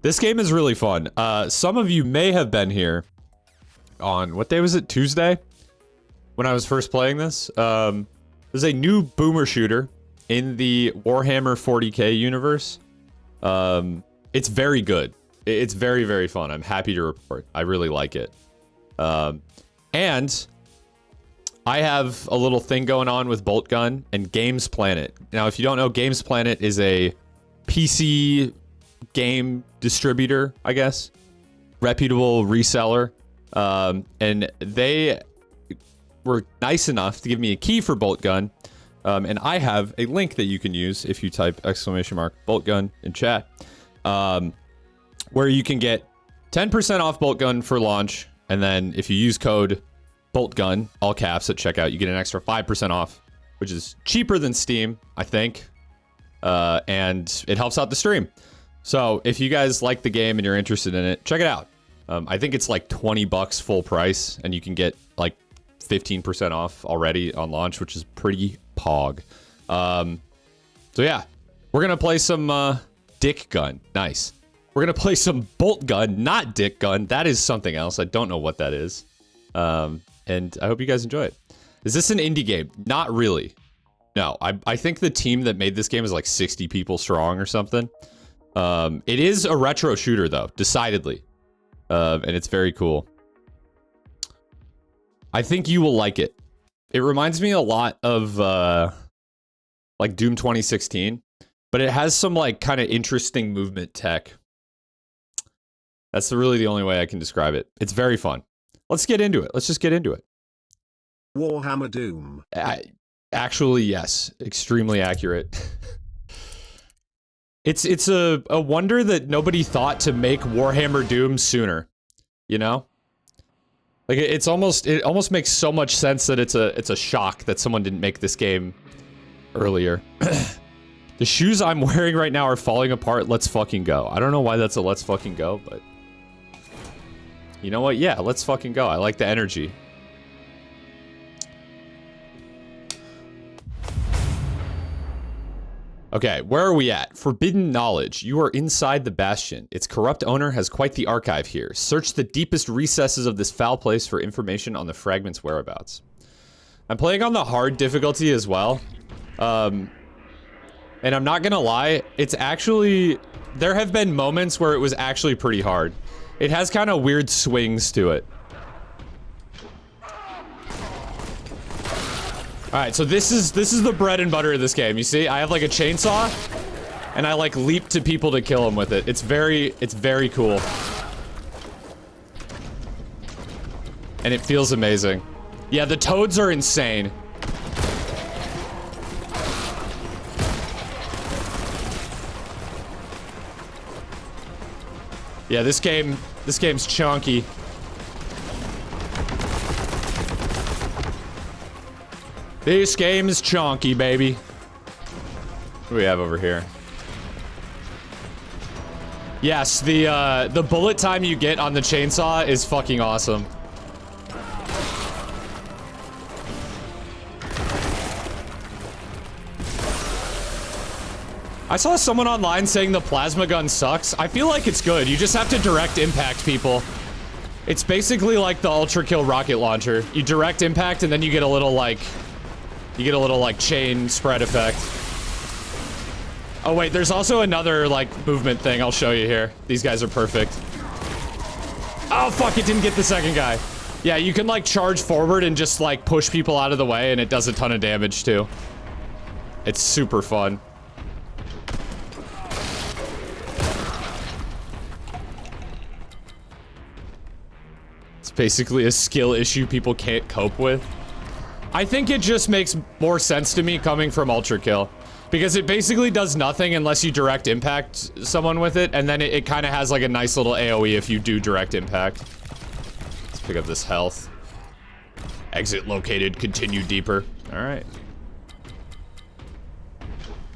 This game is really fun. Some of you may have been here on, what day was it? Tuesday? When I was first playing this. There's a new boomer shooter in the Warhammer 40k universe. It's very good. It's very, very fun. I'm happy to report. I really like it. And I have a little thing going on with Boltgun and Games Planet. Now, if you don't know, Games Planet is a PC game distributor, I guess. Reputable reseller. And they were nice enough to give me a key for Boltgun. And I have a link that you can use if you type !Boltgun in chat. Where you can get 10% off Boltgun for launch. And then if you use code Boltgun, all caps at checkout, you get an extra 5% off, which is cheaper than Steam, I think. And it helps out the stream. So if you guys like the game and you're interested in it, check it out. I think it's like 20 bucks full price, and you can get like 15% off already on launch, which is pretty pog. So yeah, we're gonna play some Dick Gun. Nice. We're gonna play some Bolt Gun, not Dick Gun. That is something else. I don't know what that is. And I hope you guys enjoy it. Is this an indie game? Not really. No, I think the team that made this game is like 60 people strong or something. It is a retro shooter though, decidedly. And it's very cool. I think you will like it. It reminds me a lot of like Doom 2016, but it has some like kind of interesting movement tech. That's really the only way I can describe it. It's very fun. Let's get into it. Let's just get into it. Warhammer Doom. Actually, yes. Extremely accurate. It's a wonder that nobody thought to make Warhammer Doom sooner. You know? Like it almost makes so much sense that it's a shock that someone didn't make this game earlier. The shoes I'm wearing right now are falling apart. Let's fucking go. I don't know why that's a let's fucking go, but you know what? Yeah, let's fucking go. I like the energy. Okay, where are we at? Forbidden Knowledge. You are inside the Bastion. Its corrupt owner has quite the archive here. Search the deepest recesses of this foul place for information on the fragment's whereabouts. I'm playing on the hard difficulty as well. And I'm not gonna lie, it's actually... There have been moments where it was actually pretty hard. It has kind of weird swings to it. Alright, so this is the bread and butter of this game. You see, I have like a chainsaw, and I like leap to people to kill them with it. It's very cool. And it feels amazing. Yeah, the toads are insane. Yeah, this game's chunky. This game is chunky, baby. What do we have over here? Yes, the bullet time you get on the chainsaw is fucking awesome. I saw someone online saying the plasma gun sucks. I feel like it's good. You just have to direct impact people. It's basically like the Ultra Kill rocket launcher. You direct impact and then you get a little like chain spread effect. Oh wait, there's also another like movement thing I'll show you here. These guys are perfect. Oh fuck, it didn't get the second guy. Yeah, you can like charge forward and just like push people out of the way and it does a ton of damage too. It's super fun. It's basically a skill issue people can't cope with. I think it just makes more sense to me coming from Ultra Kill. Because it basically does nothing unless you direct impact someone with it, and then it kind of has like a nice little AoE if you do direct impact. Let's pick up this health. Exit located, continue deeper. Alright.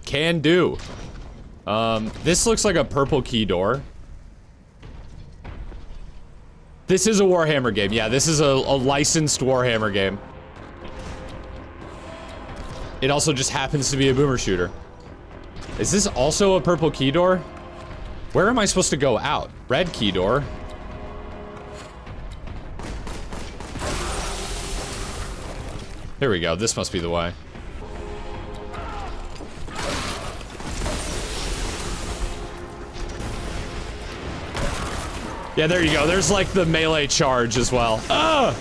Can do. This looks like a purple key door. This is a Warhammer game. Yeah, this is a licensed Warhammer game. It also just happens to be a boomer shooter. Is this also a purple key door? Where am I supposed to go out? Red key door. Here we go. This must be the way. Yeah, there you go. There's like the melee charge as well. Ah!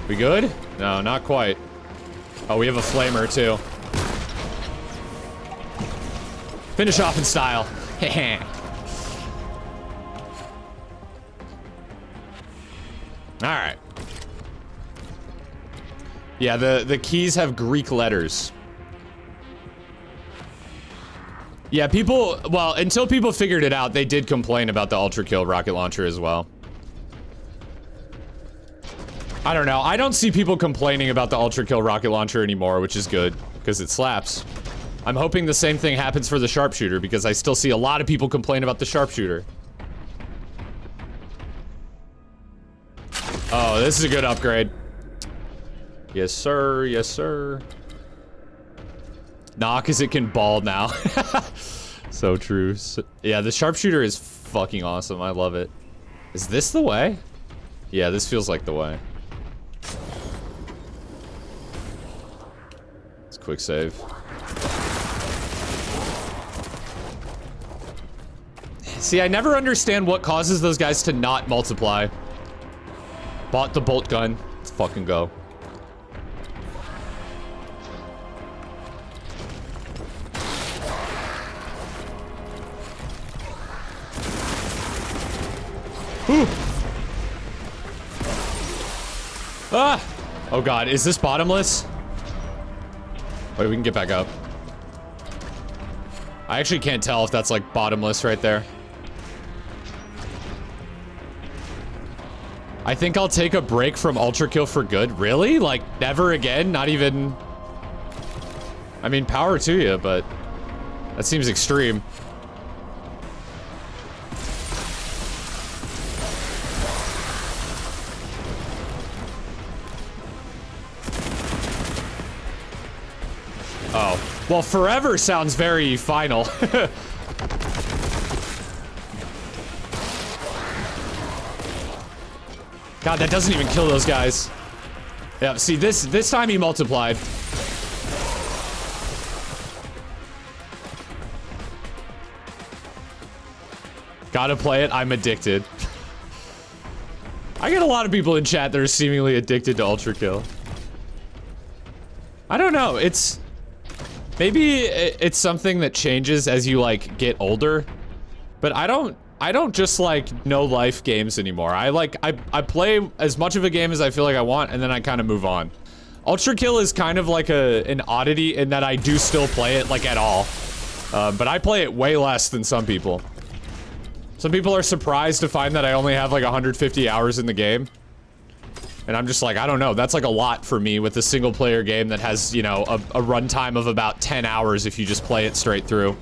We good? No, not quite. Oh, we have a flamer too. Finish off in style. Alright. Yeah, the keys have Greek letters. Yeah, people, well, until people figured it out, they did complain about the Ultra Kill rocket launcher as well. I don't know. I don't see people complaining about the Ultra Kill rocket launcher anymore, which is good, because it slaps. I'm hoping the same thing happens for the sharpshooter, because I still see a lot of people complain about the sharpshooter. Oh, this is a good upgrade. Yes, sir. Yes, sir. Nah, because it can ball now. So true. So, yeah, the sharpshooter is fucking awesome. I love it. Is this the way? Yeah, this feels like the way. It's quick save. See, I never understand what causes those guys to not multiply. Bought the bolt gun. Let's fucking go. Whew. Ah! Oh god, is this bottomless? Wait, we can get back up. I actually can't tell if that's like bottomless right there. I think I'll take a break from Ultra Kill for good. Really? Like, never again? Not even... I mean, power to you, but... that seems extreme. Oh. Well, forever sounds very final. God, that doesn't even kill those guys. Yeah, see, this time he multiplied. Gotta play it, I'm addicted. I get a lot of people in chat that are seemingly addicted to Ultra Kill. I don't know, it's... maybe it's something that changes as you, like, get older. But I don't just like no life games anymore. I play as much of a game as I feel like I want, and then I kind of move on. Ultra Kill is kind of like an oddity in that I do still play it like at all. But I play it way less than some people. Some people are surprised to find that I only have like 150 hours in the game. And I'm just like, I don't know, that's like a lot for me with a single player game that has, you know, a runtime of about 10 hours if you just play it straight through.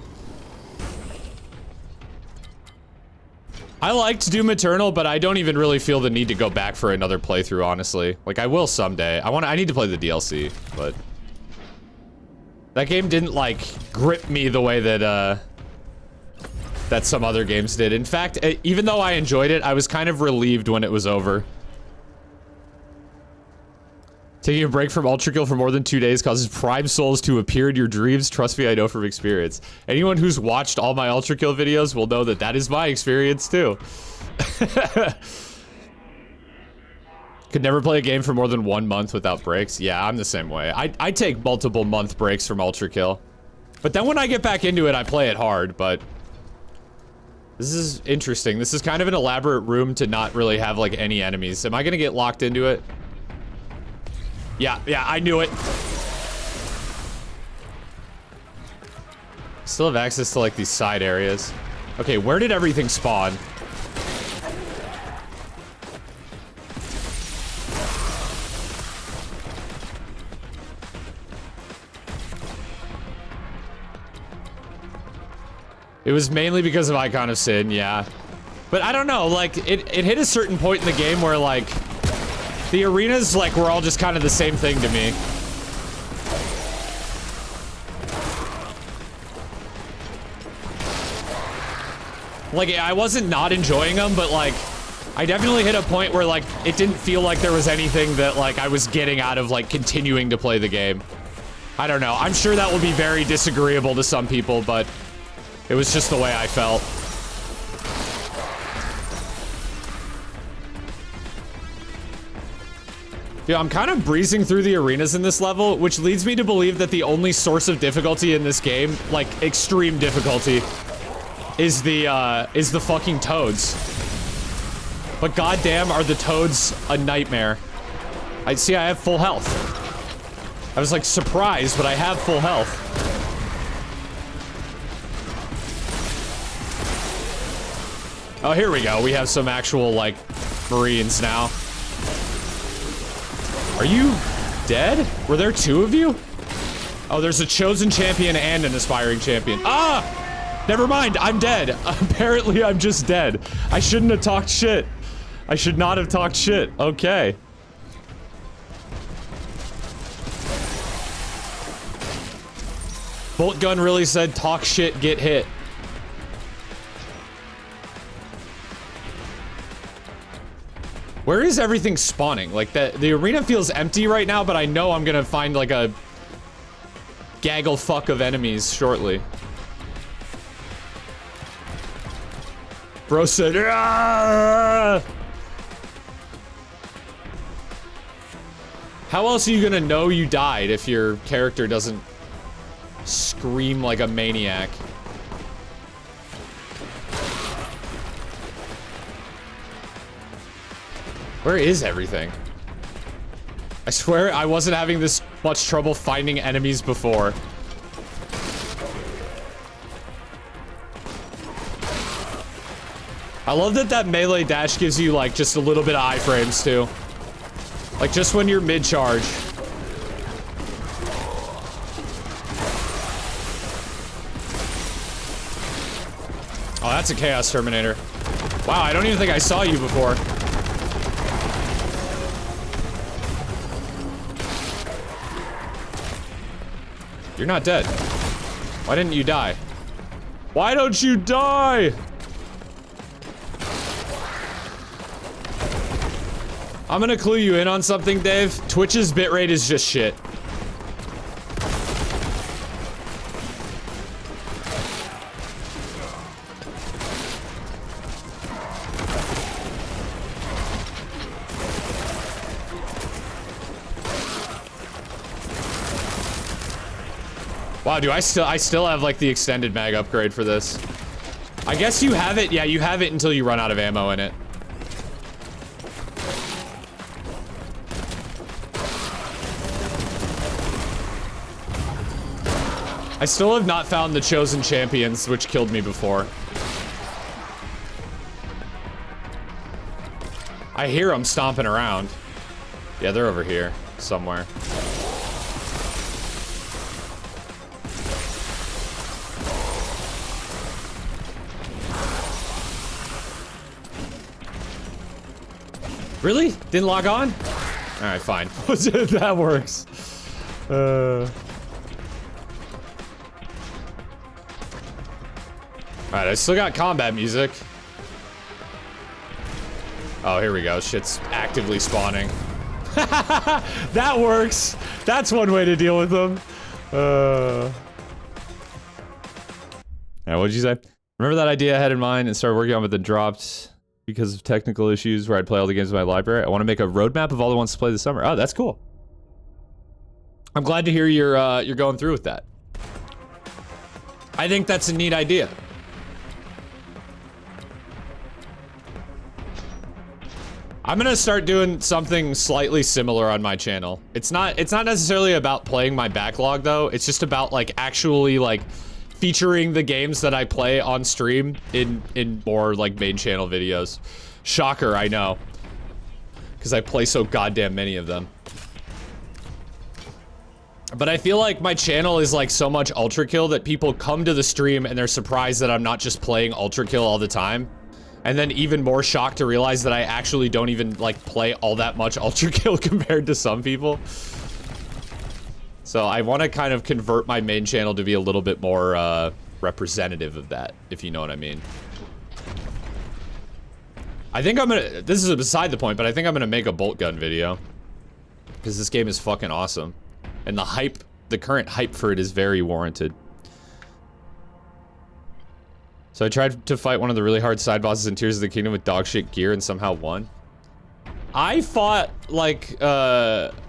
I liked Doom Eternal, but I don't even really feel the need to go back for another playthrough, honestly. Like, I will someday. I need to play the DLC, but... that game didn't, like, grip me the way that, that some other games did. In fact, even though I enjoyed it, I was kind of relieved when it was over. Taking a break from Ultra Kill for more than 2 days causes prime souls to appear in your dreams. Trust me, I know from experience. Anyone who's watched all my Ultra Kill videos will know that that is my experience too. Could never play a game for more than 1 month without breaks. Yeah, I'm the same way. I take multiple month breaks from Ultra Kill. But then when I get back into it, I play it hard, but... this is interesting. This is kind of an elaborate room to not really have, like, any enemies. Am I gonna get locked into it? Yeah, I knew it. Still have access to, like, these side areas. Okay, where did everything spawn? It was mainly because of Icon of Sin, yeah. But I don't know, like, it hit a certain point in the game where, like, The arenas, like, were all just kind of the same thing to me. Like, I wasn't not enjoying them, but, like, I definitely hit a point where, like, it didn't feel like there was anything that, like, I was getting out of, like, continuing to play the game. I don't know. I'm sure that will be very disagreeable to some people, but it was just the way I felt. Yeah, I'm kind of breezing through the arenas in this level, which leads me to believe that the only source of difficulty in this game, like extreme difficulty, is the fucking toads. But goddamn, are the toads a nightmare. I see I have full health. I was like surprised, but I have full health. Oh, here we go. We have some actual, like, Marines now. Are you dead? Were there two of you? Oh, there's a chosen champion and an aspiring champion. Ah! Never mind, I'm dead. Apparently, I'm just dead. I shouldn't have talked shit. I should not have talked shit. Okay. Boltgun really said, talk shit, get hit. Where is everything spawning? Like, the arena feels empty right now, but I know I'm gonna find, like, a gaggle fuck of enemies shortly. Bro said, "Ah!" How else are you gonna know you died if your character doesn't scream like a maniac? Where is everything? I swear I wasn't having this much trouble finding enemies before. I love that that melee dash gives you, like, just a little bit of iframes, too. Like, just when you're mid-charge. Oh, that's a Chaos Terminator. Wow, I don't even think I saw you before. You're not dead. Why didn't you die? Why don't you die? I'm gonna clue you in on something, Dave. Twitch's bitrate is just shit. Wow, do I still have, like, the extended mag upgrade for this. I guess you have it. Yeah, you have it until you run out of ammo in it. I still have not found the chosen champions, which killed me before. I hear them stomping around. Yeah, they're over here somewhere. Really? Didn't log on? Alright, fine. That works. Alright, I still got combat music. Oh, here we go. Shit's actively spawning. That works. That's one way to deal with them. Yeah, what'd you say? Remember that idea I had in mind and started working on, but then dropped because of technical issues where I'd play all the games in my library. I want to make a roadmap of all the ones to play this summer. Oh, that's cool. I'm glad to hear you're going through with that. I think that's a neat idea. I'm gonna start doing something slightly similar on my channel. It's not necessarily about playing my backlog though. It's just about, like, actually, like, featuring the games that I play on stream in more, like, main channel videos. Shocker, I know. Because I play so goddamn many of them. But I feel like my channel is, like, so much Ultra Kill that people come to the stream and they're surprised that I'm not just playing Ultra Kill all the time. And then even more shocked to realize that I actually don't even, like, play all that much Ultra Kill compared to some people. So I want to kind of convert my main channel to be a little bit more, representative of that, if you know what I mean. I think I'm gonna, this is beside the point, but I think I'm gonna make a Boltgun video. Because this game is fucking awesome. And the hype, the current hype for it is very warranted. So I tried to fight one of the really hard side bosses in Tears of the Kingdom with dog shit gear and somehow won. I fought, like,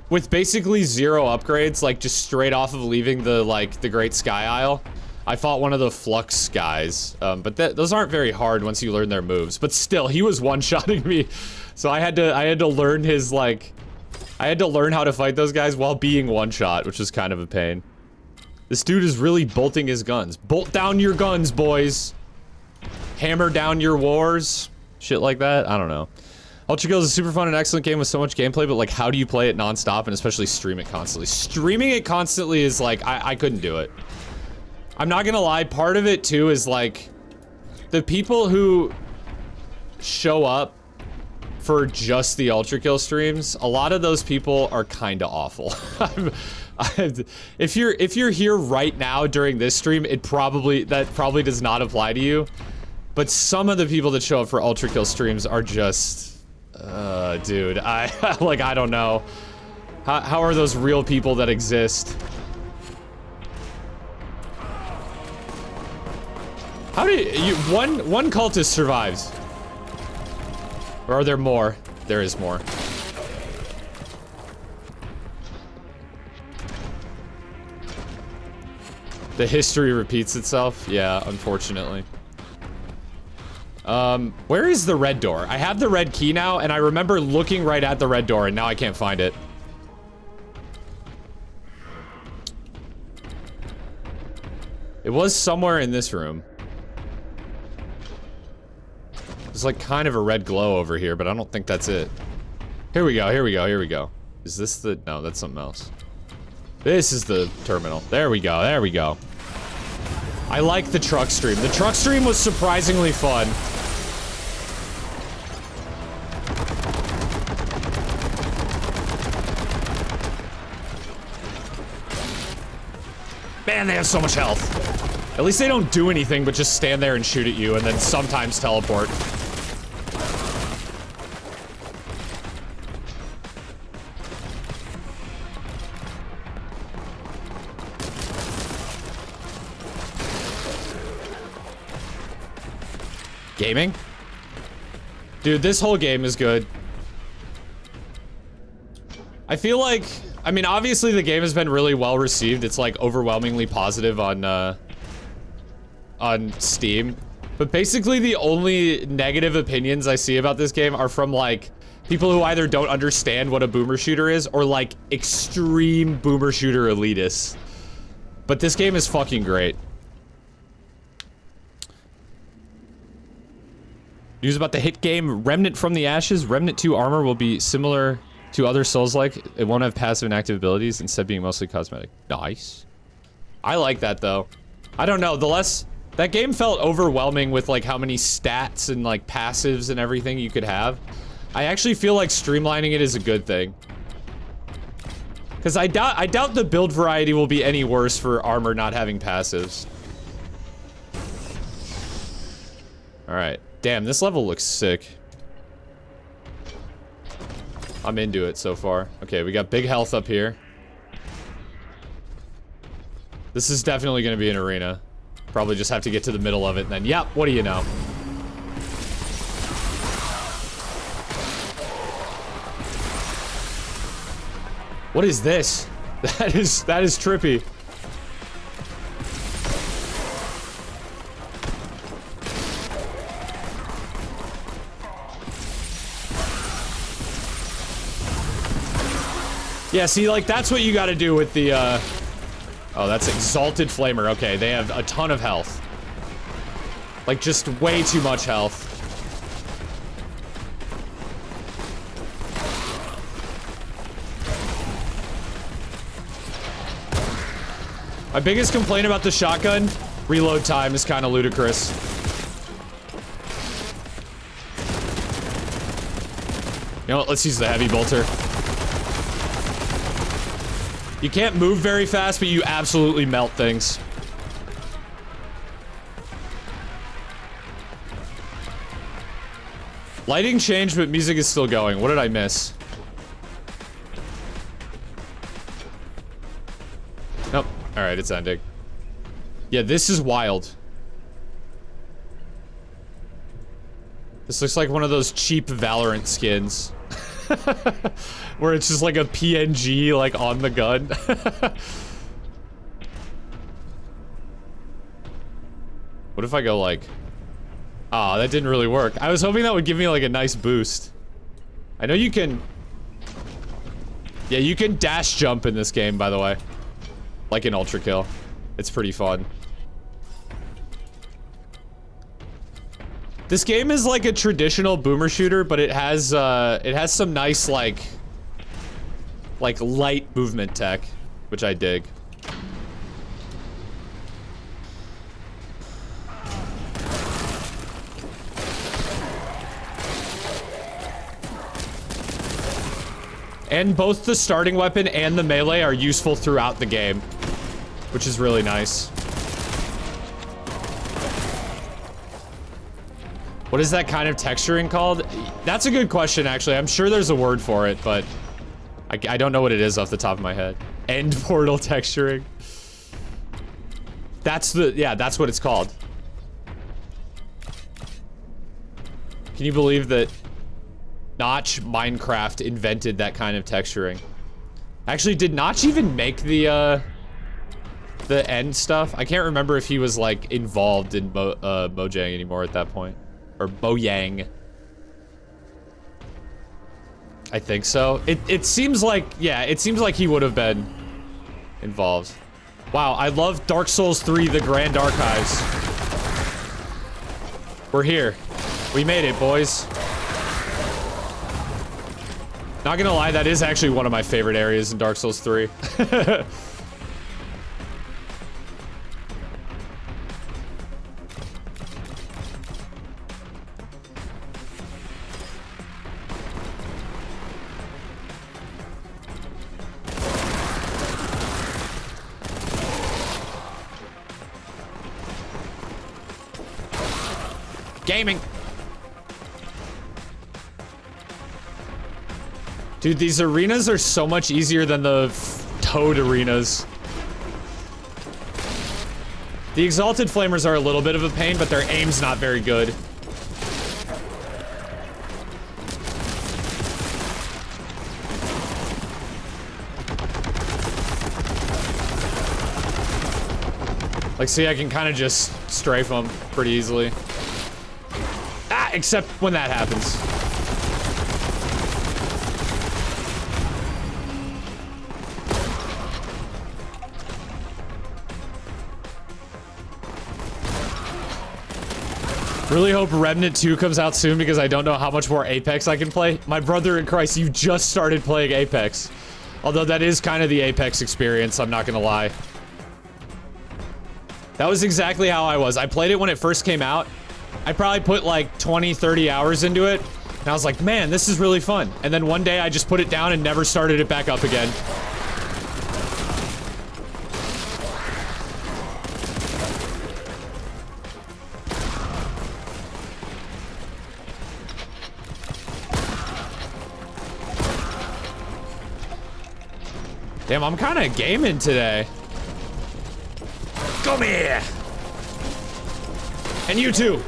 with basically 0 upgrades, like, just straight off of leaving the, like, the Great Sky Isle. I fought one of the Flux guys, but those aren't very hard once you learn their moves. But still, he was one-shotting me, so I had to learn his, like... I had to learn how to fight those guys while being one-shot, which was kind of a pain. This dude is really bolting his guns. Bolt down your guns, boys! Hammer down your wars. Shit like that. I don't know. Ultra Kill is a super fun and excellent game with so much gameplay, but like, how do you play it non-stop and especially stream it constantly? Streaming it constantly is like, I couldn't do it. I'm not gonna lie, part of it too is like, the people who show up for just the Ultra Kill streams, a lot of those people are kinda awful. If you're here right now during this stream, that probably does not apply to you. But some of the people that show up for Ultra Kill streams are just, dude, I don't know. How are those real people that exist? How do you, one cultist survives? Or are there more? There is more. The history repeats itself? Yeah, unfortunately. Where is the red door? I have the red key now, and I remember looking right at the red door, and now I can't find it. It was somewhere in this room. There's like kind of a red glow over here, but I don't think that's it. Here we go, here we go, here we go. Is this the... no, that's something else. This is the terminal. There we go, there we go. I like the truck stream. The truck stream was surprisingly fun. Man, they have so much health. At least they don't do anything but just stand there and shoot at you and then sometimes teleport. Gaming? Dude, this whole game is good. I feel like, I mean, obviously the game has been really well received. It's like overwhelmingly positive on Steam. But basically the only negative opinions I see about this game are from like people who either don't understand what a boomer shooter is or like extreme boomer shooter elitists. But this game is fucking great. News about the hit game Remnant from the Ashes. Remnant 2 armor will be similar to other Souls-like. It won't have passive and active abilities, instead being mostly cosmetic. Nice. I like that though. I don't know, that game felt overwhelming with like how many stats and like passives and everything you could have. I actually feel like streamlining it is a good thing. Cause I doubt the build variety will be any worse for armor not having passives. Alright. Damn, this level looks sick. I'm into it so far. Okay, we got big health up here. This is definitely gonna be an arena. Probably just have to get to the middle of it and then, yep, what do you know? What is this? That is trippy. Yeah, see, like, that's what you gotta do with the, oh, that's Exalted Flamer. Okay, they have a ton of health. Like, just way too much health. My biggest complaint about the shotgun, reload time is kind of ludicrous. know what? Let's use the heavy bolter. You can't move very fast, but you absolutely melt things. Lighting changed, but music is still going. What did I miss? Nope. Alright, it's ending. Yeah, this is wild. This looks like one of those cheap Valorant skins. Where it's just like a PNG, like, on the gun. What if I go, like... Ah, that didn't really work. I was hoping that would give me, like, a nice boost. I know you can... Yeah, you can dash jump in this game, by the way. Like in Ultra Kill. It's pretty fun. This game is like a traditional boomer shooter, but it has some nice, like light movement tech, which I dig. And both the starting weapon and the melee are useful throughout the game, which is really nice. What is that kind of texturing called? That's a good question, actually. I'm sure there's a word for it, but I don't know what it is off the top of my head. End portal texturing. That's what it's called. Can you believe that Notch Minecraft invented that kind of texturing? Actually, did Notch even make the end stuff? I can't remember if he was, like, involved in Mojang anymore at that point. Or Mojang. I think so. It seems like, yeah, it seems like he would have been involved. Wow, I love Dark Souls 3, The Grand Archives. We're here. We made it, boys. Not gonna lie, that is actually one of my favorite areas in Dark Souls 3. Gaming. Dude, these arenas are so much easier than the Toad arenas. The Exalted Flamers are a little bit of a pain, but their aim's not very good. Like, see, I can kind of just strafe them pretty easily. Ah, except when that happens. Really hope Remnant 2 comes out soon because I don't know how much more Apex I can play. My brother in Christ, you just started playing Apex. Although that is kind of the Apex experience, I'm not gonna lie. That was exactly how I was. I played it when it first came out. I probably put like 20, 30 hours into it. And I was like, man, this is really fun. And then one day I just put it down and never started it back up again. Damn, I'm kind of gaming today. Come here! And you too!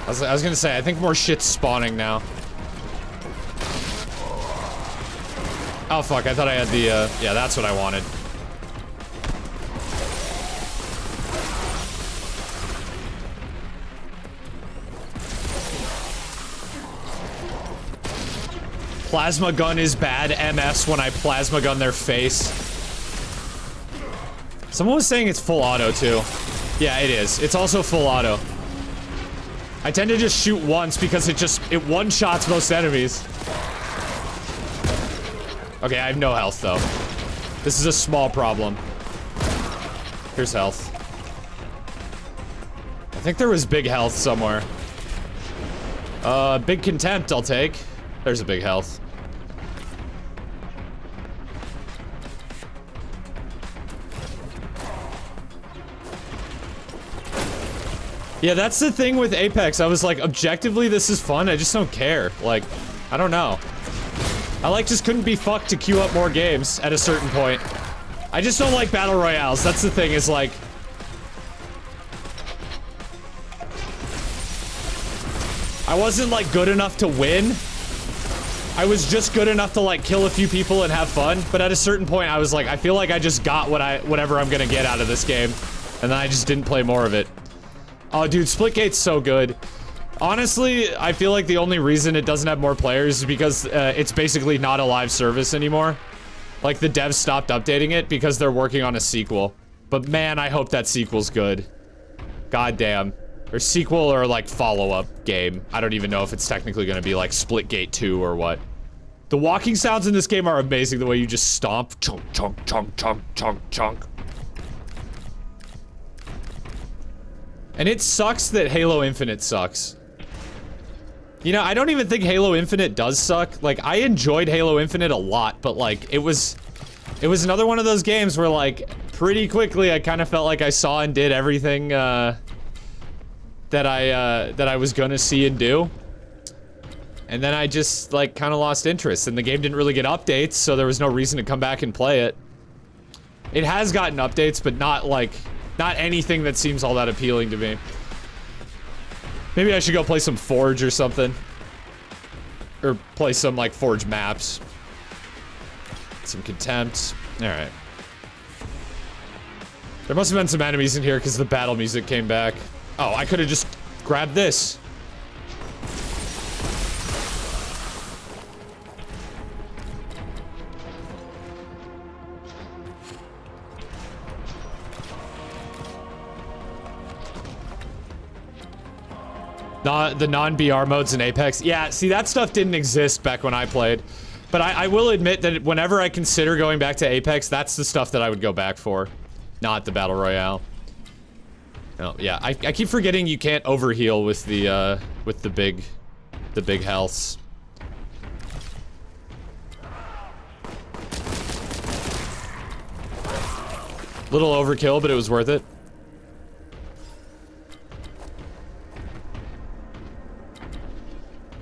I was gonna say, I think more shit's spawning now. Oh fuck, I thought I had the, yeah, that's what I wanted. Plasma gun is bad MS when I plasma gun their face. Someone was saying it's full auto too. Yeah, it is. It's also full auto. I tend to just shoot once because it one-shots most enemies. Okay, I have no health though. This is a small problem. Here's health. I think there was big health somewhere. Big contempt I'll take. There's a big health. Yeah, that's the thing with Apex. I was like, objectively, this is fun. I just don't care. Like, I don't know. I like just couldn't be fucked to queue up more games at a certain point. I just don't like battle royales. That's the thing, is like... I wasn't like good enough to win. I was just good enough to like kill a few people and have fun. But at a certain point, I was like, I feel like I just got whatever I'm gonna get out of this game. And then I just didn't play more of it. Oh, dude, Splitgate's so good. Honestly, I feel like the only reason it doesn't have more players is because it's basically not a live service anymore. Like, the devs stopped updating it because they're working on a sequel. But man, I hope that sequel's good. Goddamn. Or sequel or, like, follow-up game. I don't even know if it's technically gonna be, like, Splitgate 2 or what. The walking sounds in this game are amazing, the way you just stomp. Chunk, chunk, chunk, chunk, chunk, chunk. And it sucks that Halo Infinite sucks. You know, I don't even think Halo Infinite does suck. Like, I enjoyed Halo Infinite a lot, but like, it was another one of those games where like, pretty quickly I kind of felt like I saw and did everything, that I was gonna see and do. And then I just like, kind of lost interest, and the game didn't really get updates, so there was no reason to come back and play it. It has gotten updates, but not like, not anything that seems all that appealing to me. Maybe I should go play some Forge or something. Or play some, like, Forge maps. Some Contempt. Alright. There must have been some enemies in here because the battle music came back. Oh, I could have just grabbed this. The non-BR modes in Apex. Yeah, see, that stuff didn't exist back when I played. But I will admit that whenever I consider going back to Apex, that's the stuff that I would go back for. Not the Battle Royale. Oh, yeah, I keep forgetting you can't overheal with the big healths. Little overkill, but it was worth it.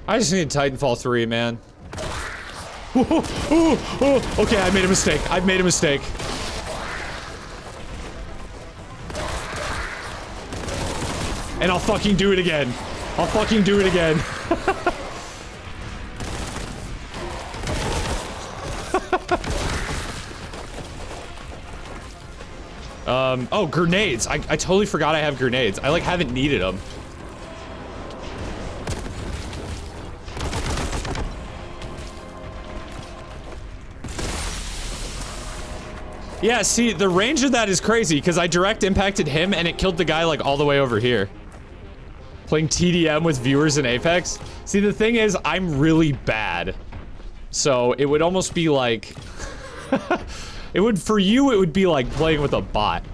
I just need Titanfall 3, man. Okay, I made a mistake. I've made a mistake. And I'll fucking do it again. I'll fucking do it again. Oh, grenades. I totally forgot I have grenades. I, like, haven't needed them. Yeah, see, the range of that is crazy, because I direct impacted him, and it killed the guy, like, all the way over here. Playing TDM with viewers in Apex. See, the thing is, I'm really bad. So, it would almost be like... for you, it would be like playing with a bot.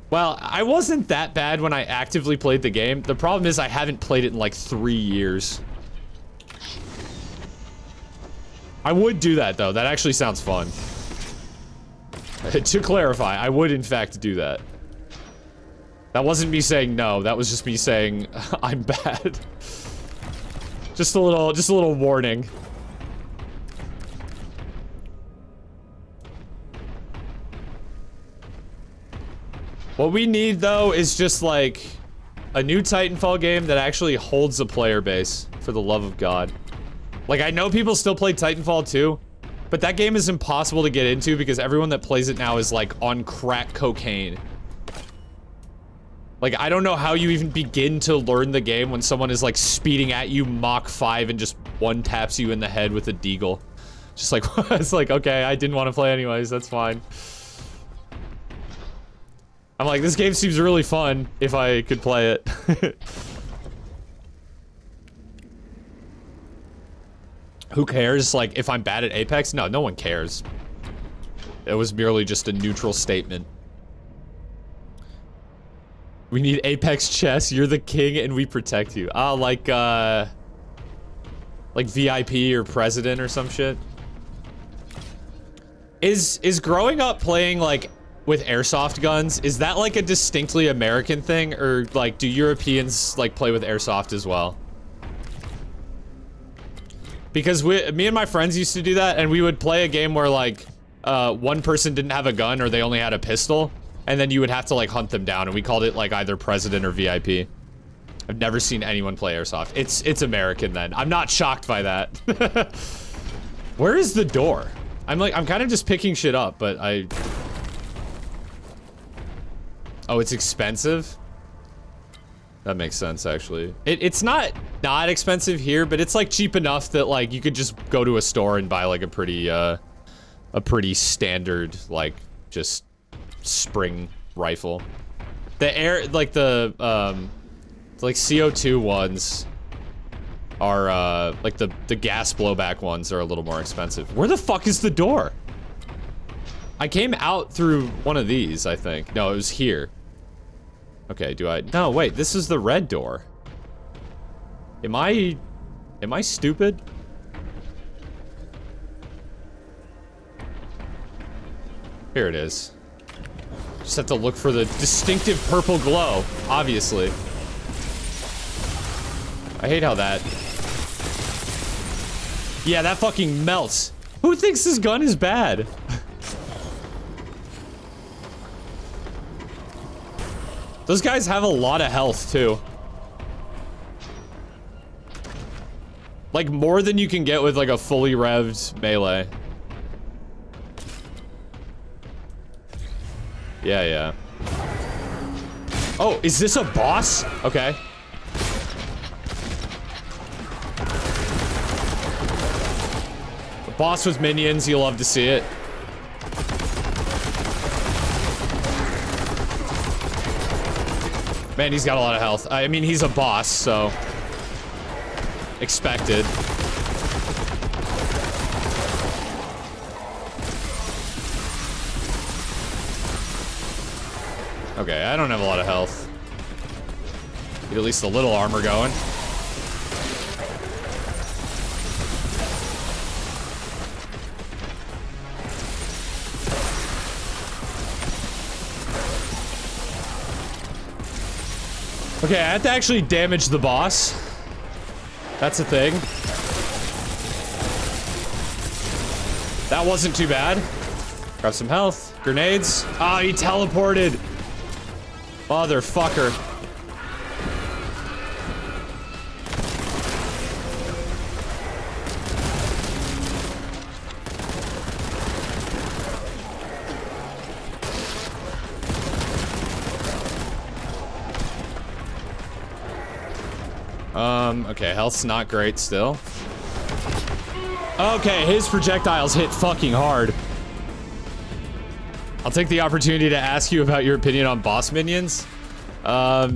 Well, I wasn't that bad when I actively played the game. The problem is I haven't played it in, like, 3 years. I would do that, though. That actually sounds fun. To clarify, I would in fact do that. That wasn't me saying no, that was just me saying I'm bad. Just a little warning. What we need though is just like a new Titanfall game that actually holds a player base, for the love of God. Like, I know people still play Titanfall 2. But that game is impossible to get into because everyone that plays it now is, like, on crack cocaine. Like, I don't know how you even begin to learn the game when someone is, like, speeding at you Mach 5 and just one-taps you in the head with a deagle. Just like, it's like, okay, I didn't want to play anyways, that's fine. I'm like, this game seems really fun if I could play it. Who cares? Like, if I'm bad at Apex? No, no one cares. It was merely just a neutral statement. We need Apex chess. You're the king and we protect you. Ah, like VIP or president or some shit. Is growing up playing like with airsoft guns, is that like a distinctly American thing, or like do Europeans like play with airsoft as well? Because me and my friends used to do that, and we would play a game where like one person didn't have a gun or they only had a pistol, and then you would have to like hunt them down, and we called it like either president or VIP. I've never seen anyone play airsoft. It's American then. I'm not shocked by that. Where is the door? I'm kind of just picking shit up, but oh, it's expensive? That makes sense, actually. It's not expensive here, but it's like cheap enough that like you could just go to a store and buy like a pretty standard like just spring rifle. The like CO2 ones are like the gas blowback ones are a little more expensive. Where the fuck is the door? I came out through one of these, I think. No, it was here. Okay, no, wait, this is the red door. Am I stupid? Here it is. Just have to look for the distinctive purple glow, obviously. I hate how that... Yeah, that fucking melts. Who thinks this gun is bad? Those guys have a lot of health, too. Like, more than you can get with, like, a fully revved melee. Yeah. Oh, is this a boss? Okay. A boss with minions, you'll love to see it. Man, he's got a lot of health. I mean, he's a boss, so... expected. Okay, I don't have a lot of health. Get at least a little armor going. Okay, I have to actually damage the boss. That's a thing. That wasn't too bad. Grab some health. Grenades. Ah, he teleported. Motherfucker. Okay, health's not great still. Okay, his projectiles hit fucking hard. I'll take the opportunity to ask you about your opinion on boss minions. I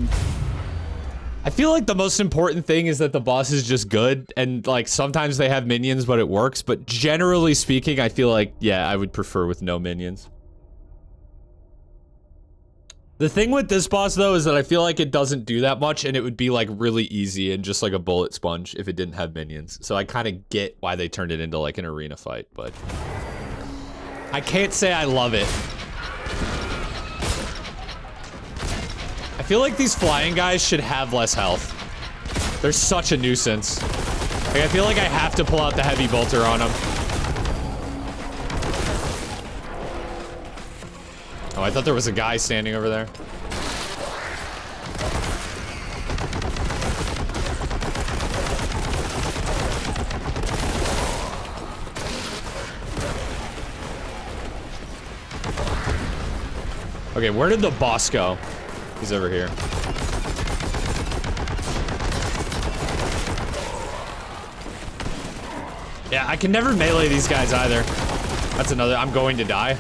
feel like the most important thing is that the boss is just good, and like sometimes they have minions, but it works. But generally speaking, I feel like, yeah, I would prefer with no minions. The thing with this boss, though, is that I feel like it doesn't do that much, and it would be, like, really easy and just, like, a bullet sponge if it didn't have minions. So I kind of get why they turned it into, like, an arena fight, but... I can't say I love it. I feel like these flying guys should have less health. They're such a nuisance. Like, I feel like I have to pull out the heavy bolter on them. Oh, I thought there was a guy standing over there. Okay, where did the boss go? He's over here. Yeah, I can never melee these guys either. That's another. I'm going to die.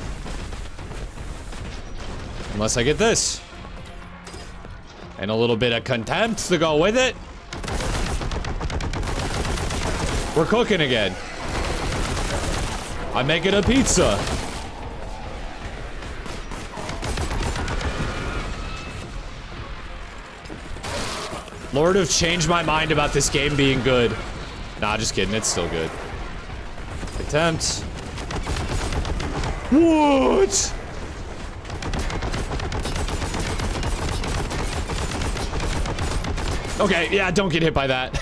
Unless I get this. And a little bit of contempt to go with it. We're cooking again. I'm making a pizza. Lord have changed my mind about this game being good. Nah, just kidding. It's still good. Attempt. What? Okay, yeah, don't get hit by that.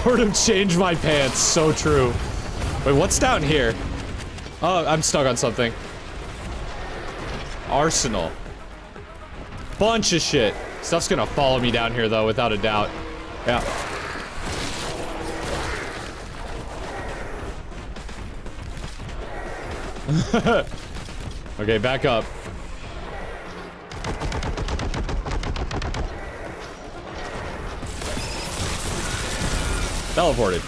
Lord have changed my pants. So true. Wait, what's down here? Oh, I'm stuck on something. Arsenal. Bunch of shit. Stuff's gonna follow me down here, though, without a doubt. Yeah. Okay, back up. Teleported.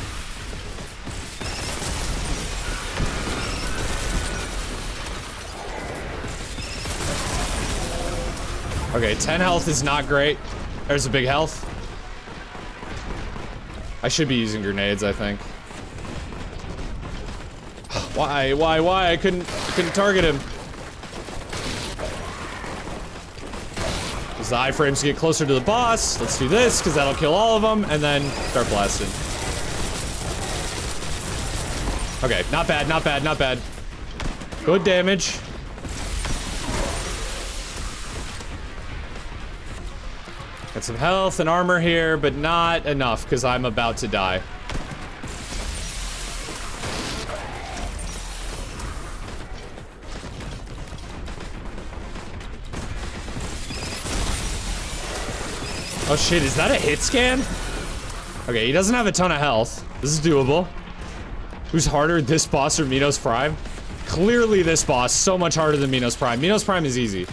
Okay, 10 health is not great. There's a big health. I should be using grenades, I think. Why? I couldn't target him. As the iframes get closer to the boss, let's do this, because that'll kill all of them, and then start blasting. Okay, not bad, not bad, not bad. Good damage. Got some health and armor here, but not enough, because I'm about to die. Oh shit, is that a hit scan? Okay, he doesn't have a ton of health. This is doable. Who's harder, this boss or Minos Prime? Clearly this boss, so much harder than Minos Prime. Minos Prime is easy.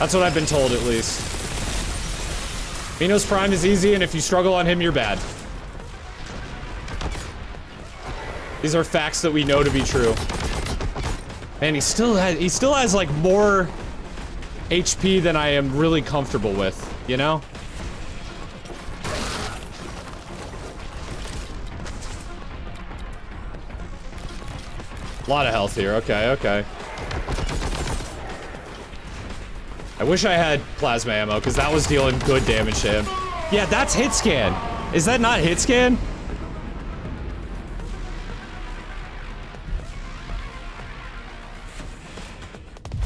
That's what I've been told, at least. Minos Prime is easy, and if you struggle on him, you're bad. These are facts that we know to be true. Man, he still has like more HP than I am really comfortable with, you know? A lot of health here. Okay, okay. I wish I had plasma ammo, because that was dealing good damage to him. Yeah, that's hit scan. Is that not hit scan?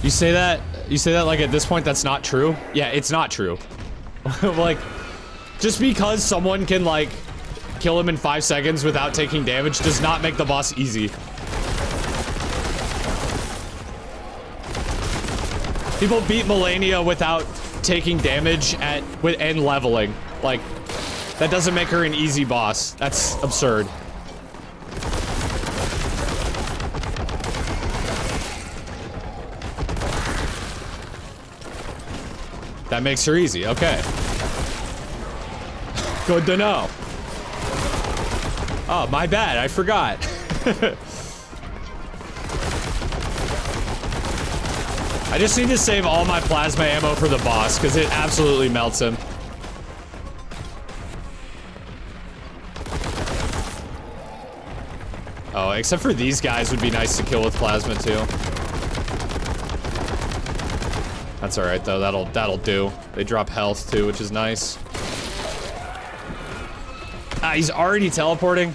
You say that like at this point that's not true? Yeah, it's not true. Like, just because someone can like kill him in 5 seconds without taking damage does not make the boss easy. People beat Melania without taking damage and leveling. Like, that doesn't make her an easy boss. That's absurd. That makes her easy. Okay. Good to know. Oh, my bad. I forgot. I just need to save all my plasma ammo for the boss, because it absolutely melts him. Oh, except for these guys would be nice to kill with plasma, too. That's alright, though. That'll do. They drop health, too, which is nice. Ah, he's already teleporting.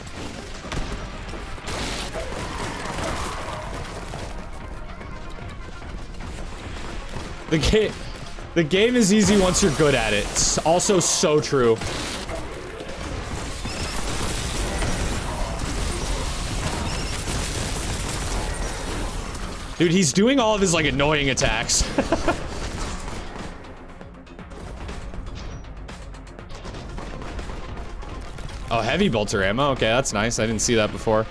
The game is easy once you're good at it. It's also so true. Dude, he's doing all of his, like, annoying attacks. Oh, heavy bolter ammo. Okay, that's nice. I didn't see that before.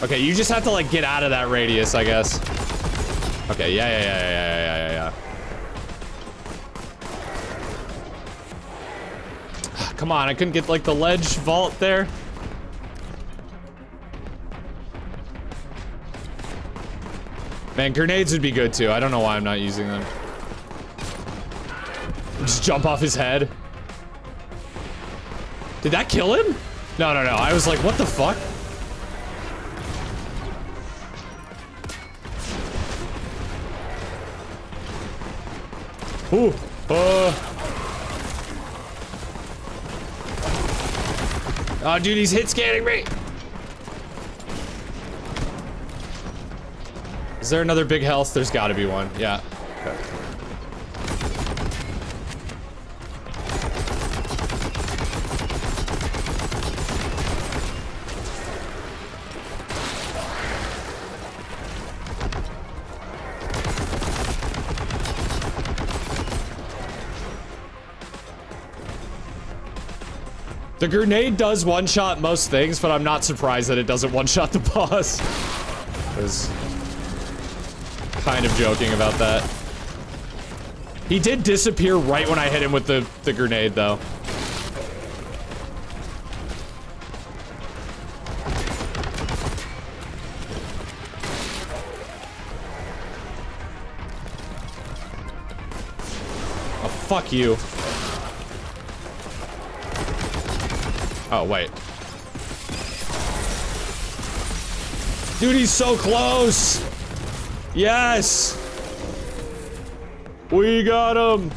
Okay, you just have to, like, get out of that radius, I guess. Okay, yeah. Come on, I couldn't get, like, the ledge vault there. Man, grenades would be good, too. I don't know why I'm not using them. Just jump off his head. Did that kill him? No, no, no. I was like, what the fuck? Ooh. Oh, dude, he's hit scanning me. Is there another big health? There's gotta be one. Yeah. Okay. The grenade does one-shot most things, but I'm not surprised that it doesn't one-shot the boss. I was kind of joking about that. He did disappear right when I hit him with the grenade, though. Oh, fuck you. Oh, wait. Dude, he's so close! Yes! We got him!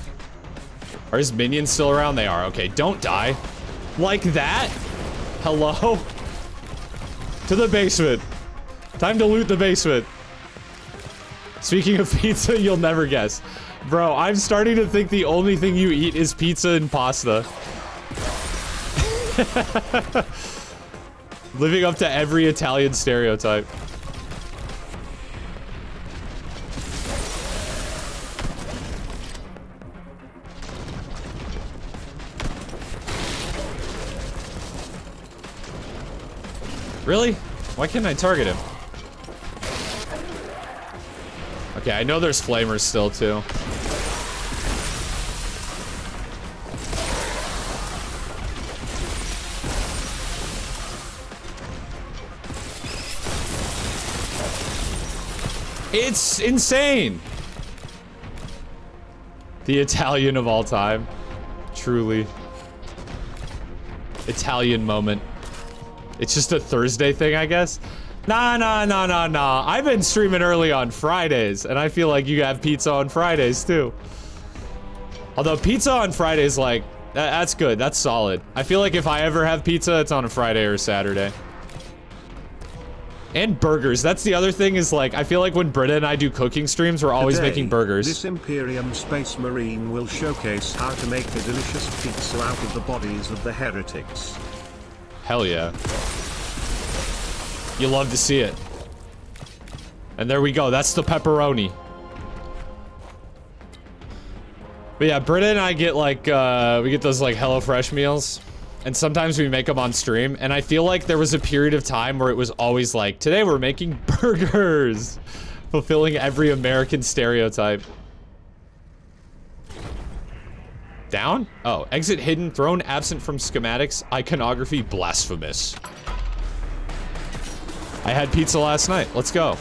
Are his minions still around? They are. Okay, don't die. Like that? Hello? To the basement. Time to loot the basement. Speaking of pizza, you'll never guess. Bro, I'm starting to think the only thing you eat is pizza and pasta. Living up to every Italian stereotype. Really? Why can't I target him? Okay, I know there's flamers still too. It's insane. The Italian of all time. Truly. Italian moment. It's just a Thursday thing, I guess. Nah. I've been streaming early on Fridays, and I feel like you have pizza on Fridays, too. Although pizza on Fridays, like, that's good. That's solid. I feel like if I ever have pizza, it's on a Friday or a Saturday. And burgers. That's the other thing is, like, I feel like when Britta and I do cooking streams, we're always making burgers. This Imperium Space Marine will showcase how to make a delicious pizza out of the bodies of the heretics. Hell yeah. You love to see it. And there we go. That's the pepperoni. But yeah, Britta and I get, like, we get those, like, HelloFresh meals. And sometimes we make them on stream, and I feel like there was a period of time where it was always like, today we're making burgers, fulfilling every American stereotype. Down? Oh, exit hidden, thrown absent from schematics, iconography blasphemous. I had pizza last night, let's go.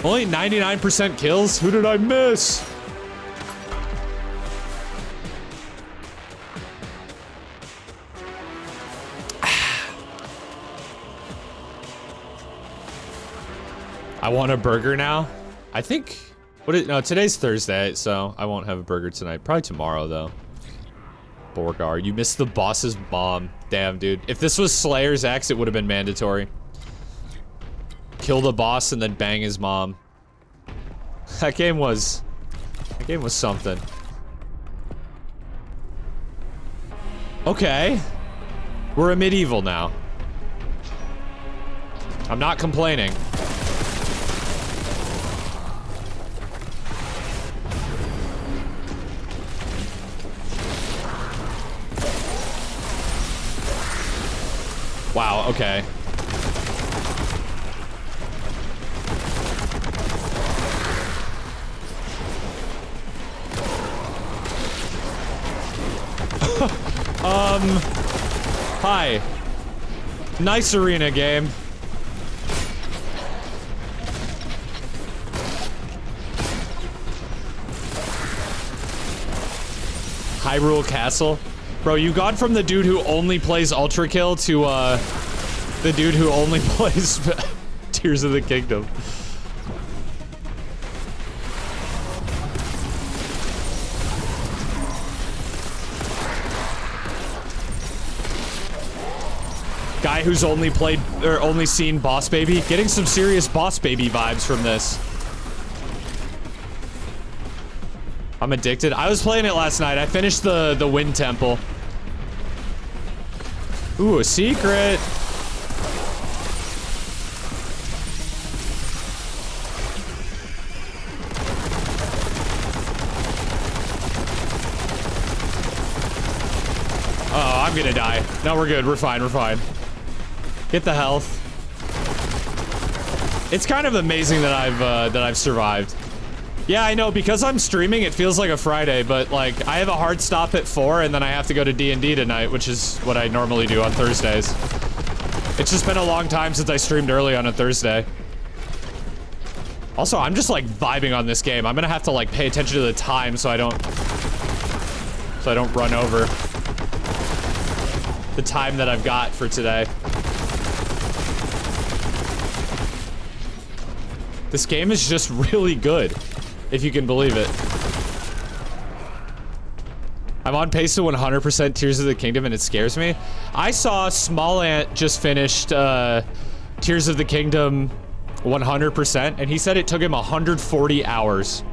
Only 99% kills? Who did I miss? I want a burger now. I think, no, today's Thursday, so I won't have a burger tonight. Probably tomorrow, though. Borgar, you missed the boss's mom. Damn, dude. If this was Slayer's X, it would have been mandatory. Kill the boss and then bang his mom. That game was something. Okay. We're a medieval now. I'm not complaining. Wow, okay. Hi. Nice arena game. Hyrule Castle. Bro, you got from the dude who only plays Ultra Kill to, the dude who only plays Tears of the Kingdom. Guy who's only played, or only seen Boss Baby. Getting some serious Boss Baby vibes from this. I'm addicted. I was playing it last night. I finished the Wind Temple. Ooh, a secret. Oh, I'm gonna die. No, we're good. We're fine. We're fine. Get the health. It's kind of amazing that I've survived. Yeah, I know, because I'm streaming, it feels like a Friday, but, like, I have a hard stop at 4, and then I have to go to D&D tonight, which is what I normally do on Thursdays. It's just been a long time since I streamed early on a Thursday. Also, I'm just, like, vibing on this game. I'm gonna have to, like, pay attention to the time so I don't run over the time that I've got for today. This game is just really good. If you can believe it. I'm on pace to 100% Tears of the Kingdom and it scares me. I saw Small Ant just finished Tears of the Kingdom 100% and he said it took him 140 hours.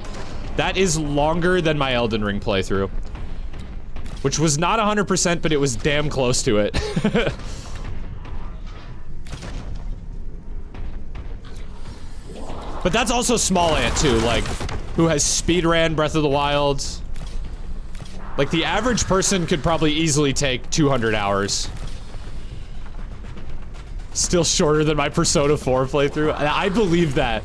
That is longer than my Elden Ring playthrough. Which was not 100%, but it was damn close to it. But that's also Small Ant too, like, who has speedran Breath of the Wild. Like, the average person could probably easily take 200 hours. Still shorter than my Persona 4 playthrough. I believe that.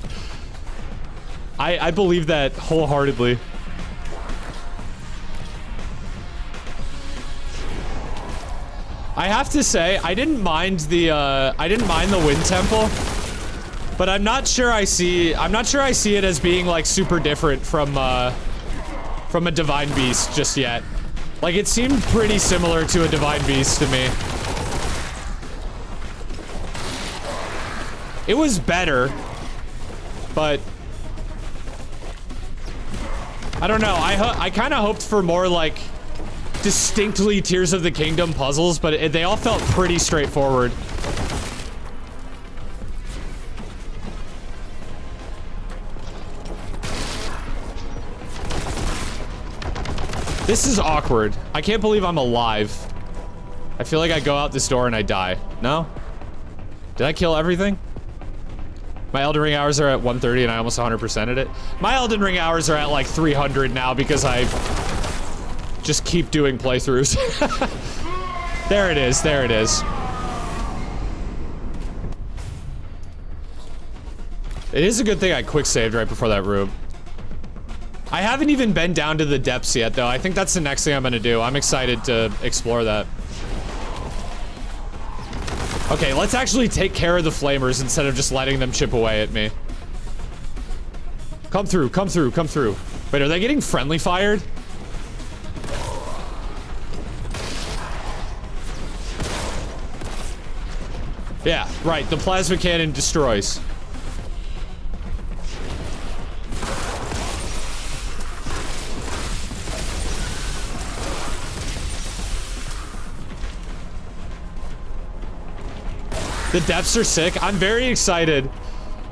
I believe that wholeheartedly. I have to say, I didn't mind the Wind Temple. But I'm not sure I see it as being, like, super different from a Divine Beast just yet. Like, it seemed pretty similar to a Divine Beast to me. It was better, but I don't know. I kind of hoped for more, like, distinctly Tears of the Kingdom puzzles, but they all felt pretty straightforward. This is awkward. I can't believe I'm alive. I feel like I go out this door and I die. No? Did I kill everything? My Elden Ring hours are at 130 and I almost 100%ed it. My Elden Ring hours are at like 300 now because I just keep doing playthroughs. There it is. There it is. It is a good thing I quick saved right before that room. I haven't even been down to the depths yet, though. I think that's the next thing I'm gonna do. I'm excited to explore that. Okay, let's actually take care of the flamers instead of just letting them chip away at me. Come through, come through, come through. Wait, are they getting friendly fired? Yeah, right. The plasma cannon destroys. The depths are sick. I'm very excited.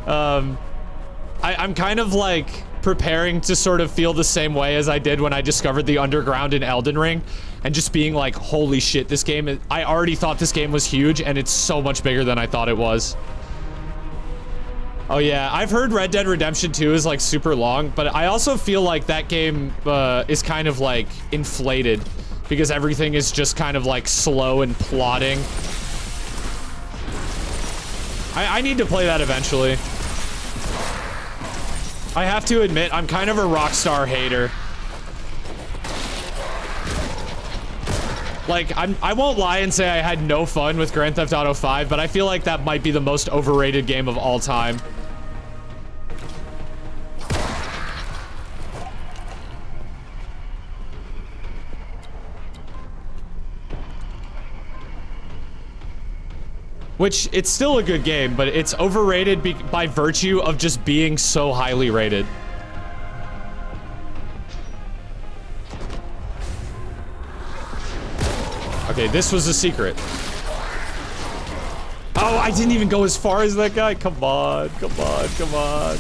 I'm kind of like preparing to sort of feel the same way as I did when I discovered the underground in Elden Ring and just being like, holy shit, this game is, I already thought this game was huge and it's so much bigger than I thought it was. Oh yeah, I've heard Red Dead Redemption 2 is like super long, but I also feel like that game is kind of like inflated because everything is just kind of like slow and plodding. I need to play that eventually. I have to admit, I'm kind of a Rockstar hater. Like, I won't lie and say I had no fun with Grand Theft Auto 5, but I feel like that might be the most overrated game of all time. Which, it's still a good game, but it's overrated by virtue of just being so highly rated. Okay, this was a secret. Oh, I didn't even go as far as that guy. Come on, come on, come on.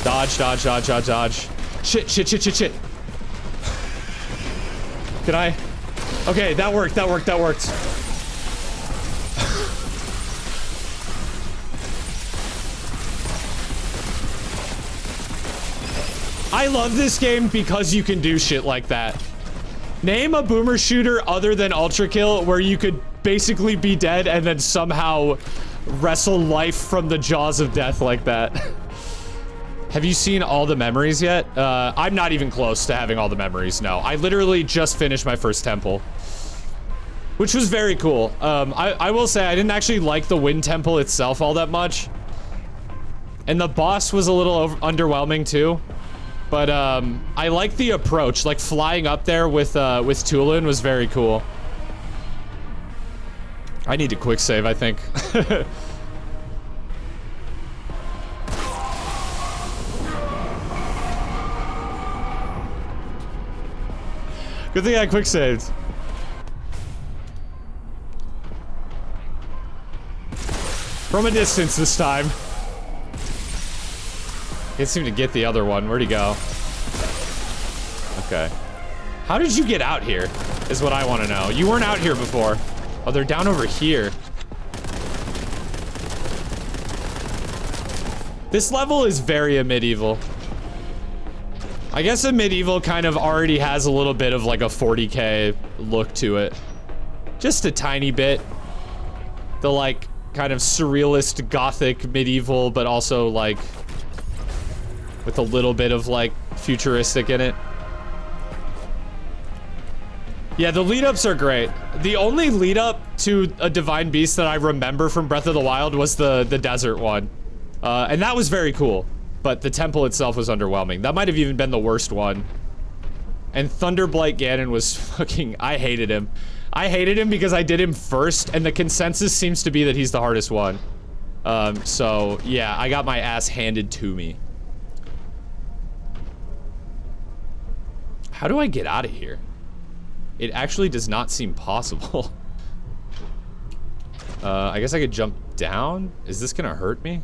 Dodge, dodge, dodge, dodge, dodge. Shit, shit, shit, shit, shit. Can I? Okay, that worked, that worked, that worked. I love this game because you can do shit like that. Name a boomer shooter other than Ultra Kill where you could basically be dead and then somehow wrestle life from the jaws of death like that. Have you seen all the memories yet? I'm not even close to having all the memories, no. I literally just finished my first temple. Which was very cool. I will say I didn't actually like the wind temple itself all that much. And the boss was a little underwhelming too. But I like the approach, like flying up there with Tulin was very cool. I need to quick save, I think. Good thing I quick saved. From a distance this time. Can't seem to get the other one. Where'd he go? Okay. How did you get out here? Is what I want to know. You weren't out here before. Oh, they're down over here. This level is very a medieval. I guess a medieval kind of already has a little bit of like a 40K look to it. Just a tiny bit. The like kind of surrealist gothic medieval, but also like with a little bit of like futuristic in it. Yeah, the lead-ups are great. The only lead-up to a Divine Beast that I remember from Breath of the Wild was the desert one. And that was very cool. But the temple itself was underwhelming. That might have even been the worst one. And Thunderblight Ganon was fucking... I hated him. I hated him because I did him first, and the consensus seems to be that he's the hardest one. So, yeah, I got my ass handed to me. How do I get out of here? It actually does not seem possible. I guess I could jump down? Is this gonna hurt me?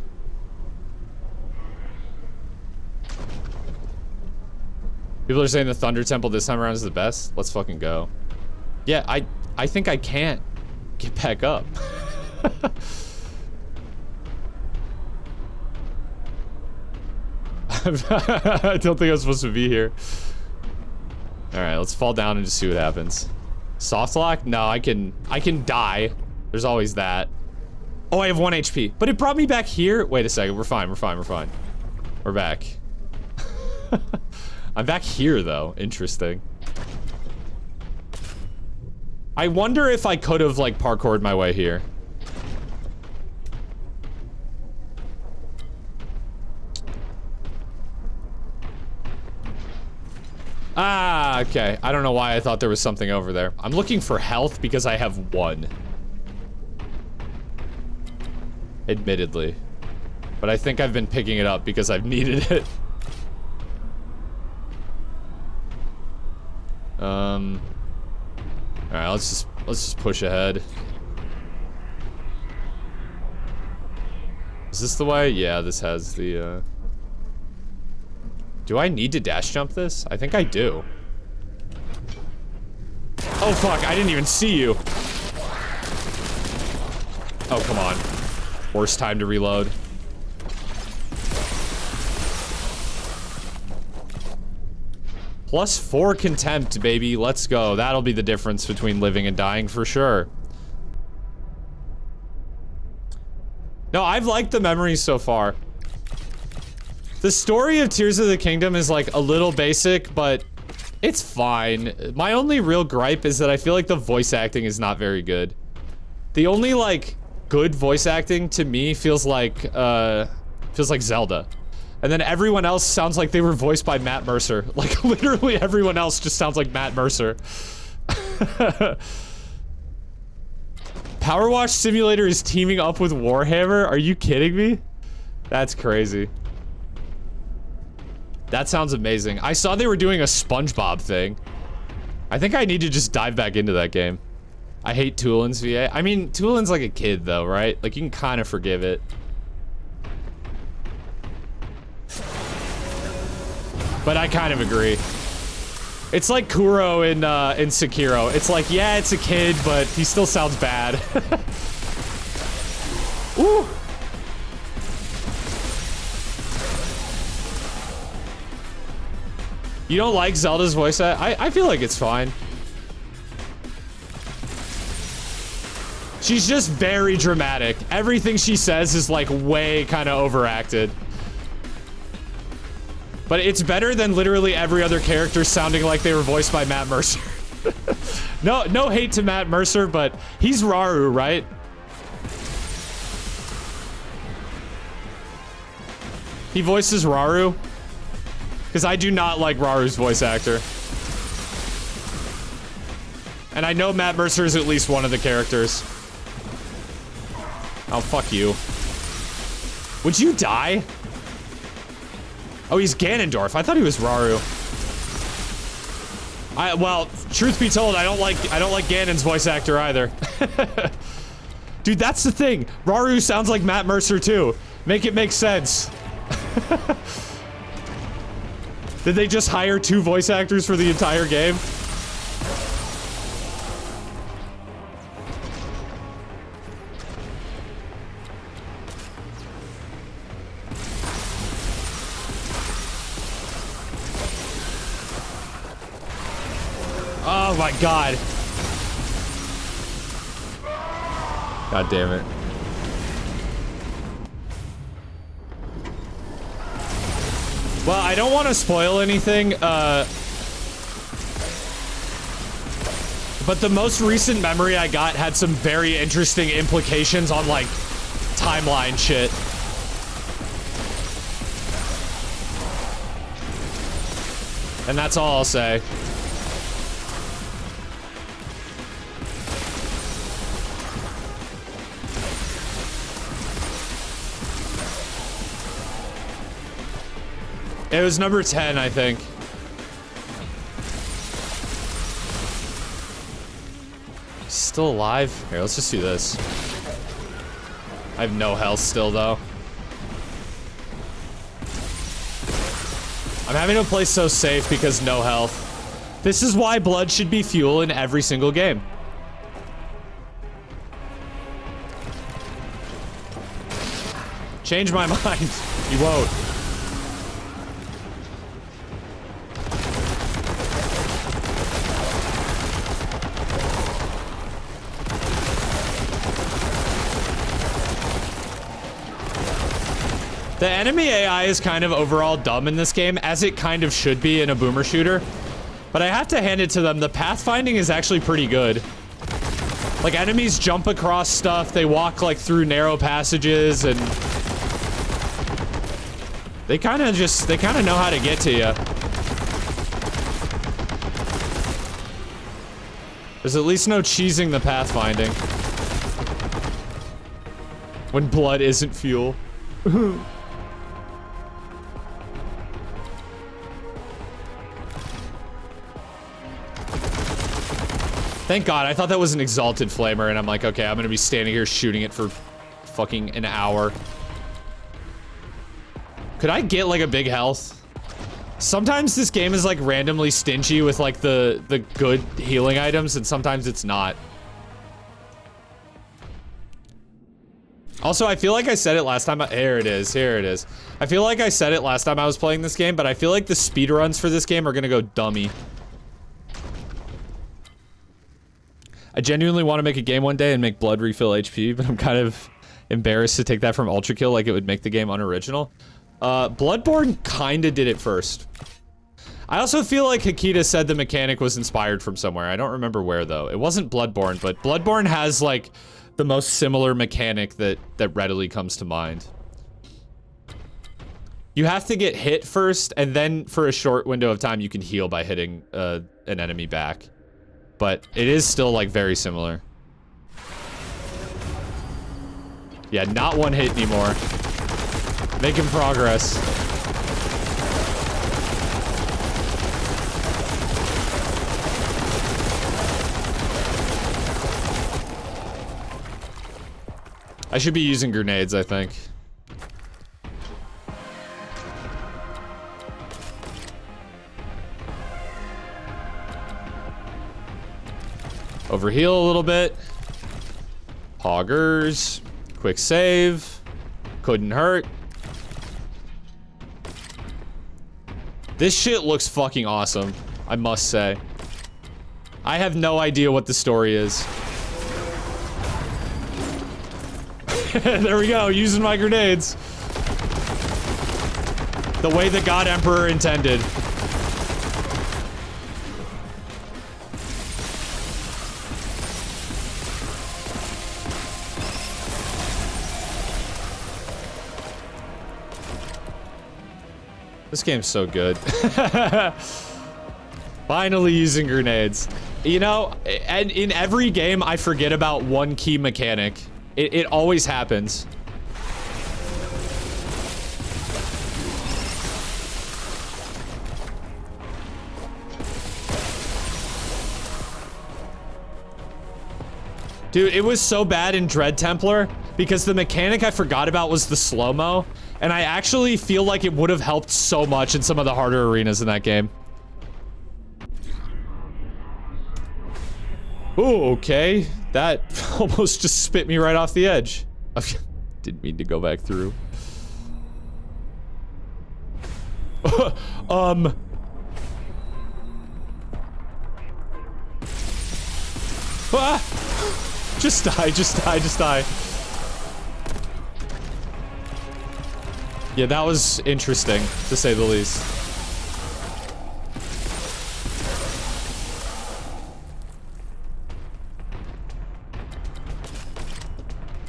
People are saying the Thunder Temple this time around is the best. Let's fucking go. Yeah, I think I can't get back up. I don't think I'm supposed to be here. Alright, let's fall down and just see what happens. Soft lock? No, I can die. There's always that. Oh, I have 1 HP. But it brought me back here. Wait a second. We're fine. We're fine. We're fine. We're back. I'm back here, though. Interesting. I wonder if I could have, like, parkoured my way here. Ah, okay. I don't know why I thought there was something over there. I'm looking for health because I have 1. Admittedly. But I think I've been picking it up because I've needed it. Alright, let's just push ahead. Is this the way? Yeah, this has the, Do I need to dash jump this? I think I do. Oh fuck, I didn't even see you. Oh, come on. Worst time to reload. +4 contempt, baby. Let's go. That'll be the difference between living and dying for sure. No, I've liked the memories so far. The story of Tears of the Kingdom is like a little basic, but it's fine. My only real gripe is that I feel like the voice acting is not very good. The only like good voice acting to me feels like Zelda. And then everyone else sounds like they were voiced by Matt Mercer. Like, literally everyone else just sounds like Matt Mercer. Power Wash Simulator is teaming up with Warhammer? Are you kidding me? That's crazy. That sounds amazing. I saw they were doing a SpongeBob thing. I think I need to just dive back into that game. I hate Toolin's VA. I mean, Toolin's like a kid though, right? Like you can kind of forgive it. But I kind of agree. It's like Kuro in Sekiro. It's like, yeah, it's a kid, but he still sounds bad. Ooh! You don't like Zelda's voice? I feel like it's fine. She's just very dramatic. Everything she says is like way kind of overacted. But it's better than literally every other character sounding like they were voiced by Matt Mercer. No hate to Matt Mercer, but he's Rauru, right? He voices Rauru. Because I do not like Raru's voice actor. And I know Matt Mercer is at least one of the characters. Oh, fuck you. Would you die? Oh, he's Ganondorf. I thought he was Rauru. Well, truth be told, I don't like Ganon's voice actor either. Dude, that's the thing. Rauru sounds like Matt Mercer too. Make it make sense. Did they just hire 2 voice actors for the entire game? Oh my god. God damn it. Well, I don't want to spoil anything, but the most recent memory I got had some very interesting implications on, like, timeline shit. And that's all I'll say. It was number 10, I think. Still alive? Here, let's just do this. I have no health still, though. I'm having to play so safe because no health. This is why blood should be fuel in every single game. Change my mind. You won't. The enemy AI is kind of overall dumb in this game, as it kind of should be in a boomer shooter. But I have to hand it to them, the pathfinding is actually pretty good. Like, enemies jump across stuff, they walk, like, through narrow passages, and... They kind of know how to get to you. There's at least no cheesing the pathfinding. When blood isn't fuel. Thank God, I thought that was an exalted flamer, and I'm like, okay, I'm gonna be standing here shooting it for fucking an hour. Could I get, like, a big health? Sometimes this game is, like, randomly stingy with, like, the good healing items, and sometimes it's not. Also, I feel like I said it last time. Here it is. Here it is. I feel like I said it last time I was playing this game, but I feel like the speedruns for this game are gonna go dummy. I genuinely want to make a game one day and make blood refill HP, but I'm kind of embarrassed to take that from Ultra Kill like it would make the game unoriginal. Bloodborne kinda did it first. I also feel like Hikita said the mechanic was inspired from somewhere. I don't remember where, though. It wasn't Bloodborne, but Bloodborne has, like, the most similar mechanic that readily comes to mind. You have to get hit first, and then for a short window of time, you can heal by hitting an enemy back. But it is still, like, very similar. Yeah, not one hit anymore. Making progress. I should be using grenades, I think. Overheal a little bit. Poggers. Quick save. Couldn't hurt. This shit looks fucking awesome, I must say. I have no idea what the story is. There we go, using my grenades. The way the God Emperor intended. This game's so good. Finally using grenades. You know, and in every game, I forget about one key mechanic. It always happens. Dude, it was so bad in Dread Templar because the mechanic I forgot about was the slow-mo. And I actually feel like it would have helped so much in some of the harder arenas in that game. Ooh, okay. That almost just spit me right off the edge. Didn't mean to go back through. Ah! Just die, just die, just die. Yeah, that was interesting, to say the least.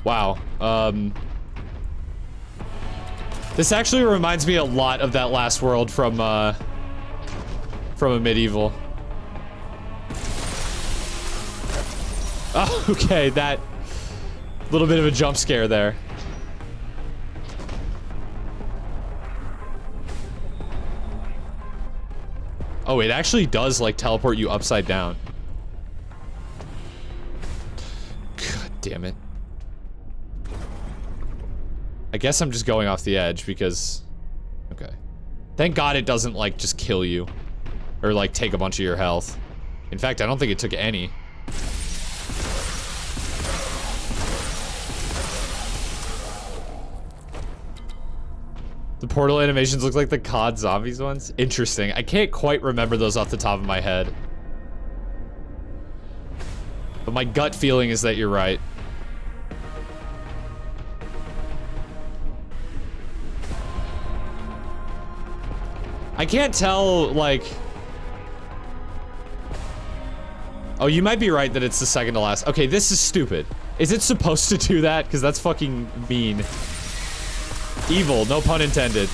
Wow. This actually reminds me a lot of that last world from a medieval. Oh, okay, that little bit of a jump scare there. Oh, it actually does, like, teleport you upside down. God damn it. I guess I'm just going off the edge because... Okay. Thank God it doesn't, like, just kill you. Or, like, take a bunch of your health. In fact, I don't think it took any. The portal animations look like the COD Zombies ones. Interesting. I can't quite remember those off the top of my head. But my gut feeling is that you're right. I can't tell, like... Oh, you might be right that it's the second to last. Okay, this is stupid. Is it supposed to do that? Because that's fucking mean. Evil, no pun intended.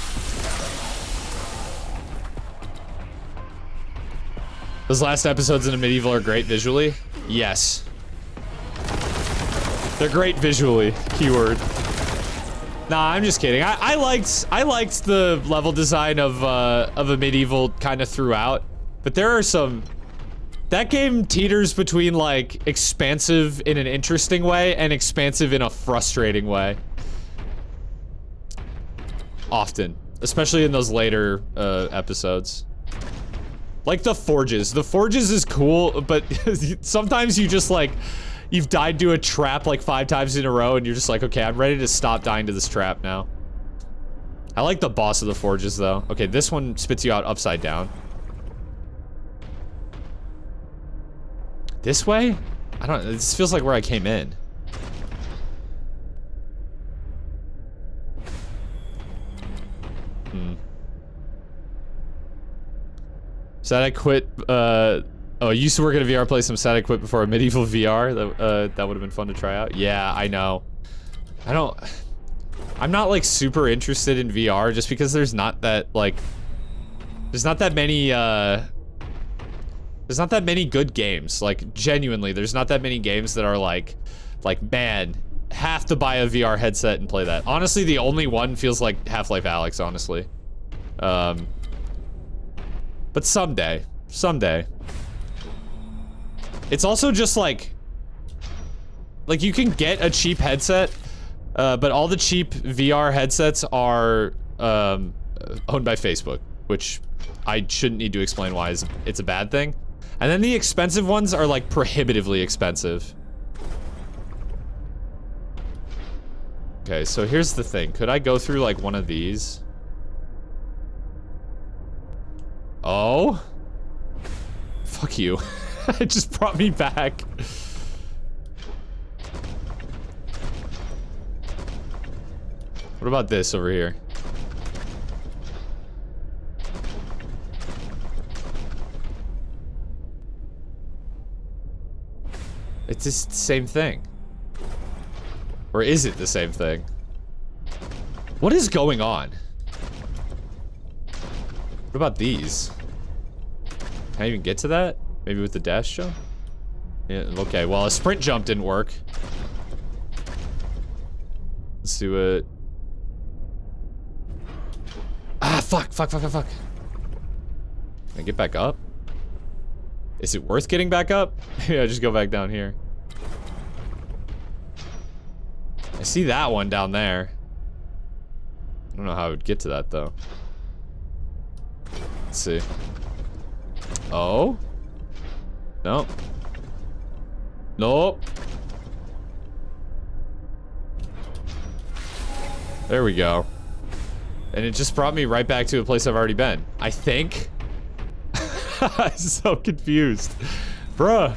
Those last episodes in a medieval are great visually? Yes. They're great visually, keyword. Nah, I'm just kidding. I liked the level design of a medieval kind of throughout, but there are some... That game teeters between, like, expansive in an interesting way and expansive in a frustrating way. Often. Especially in those later, episodes. Like the Forges. The Forges is cool, but sometimes you just, like... You've died to a trap, like, 5 times in a row, and you're just like, okay, I'm ready to stop dying to this trap now. I like the boss of the Forges, though. Okay, this one spits you out upside down. This way? I don't... This feels like where I came in. Said I quit, oh, I used to work at a VR place, I'm sad I quit before a medieval VR. That would have been fun to try out. Yeah, I know. I'm not, like, super interested in VR just because there's not that, like... There's not that many, There's not that many good games. Like, genuinely, there's not that many games that are like, man, have to buy a VR headset and play that. Honestly, the only one feels like Half-Life Alyx, honestly. But someday. Someday. It's also just like you can get a cheap headset, but all the cheap VR headsets are owned by Facebook, which I shouldn't need to explain why it's a bad thing. And then the expensive ones are like prohibitively expensive. Okay, so here's the thing. Could I go through like one of these? Oh? Fuck you. It just brought me back. What about this over here? It's just the same thing. Or is it the same thing? What is going on? What about these? Can I even get to that? Maybe with the dash jump? Yeah, okay, well, a sprint jump didn't work. Let's do it. Ah, fuck. Can I get back up? Is it worth getting back up? Yeah, just go back down here. I see that one down there. I don't know how I would get to that, though. Let's see. Oh? No. Nope. There we go. And it just brought me right back to a place I've already been. I think. I'm so confused. Bruh.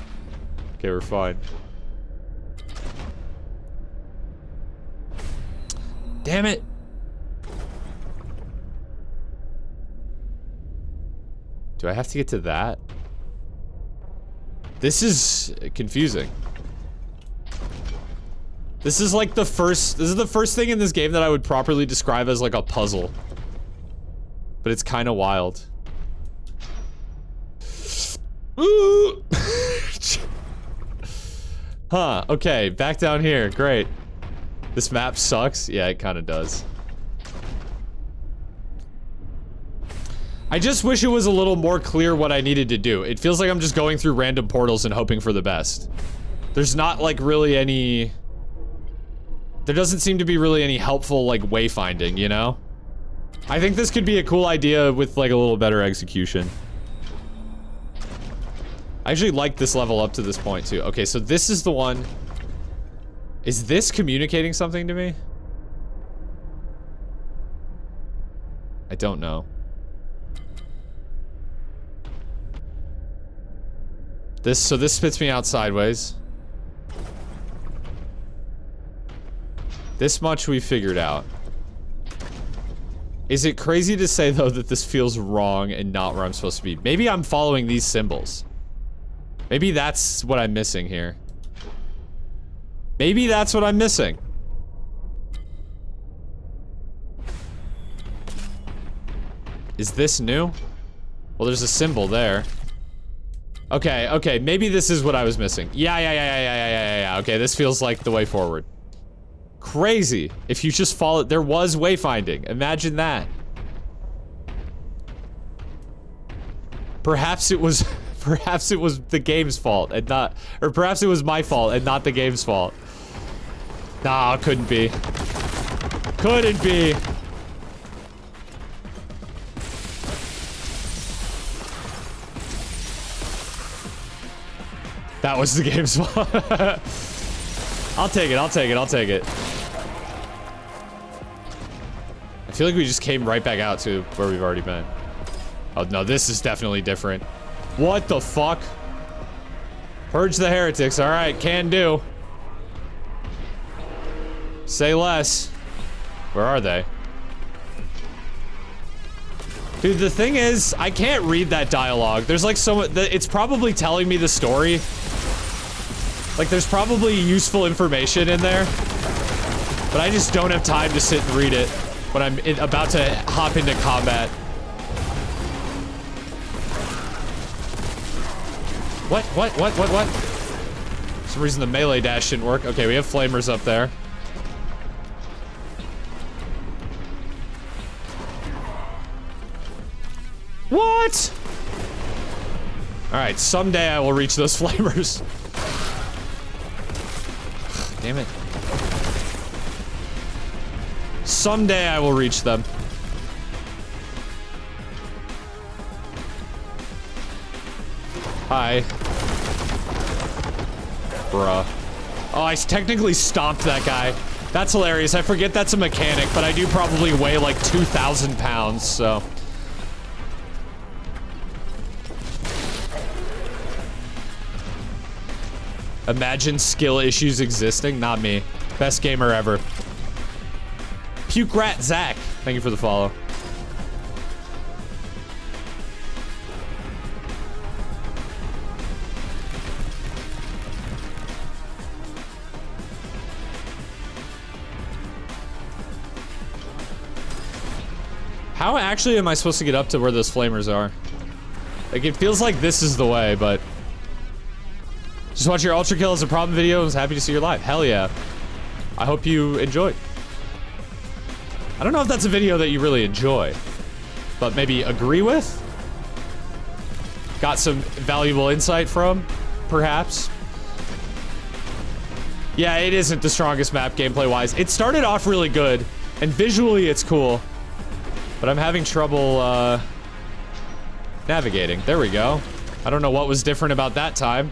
Okay, we're fine. Damn it. Do I have to get to that? This is confusing. This is like the first, this is the first thing in this game that I would properly describe as like a puzzle. But it's kind of wild. Ooh. Huh, okay, back down here, great. This map sucks? Yeah, it kind of does. I just wish it was a little more clear what I needed to do. It feels like I'm just going through random portals and hoping for the best. There's not like really any... There doesn't seem to be really any helpful like wayfinding, you know? I think this could be a cool idea with like a little better execution. I actually like this level up to this point too. Okay, so this is the one... Is this communicating something to me? I don't know. So this spits me out sideways. This much we figured out. Is it crazy to say though that this feels wrong and not where I'm supposed to be? Maybe I'm following these symbols. Maybe that's what I'm missing here. Maybe that's what I'm missing. Is this new? Well, there's a symbol there. Okay, okay, maybe this is what I was missing. Yeah. Okay, this feels like the way forward. Crazy. If you just follow, there was wayfinding. Imagine that. Perhaps it was the game's fault and not, or perhaps it was my fault and not the game's fault. Nah, couldn't be. Couldn't be. That was the game's fault. I'll take it. I feel like we just came right back out to where we've already been. Oh no, this is definitely different. What the fuck? Purge the heretics. Alright, can do. Say less. Where are they? Dude, the thing is, I can't read that dialogue. There's like so much, it's probably telling me the story. Like there's probably useful information in there. But I just don't have time to sit and read it when I'm about to hop into combat. What? For some reason the melee dash didn't work. Okay, we have flamers up there. What? Alright, someday I will reach those flamers. Damn it. Someday I will reach them. Hi. Bruh. Oh, I technically stomped that guy. That's hilarious. I forget that's a mechanic, but I do probably weigh like 2,000 pounds, so. Imagine skill issues existing. Not me. Best gamer ever. Puke Rat Zach. Thank you for the follow. How actually am I supposed to get up to where those flamers are? Like, it feels like this is the way, but... Just watch your Ultra Kill as a problem video and was happy to see your live. Hell yeah. I hope you enjoyed. I don't know if that's a video that you really enjoy, but maybe agree with? Got some valuable insight from, perhaps? Yeah, it isn't the strongest map gameplay-wise. It started off really good, and visually it's cool, but I'm having trouble, navigating. There we go. I don't know what was different about that time.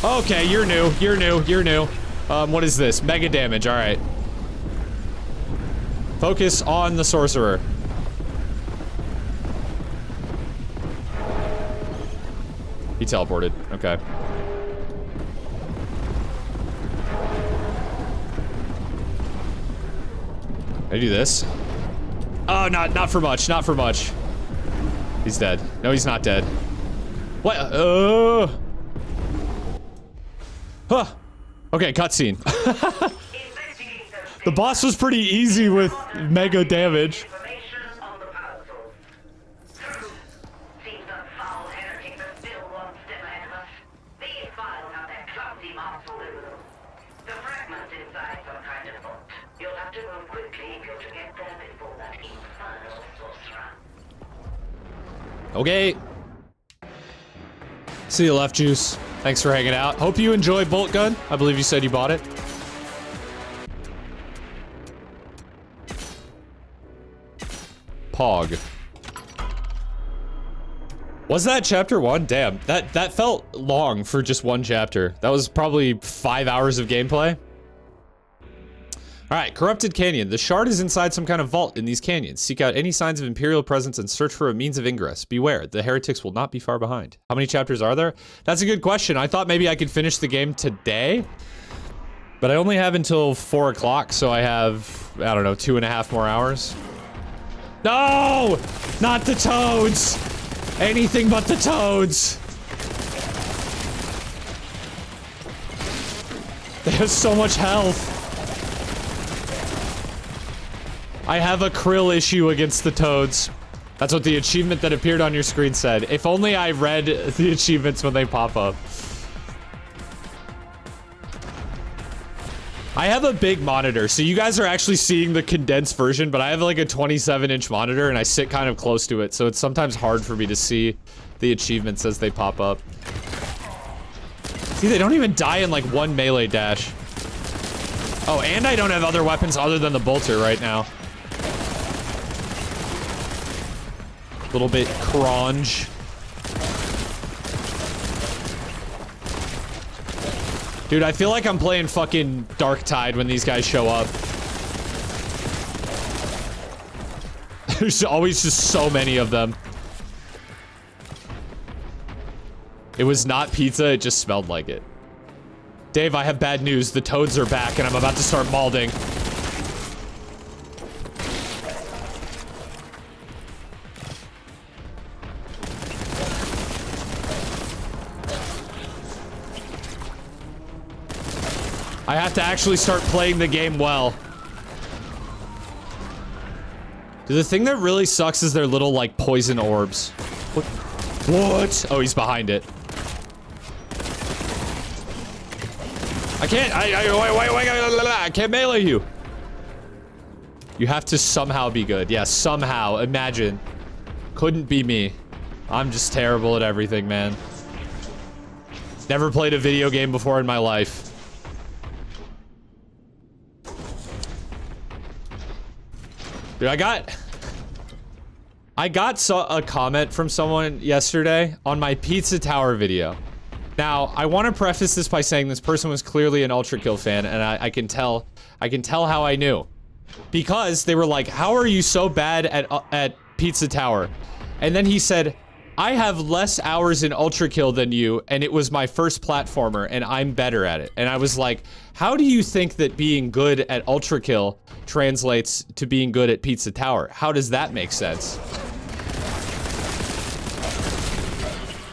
Okay, you're new. You're new. You're new. What is this? Mega damage. All right. Focus on the sorcerer. He teleported. Okay. I do this. Oh, not for much. Not for much. He's dead. No, he's not dead. What? Huh. Okay, cutscene. The boss was pretty easy with mega damage. Okay. See you, Left Juice. Thanks for hanging out. Hope you enjoy Boltgun. I believe you said you bought it. Pog. Was that chapter 1? Damn, that felt long for just one chapter. That was probably 5 hours of gameplay. Alright, Corrupted Canyon. The shard is inside some kind of vault in these canyons. Seek out any signs of Imperial presence and search for a means of ingress. Beware, the heretics will not be far behind. How many chapters are there? That's a good question. I thought maybe I could finish the game today, but I only have until 4 o'clock, so I have, I don't know, 2.5 more hours. No! Not the toads! Anything but the toads! They have so much health. I have a krill issue against the toads. That's what the achievement that appeared on your screen said. If only I read the achievements when they pop up. I have a big monitor, so you guys are actually seeing the condensed version, but I have like a 27-inch monitor and I sit kind of close to it, so it's sometimes hard for me to see the achievements as they pop up. See, they don't even die in like one melee dash. Oh, and I don't have other weapons other than the bolter right now. Little bit cronge. Dude, I feel like I'm playing fucking Dark Tide when these guys show up. There's always just so many of them. It was not pizza, it just smelled like it. Dave, I have bad news. The toads are back and I'm about to start malding. I have to actually start playing the game well. Dude, the thing that really sucks is their little, like, poison orbs. What? Oh, he's behind it. I can't, I can't melee you. You have to somehow be good. Yeah, somehow. Imagine. Couldn't be me. I'm just terrible at everything, man. Never played a video game before in my life. Dude, I got a comment from someone yesterday on my Pizza Tower video. Now, I want to preface this by saying this person was clearly an Ultra Kill fan, and I can tell how I knew. Because they were like, how are you so bad at Pizza Tower? And then he said, I have less hours in Ultra Kill than you, and it was my first platformer, and I'm better at it. And I was like, how do you think that being good at Ultra Kill translates to being good at Pizza Tower? How does that make sense?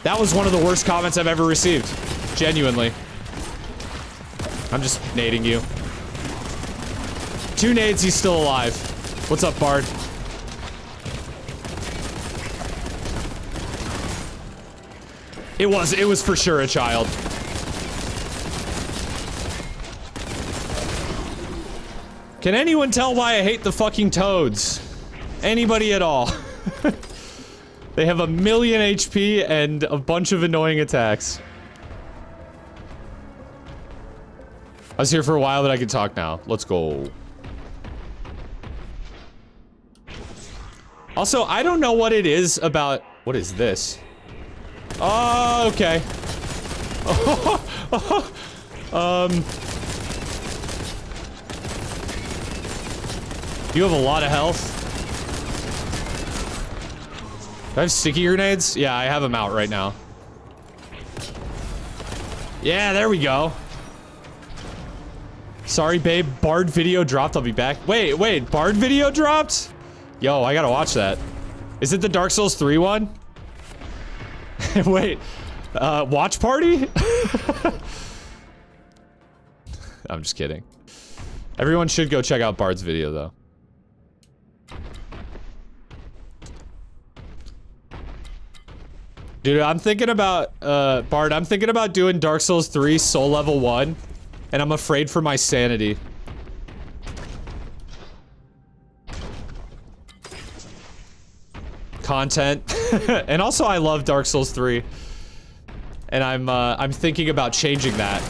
That was one of the worst comments I've ever received. Genuinely. I'm just nading you. 2 nades, he's still alive. What's up, Bard? It was for sure a child. Can anyone tell why I hate the fucking toads? Anybody at all? They have 1,000,000 HP and a bunch of annoying attacks. I was here for a while, but I can talk now. Let's go. Also, I don't know what it is about... What is this? Oh, okay. You have a lot of health. Do I have sticky grenades? Yeah, I have them out right now. Yeah, there we go. Sorry, babe. Bard video dropped. I'll be back. Wait. Bard video dropped? Yo, I gotta watch that. Is it the Dark Souls 3 one? Wait. Watch party? I'm just kidding. Everyone should go check out Bard's video, though. Dude, I'm thinking about, Bard, I'm thinking about doing Dark Souls 3 Soul Level 1, and I'm afraid for my sanity. Content. And also, I love Dark Souls 3. And I'm thinking about changing that.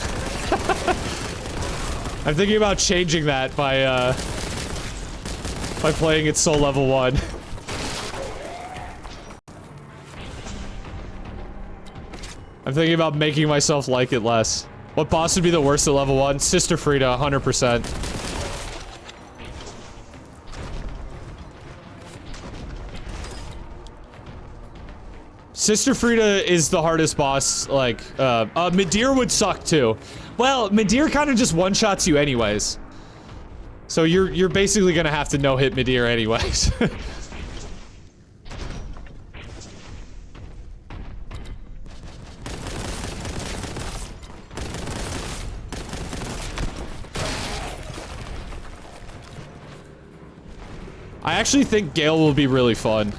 I'm thinking about changing that by playing it Soul Level 1. I'm thinking about making myself like it less. What boss would be the worst at level 1? Sister Frida, 100%. Sister Frida is the hardest boss, like, Midir would suck too. Well, Midir kind of just one-shots you anyways. So you're basically gonna have to no-hit Midir anyways. I actually think Gale will be really fun.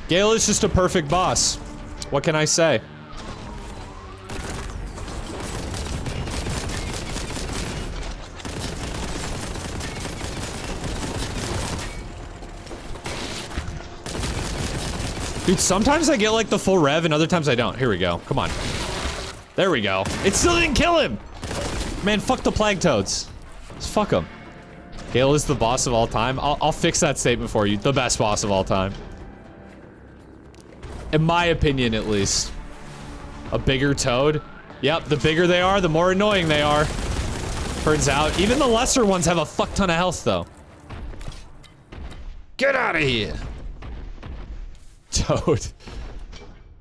Gale is just a perfect boss. What can I say? Dude, sometimes I get like the full rev and other times I don't. Here we go. Come on. There we go. It still didn't kill him! Man, fuck the plague toads. Just fuck them. Gale is the boss of all time. I'll fix that statement for you. The best boss of all time. In my opinion, at least. A bigger toad? Yep, the bigger they are, the more annoying they are. Turns out, even the lesser ones have a fuck ton of health, though. Get out of here! Toad.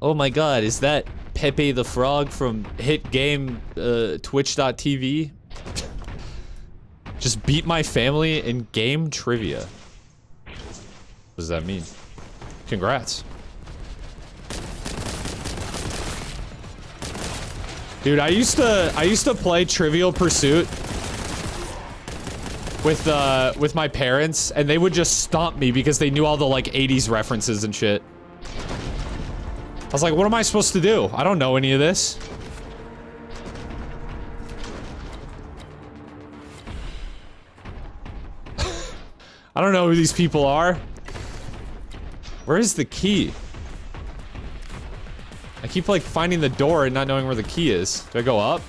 Oh my god, is that Pepe the Frog from hit game Twitch.tv? Just beat my family in game trivia. What does that mean? Congrats. Dude, I used to play Trivial Pursuit with my parents, and they would just stomp me because they knew all the like 80s references and shit. I was like, what am I supposed to do? I don't know any of this. I don't know who these people are. Where is the key? I keep like finding the door and not knowing where the key is. Do I go up?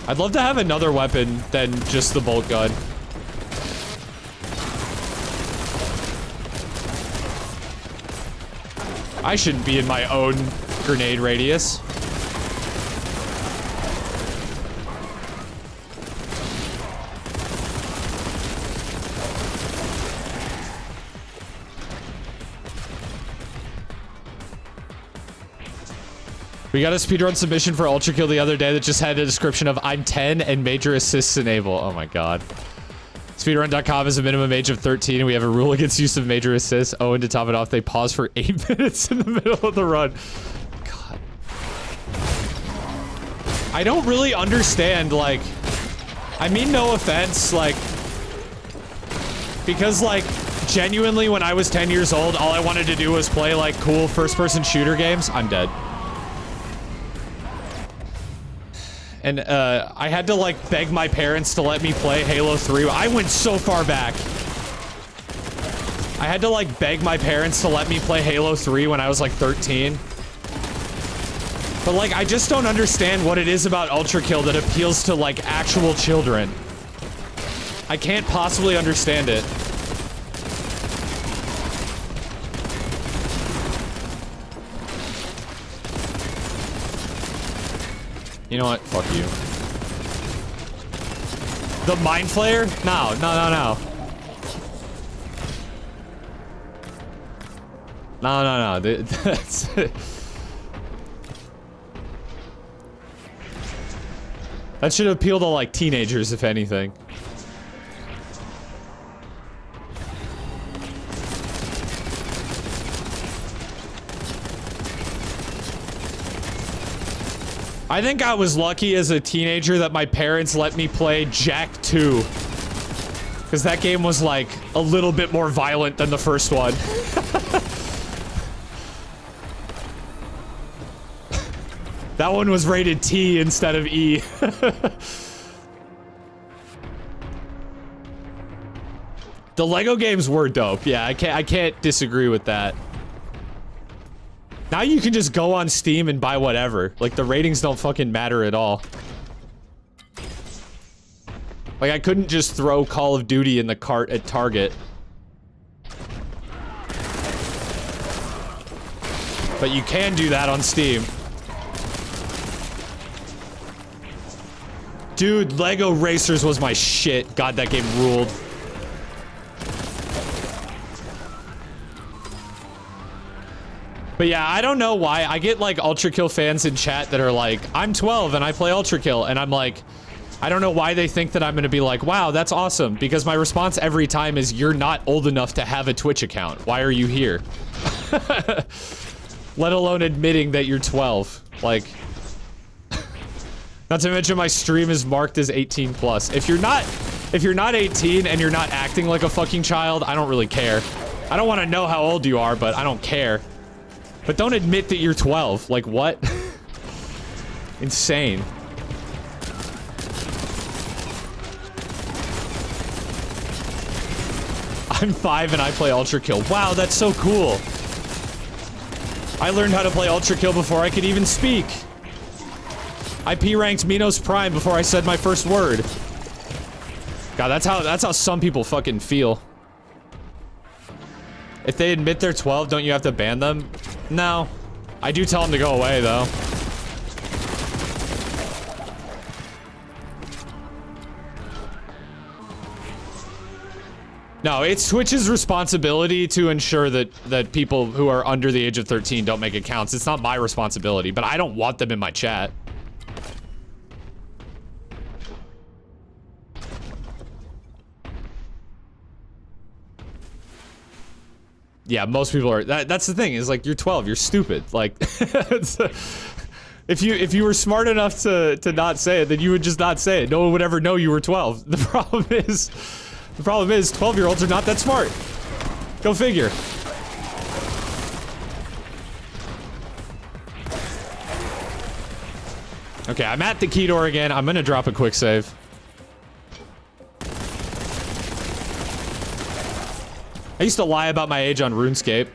I'd love to have another weapon than just the bolt gun. I shouldn't be in my own grenade radius. We got a speedrun submission for Ultra Kill the other day that just had a description of I'm 10 and major assists enable. Oh my god. Speedrun.com is a minimum age of 13 and we have a rule against use of major assists. Oh, and to top it off, they pause for 8 minutes in the middle of the run. God. I don't really understand, like... I mean no offense, like... Because, like, genuinely when I was 10 years old, all I wanted to do was play, like, cool first-person shooter games. I'm dead. And, I had to, like, beg my parents to let me play Halo 3. I went so far back. I had to, like, beg my parents to let me play Halo 3 when I was, like, 13. But, like, I just don't understand what it is about Ultra Kill that appeals to, like, actual children. I can't possibly understand it. You know what? Fuck you. The Mind Flayer? No, no, no, no. No, no, no. That's... That should appeal to, like, teenagers, if anything. I think I was lucky as a teenager that my parents let me play Jak 2. Because that game was, like, a little bit more violent than the first one. That one was rated T instead of E. The Lego games were dope. Yeah, I can't disagree with that. Now you can just go on Steam and buy whatever. Like, the ratings don't fucking matter at all. Like, I couldn't just throw Call of Duty in the cart at Target. But you can do that on Steam. Dude, Lego Racers was my shit. God, that game ruled. But yeah, I don't know why. I get, like, Ultra Kill fans in chat that are like, I'm 12 and I play Ultra Kill. And I'm like, I don't know why they think that I'm gonna be like, wow, that's awesome. Because my response every time is, you're not old enough to have a Twitch account. Why are you here? Let alone admitting that you're 12. Like... Not to mention my stream is marked as 18 plus. If you're not 18 and you're not acting like a fucking child, I don't really care. I don't want to know how old you are, but I don't care. But don't admit that you're 12. Like, what? Insane. I'm 5 and I play Ultra Kill. Wow, that's so cool. I learned how to play Ultra Kill before I could even speak. I P-ranked Minos Prime before I said my first word. God, that's how some people fucking feel. If they admit they're 12, don't you have to ban them? No. I do tell them to go away, though. No, it's Twitch's responsibility to ensure that people who are under the age of 13 don't make accounts. It's not my responsibility, but I don't want them in my chat. yeah, most people are. That's the thing, is like, you're 12, you're stupid. Like, if you were smart enough to not say it, then you would just not say it. No one would ever know you were 12. The problem is 12-year-olds are not that smart. Go figure. Okay, I'm at the key door again. I'm gonna drop a quick save. I used to lie about my age on RuneScape.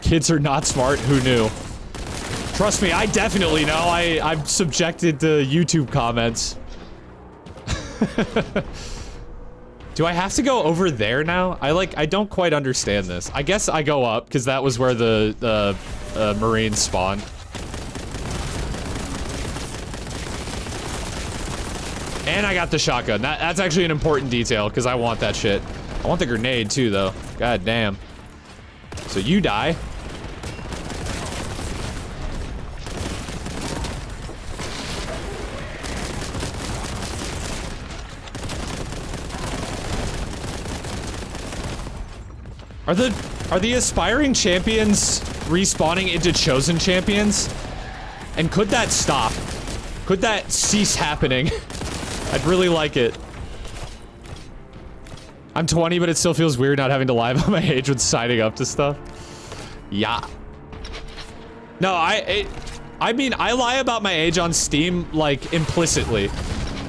Kids are not smart, who knew? Trust me, I definitely know. I'm subjected to YouTube comments. Do I have to go over there now? I don't quite understand this. I guess I go up, because that was where the Marines spawned. And I got the shotgun. That's actually an important detail, because I want that shit. I want the grenade, too, though. God damn. So you die. Are the aspiring champions respawning into chosen champions? And could that stop? Could that cease happening? I'd really like it. I'm 20, but it still feels weird not having to lie about my age when signing up to stuff. Yeah. No, I mean, I lie about my age on Steam, like, implicitly.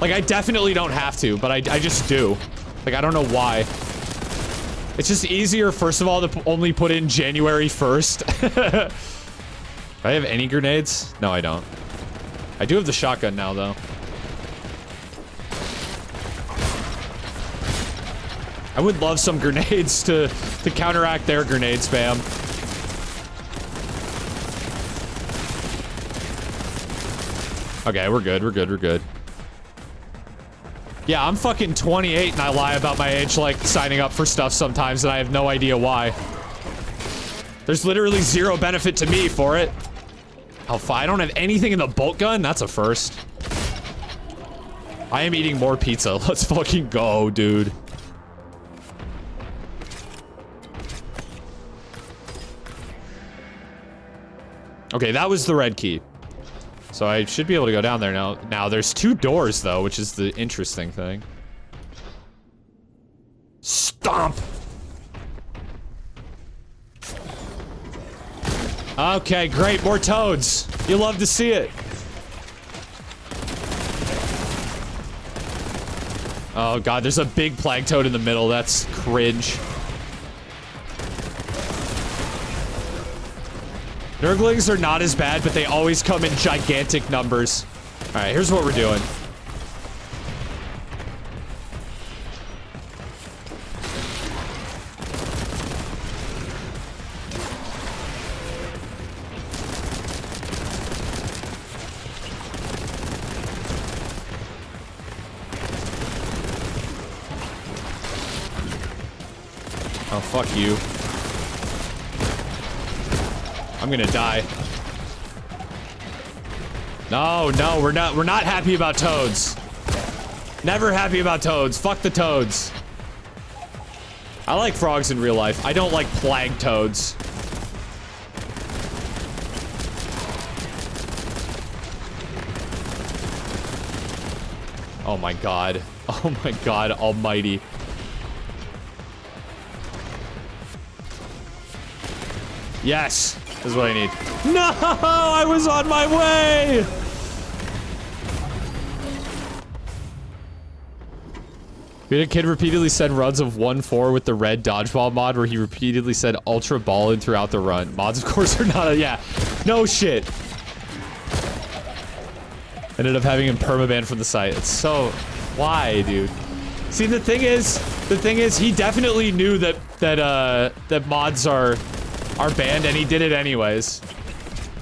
Like, I definitely don't have to, but I just do. Like, I don't know why. It's just easier, first of all, to only put in January 1st. Do I have any grenades? No, I don't. I do have the shotgun now, though. I would love some grenades to counteract their grenade spam. Okay, we're good, we're good, we're good. Yeah, I'm fucking 28 and I lie about my age, like, signing up for stuff sometimes and I have no idea why. There's literally zero benefit to me for it. Oh, I don't have anything in the bolt gun? That's a first. I am eating more pizza. Let's fucking go, dude. Okay, that was the red key. So I should be able to go down there now. Now, there's 2 doors, though, which is the interesting thing. Stomp! Okay, great. More toads. You love to see it. Oh, God. There's a big plague toad in the middle. That's cringe. Nurglings are not as bad, but they always come in gigantic numbers. Alright, here's what we're doing. Oh, fuck you. I'm gonna die. No, no, we're not happy about toads. Never happy about toads. Fuck the toads. I like frogs in real life. I don't like plague toads. Oh my god. Oh my god almighty. Yes! This is what I need. No! I was on my way! We had a kid repeatedly send runs of 1-4 with the red dodgeball mod where he repeatedly said ultra ballin' throughout the run. Mods, of course, are not a... Yeah. No shit. Ended up having him permaban from the site. It's so... Why, dude? See, the thing is, he definitely knew that mods are banned, and he did it anyways.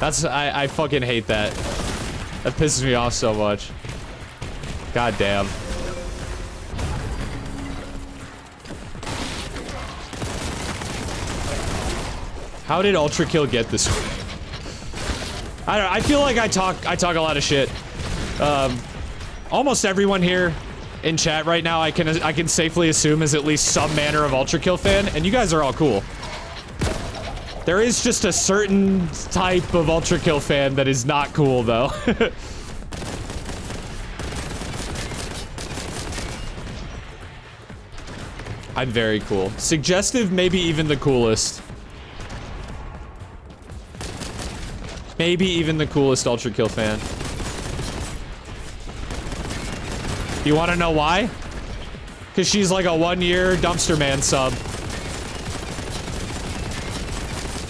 I fucking hate that. That pisses me off so much. God damn. How did Ultra Kill get this way? I don't know, I feel like I talk a lot of shit. Almost everyone here in chat right now I can safely assume is at least some manner of Ultra Kill fan, and you guys are all cool. There is just a certain type of Ultra Kill fan that is not cool, though. I'm very cool. Suggestive, maybe even the coolest. Maybe even the coolest Ultra Kill fan. You want to know why? Because she's like a 1-year Dumpster Man sub.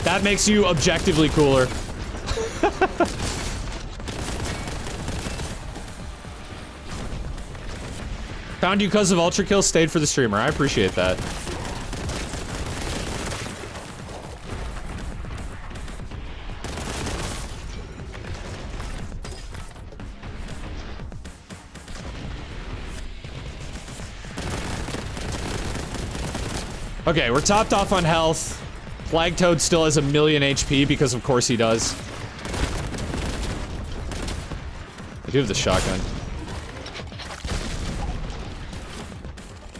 That makes you objectively cooler. Found you because of Ultra Kill, stayed for the streamer. I appreciate that. Okay, we're topped off on health. Flag Toad still has 1,000,000 HP because of course he does. I do have the shotgun.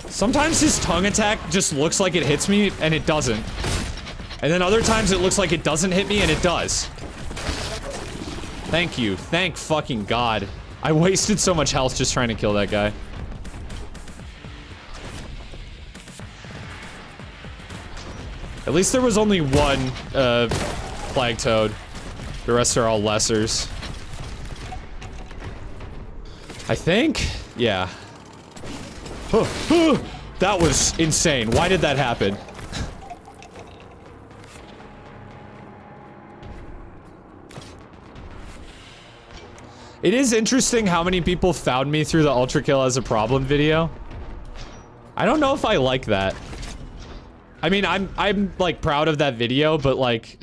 Sometimes his tongue attack just looks like it hits me and it doesn't. And then other times it looks like it doesn't hit me and it does. Thank you. Thank fucking God. I wasted so much health just trying to kill that guy. At least there was only one, Flag Toad. The rest are all lessers. I think? Yeah. That was insane. Why did that happen? It is interesting how many people found me through the Ultra Kill as a problem video. I don't know if I like that. I mean, I'm like proud of that video, but like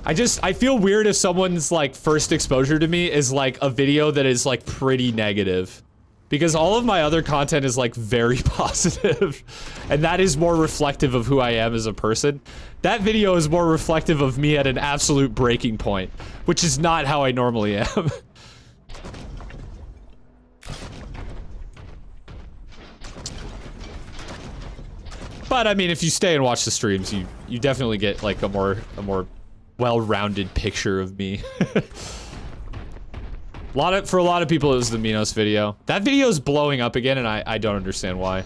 I feel weird if someone's like first exposure to me is like a video that is like pretty negative. Because all of my other content is like very positive. And that is more reflective of who I am as a person. That video is more reflective of me at an absolute breaking point, which is not how I normally am. But I mean, if you stay and watch the streams, you definitely get like a more well-rounded picture of me. For a lot of people, it was the Minos video. That video is blowing up again, and I don't understand why.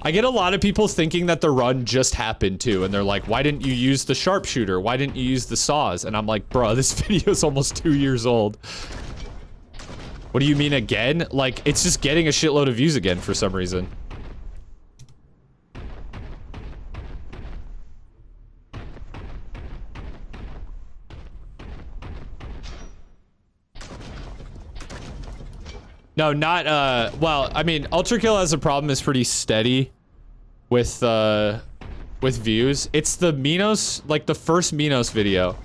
I get a lot of people thinking that the run just happened too, and they're like, why didn't you use the sharpshooter? Why didn't you use the saws? And I'm like, bro, this video is almost 2 years old. What do you mean again? Like, it's just getting a shitload of views again for some reason. No, not, well, I mean, Ultra Kill as a problem is pretty steady with views. It's the Minos, like the first Minos video.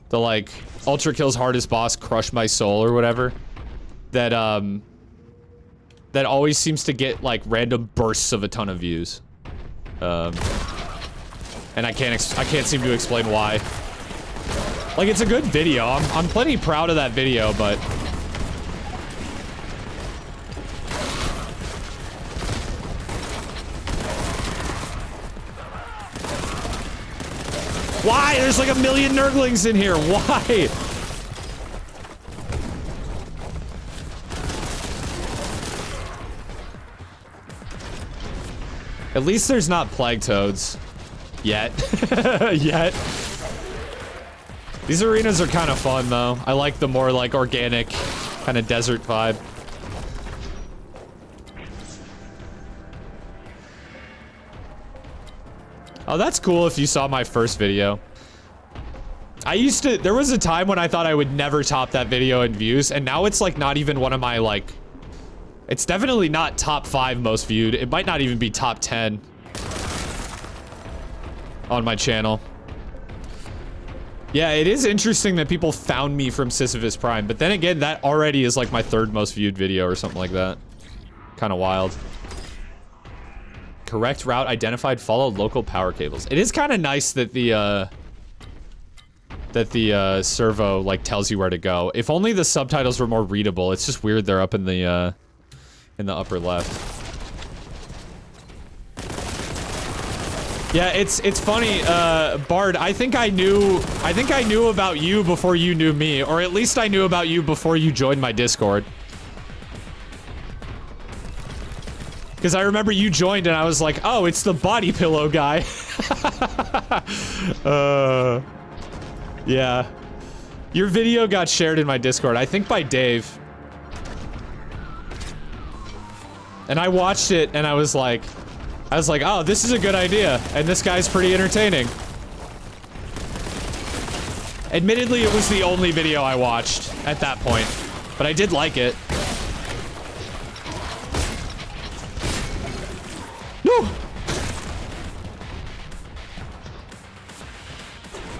The, like, Ultra Kill's hardest boss, crush my soul or whatever. That always seems to get, like, random bursts of a ton of views. And I can't seem to explain why. Like, it's a good video. I'm plenty proud of that video, but... Why? There's like 1,000,000 Nurglings in here. Why? At least there's not Plague Toads. Yet. Yet. These arenas are kind of fun, though. I like the more, like, organic, kind of desert vibe. Oh, that's cool if you saw my first video. There was a time when I thought I would never top that video in views, and now it's like not even one of my like, it's definitely not top 5 most viewed. It might not even be top 10 on my channel. Yeah, it is interesting that people found me from Sisyphus Prime, but then again, that already is like my 3rd most viewed video or something like that. Kind of wild. Correct route identified, follow local power cables. It is kind of nice that the that the servo like tells you where to go. If only the subtitles were more readable. It's just weird they're up in the upper left. Yeah, it's funny, Bard, I think I knew about you before you knew me, or at least I knew about you before you joined my Discord. Because I remember you joined and I was like, oh, it's the body pillow guy. Yeah. Your video got shared in my Discord, I think by Dave. And I watched it and I was like, oh, this is a good idea, and this guy's pretty entertaining. Admittedly, it was the only video I watched at that point, but I did like it. Woo!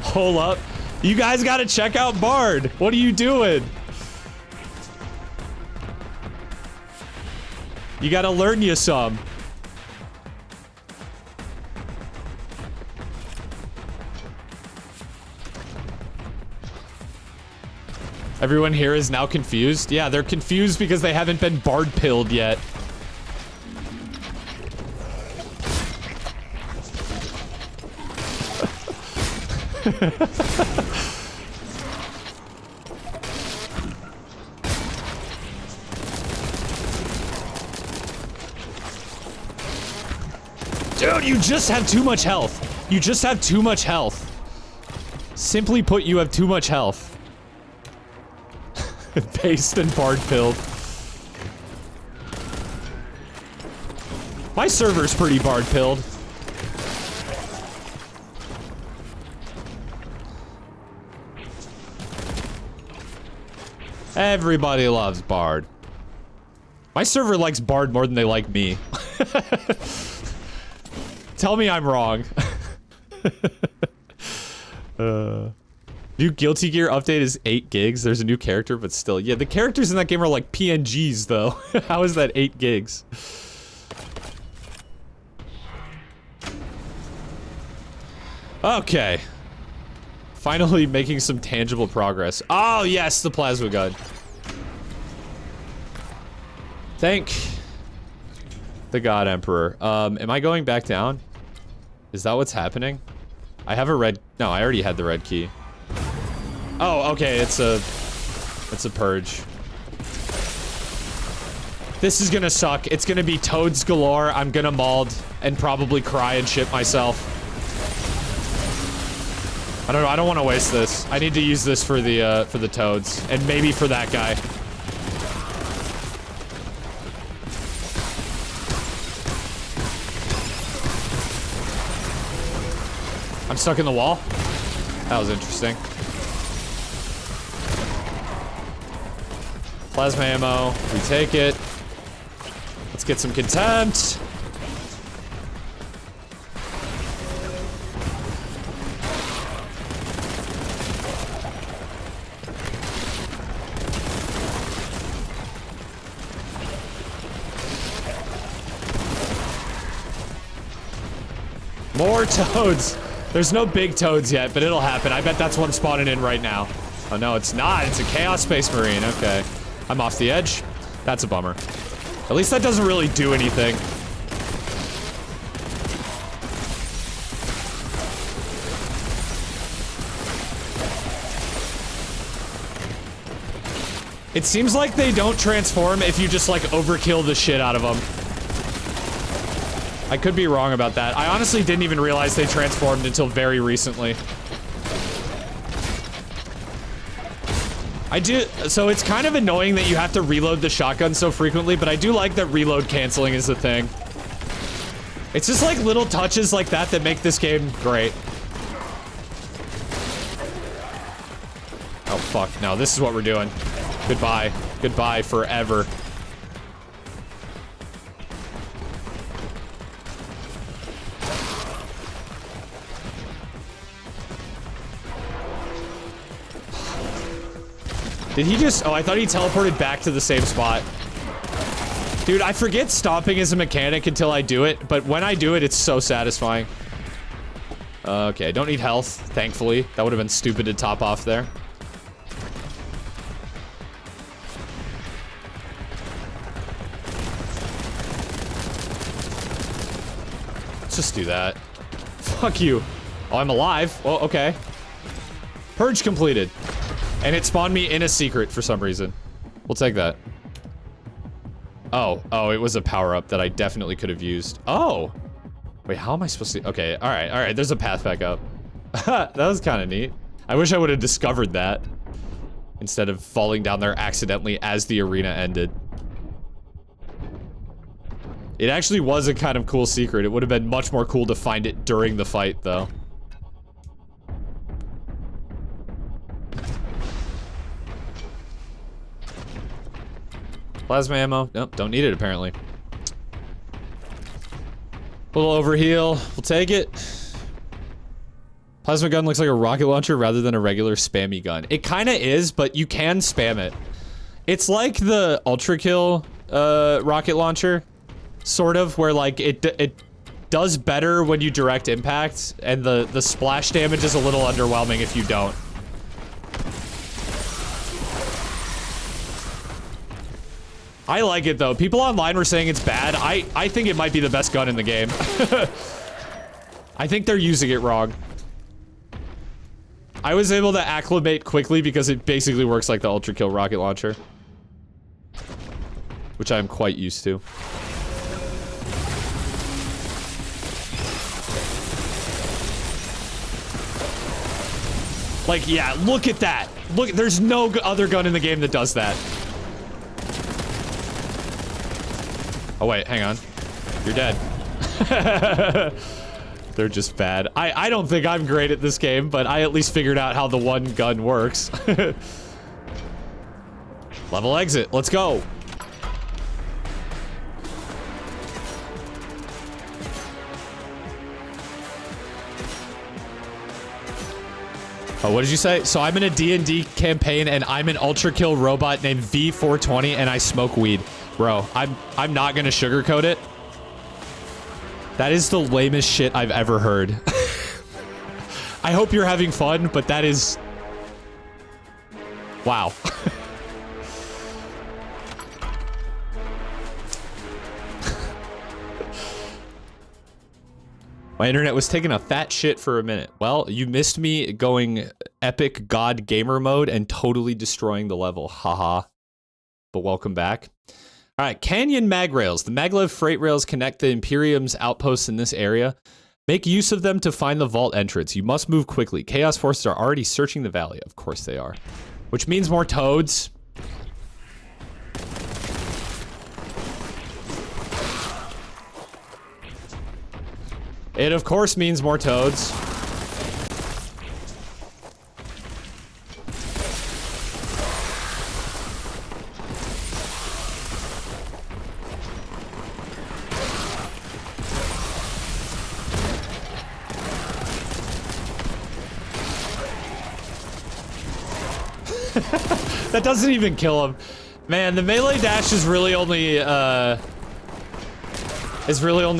Hold up. You guys gotta check out Bard. What are you doing? You gotta learn you some. Everyone here is now confused? Yeah, they're confused because they haven't been bard-pilled yet. Dude, you just have too much health. You just have too much health. Simply put, you have too much health. Based and bard pilled. My server's pretty bard pilled. Everybody loves Bard. My server likes Bard more than they like me. Tell me I'm wrong. New Guilty Gear update is 8 gigs. There's a new character, but still. Yeah, the characters in that game are like PNGs, though. How is that 8 gigs? Okay. Finally making some tangible progress. Oh, yes, the plasma gun. Thank the God Emperor. Am I going back down? Is that what's happening? I have a red... No, I already had the red key. Oh, okay, it's a purge. This is gonna suck. It's gonna be toads galore. I'm gonna mauled and probably cry and shit myself. I don't know, I don't want to waste this. I need to use this for the toads. And maybe for that guy. I'm stuck in the wall? That was interesting. Plasma ammo. We take it. Let's get some contempt. More toads. There's no big toads yet, but it'll happen. I bet that's one spawning in right now. Oh no, it's not. It's a Chaos Space Marine. Okay. I'm off the edge. That's a bummer. At least that doesn't really do anything. It seems like they don't transform if you just like overkill the shit out of them. I could be wrong about that. I honestly didn't even realize they transformed until very recently. I do, so it's kind of annoying that you have to reload the shotgun so frequently, but I do like that reload canceling is a thing. It's just like little touches like that that make this game great. Oh fuck, no, this is what we're doing. Goodbye. Goodbye forever. Did he just... Oh, I thought he teleported back to the same spot. Dude, I forget stomping is a mechanic until I do it, but when I do it, it's so satisfying. Okay, I don't need health, thankfully. That would have been stupid to top off there. Let's just do that. Fuck you. Oh, I'm alive. Oh, okay. Purge completed. And it spawned me in a secret for some reason. We'll take that. Oh, it was a power-up that I definitely could have used. Oh! Wait, how am I supposed to... Okay, alright, there's a path back up. That was kind of neat. I wish I would have discovered that instead of falling down there accidentally as the arena ended. It actually was a kind of cool secret. It would have been much more cool to find it during the fight, though. Plasma ammo. Nope, don't need it, apparently. Little overheal. We'll take it. Plasma gun looks like a rocket launcher rather than a regular spammy gun. It kind of is, but you can spam it. It's like the Ultra Kill rocket launcher. Sort of, where like it does better when you direct impact, and the splash damage is a little underwhelming if you don't. I like it though. People online were saying it's bad. I think it might be the best gun in the game. I think they're using it wrong. I was able to acclimate quickly because it basically works like the Ultra Kill rocket launcher, which I'm quite used to. Like, yeah, look at that. Look, there's no other gun in the game that does that. Oh, wait, hang on. You're dead. They're just bad. I don't think I'm great at this game, but I at least figured out how the one gun works. Level exit. Let's go. Oh, what did you say? So I'm in a D&D campaign and I'm an ultra kill robot named V420 and I smoke weed. Bro, I'm not gonna sugarcoat it. That is the lamest shit I've ever heard. I hope you're having fun, but that is... Wow. My internet was taking a fat shit for a minute. Well, you missed me going epic god gamer mode and totally destroying the level. Haha. But welcome back. Alright, Canyon mag rails. The maglev freight rails connect the Imperium's outposts in this area. Make use of them to find the vault entrance. You must move quickly. Chaos forces are already searching the valley. Of course they are. Which means more toads. It of course means more toads. That doesn't even kill him. Man, the melee dash is really only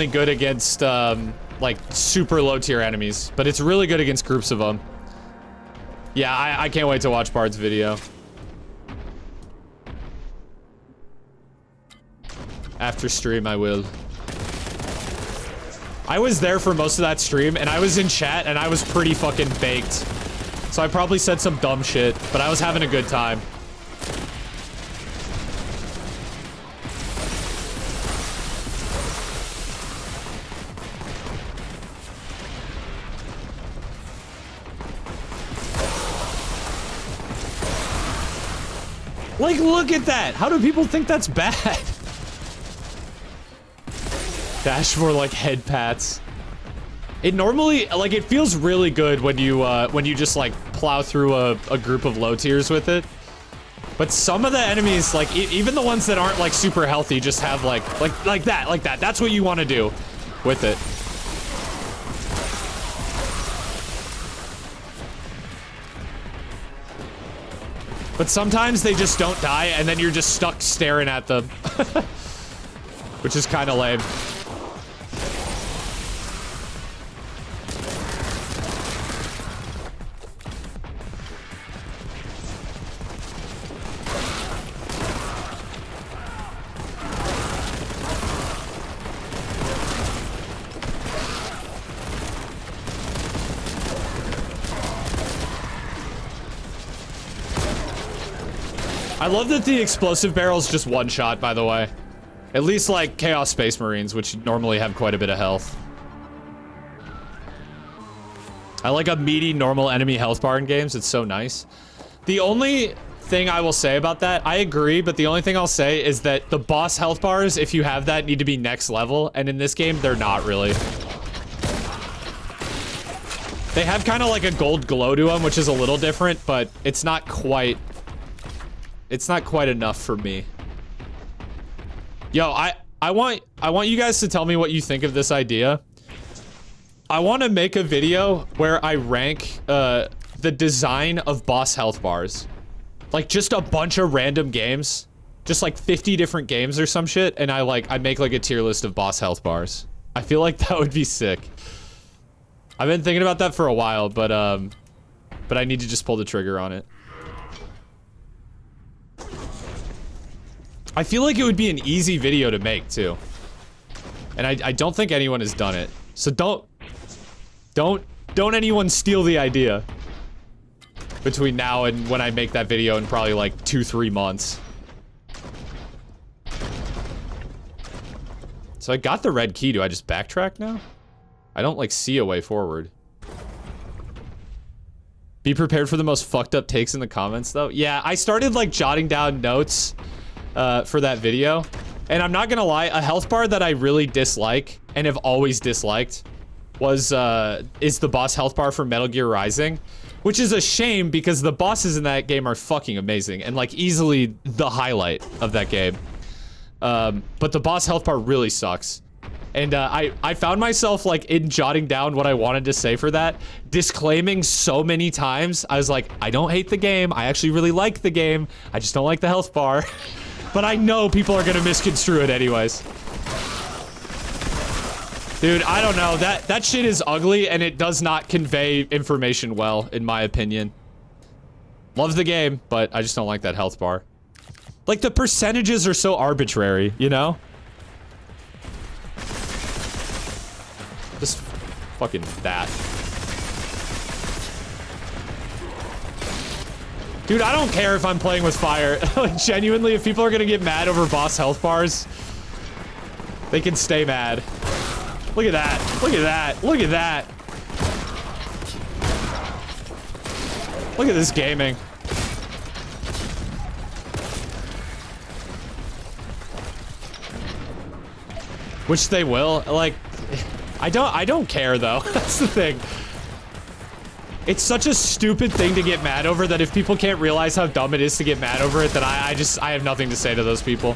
good against like super low tier enemies, but it's really good against groups of them. Yeah, I can't wait to watch Bard's video. After stream, I will. I was there for most of that stream, and I was in chat, and I was pretty fucking baked. So I probably said some dumb shit, but I was having a good time. Like, look at that! How do people think that's bad? Dash for, like, head pats. It normally, like, it feels really good when you just, like, plow through a group of low tiers with it. But some of the enemies, like, even the ones that aren't, like, super healthy just have, like that. That's what you want to do with it. But sometimes they just don't die, and then you're just stuck staring at them. Which is kind of lame. I love that the explosive barrel's just one shot, by the way. At least like Chaos Space Marines, which normally have quite a bit of health. I like a meaty normal enemy health bar in games. It's so nice. The only thing I will say about that, I agree, but the only thing I'll say is that the boss health bars, if you have that, need to be next level, and in this game, they're not really. They have kind of like a gold glow to them, which is a little different, but it's not quite enough for me. Yo, I want you guys to tell me what you think of this idea. I want to make a video where I rank the design of boss health bars. Like just a bunch of random games. Just like 50 different games or some shit, and I make like a tier list of boss health bars. I feel like that would be sick. I've been thinking about that for a while, but I need to just pull the trigger on it. I feel like it would be an easy video to make too. And I don't think anyone has done it. So don't anyone steal the idea between now and when I make that video in probably like 2-3 months. So I got the red key. Do I just backtrack now? I don't like see a way forward. Be prepared for the most fucked up takes in the comments though. Yeah, I started like jotting down notes for that video. And I'm not gonna lie, a health bar that I really dislike and have always disliked is the boss health bar for Metal Gear Rising, which is a shame because the bosses in that game are fucking amazing and like easily the highlight of that game. But the boss health bar really sucks. And I found myself like in jotting down what I wanted to say for that, disclaiming so many times. I was like, I don't hate the game. I actually really like the game. I just don't like the health bar. But I know people are gonna misconstrue it anyways. Dude, I don't know. That shit is ugly and it does not convey information well, in my opinion. Love the game, but I just don't like that health bar. Like the percentages are so arbitrary, you know? Just fucking that. Dude, I don't care if I'm playing with fire. Like, genuinely, if people are gonna get mad over boss health bars, they can stay mad. Look at that. Look at that. Look at that. Look at this gaming. Which they will. Like, I don't care though. That's the thing. It's such a stupid thing to get mad over that if people can't realize how dumb it is to get mad over it, then I have nothing to say to those people.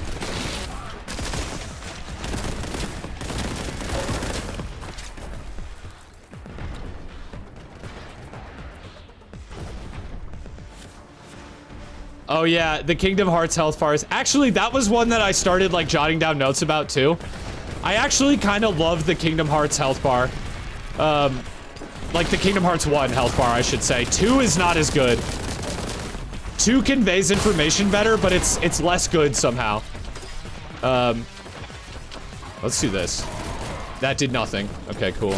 Oh yeah, the Kingdom Hearts health bars. Actually, that was one that I started like jotting down notes about too. I actually kind of love the Kingdom Hearts health bar. Like the Kingdom Hearts 1 health bar, I should say. 2 is not as good. 2 conveys information better, but it's less good somehow. Let's do this. That did nothing. Okay, cool.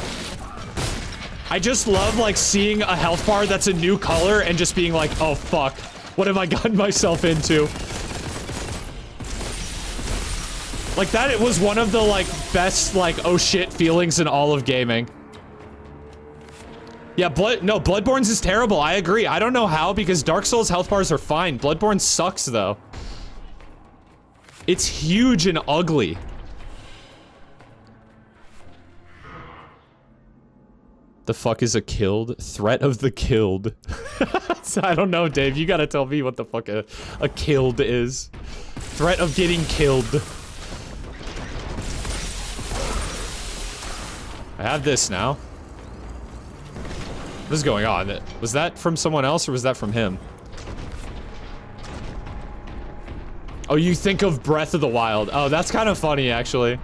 I just love like seeing a health bar that's a new color and just being like, oh fuck, what have I gotten myself into? Like that, it was one of the like best like oh shit feelings in all of gaming. Yeah, Bloodborne's is terrible. I agree. I don't know how because Dark Souls health bars are fine. Bloodborne sucks though. It's huge and ugly. The fuck is a killed? Threat of the killed. I don't know, Dave. You gotta tell me what the fuck a killed is. Threat of getting killed. I have this now. What is going on? Was that from someone else or was that from him? Oh, you think of Breath of the Wild. Oh, that's kind of funny, actually.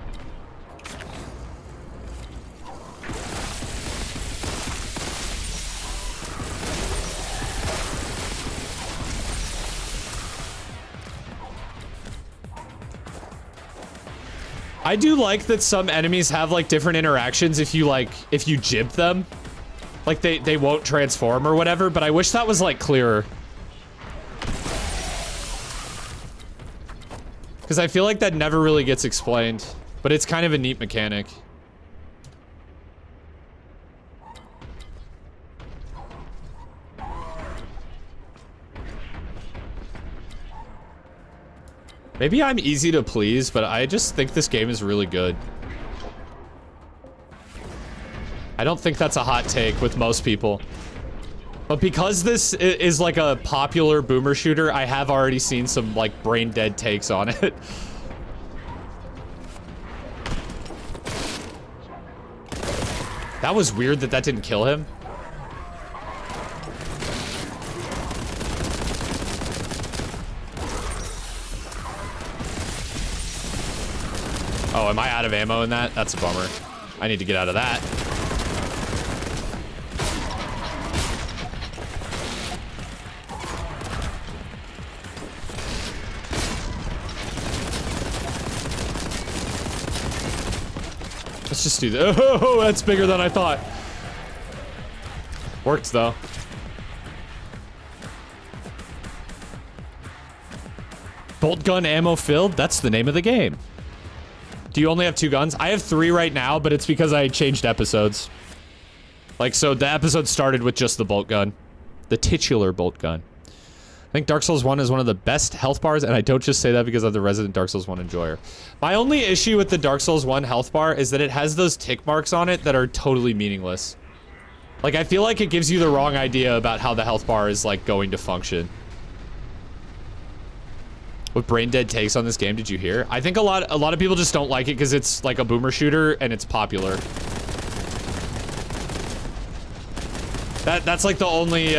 I do like that some enemies have like different interactions if you jib them. Like they won't transform or whatever, but I wish that was like clearer. Because I feel like that never really gets explained. But it's kind of a neat mechanic. Maybe I'm easy to please, but I just think this game is really good. I don't think that's a hot take with most people. But because this is like a popular boomer shooter, I have already seen some like brain dead takes on it. That was weird that didn't kill him. Oh, am I out of ammo in that? That's a bummer. I need to get out of that. Let's just do that. Oh, that's bigger than I thought. Worked, though. Bolt gun ammo filled? That's the name of the game. Do you only have 2 guns? I have 3 right now, but it's because I changed episodes. Like, so the episode started with just the bolt gun. The titular bolt gun. I think Dark Souls 1 is one of the best health bars, and I don't just say that because I'm the resident Dark Souls 1 enjoyer. My only issue with the Dark Souls 1 health bar is that it has those tick marks on it that are totally meaningless. Like, I feel like it gives you the wrong idea about how the health bar is, like, going to function. What brain dead takes on this game did you hear? I think a lot of people just don't like it because it's like a boomer shooter and it's popular. That's like the only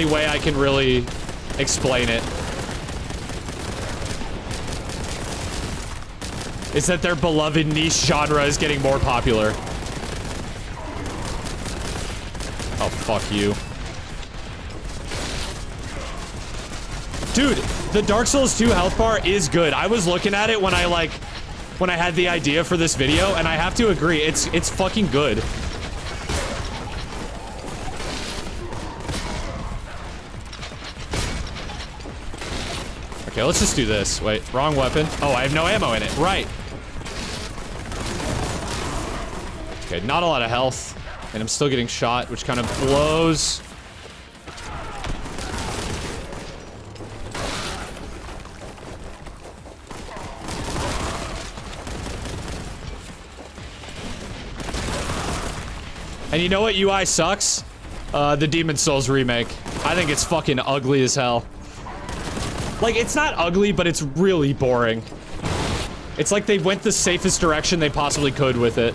way I can really explain it. Is that their beloved niche genre is getting more popular. Oh, fuck you. Dude, the Dark Souls 2 health bar is good. I was looking at it when I had the idea for this video, and I have to agree, it's fucking good. Okay, let's just do this. Wait, wrong weapon. Oh, I have no ammo in it. Right. Okay, not a lot of health, and I'm still getting shot, which kind of blows. And you know what UI sucks? The Demon's Souls remake. I think it's fucking ugly as hell. Like, it's not ugly, but it's really boring. It's like they went the safest direction they possibly could with it.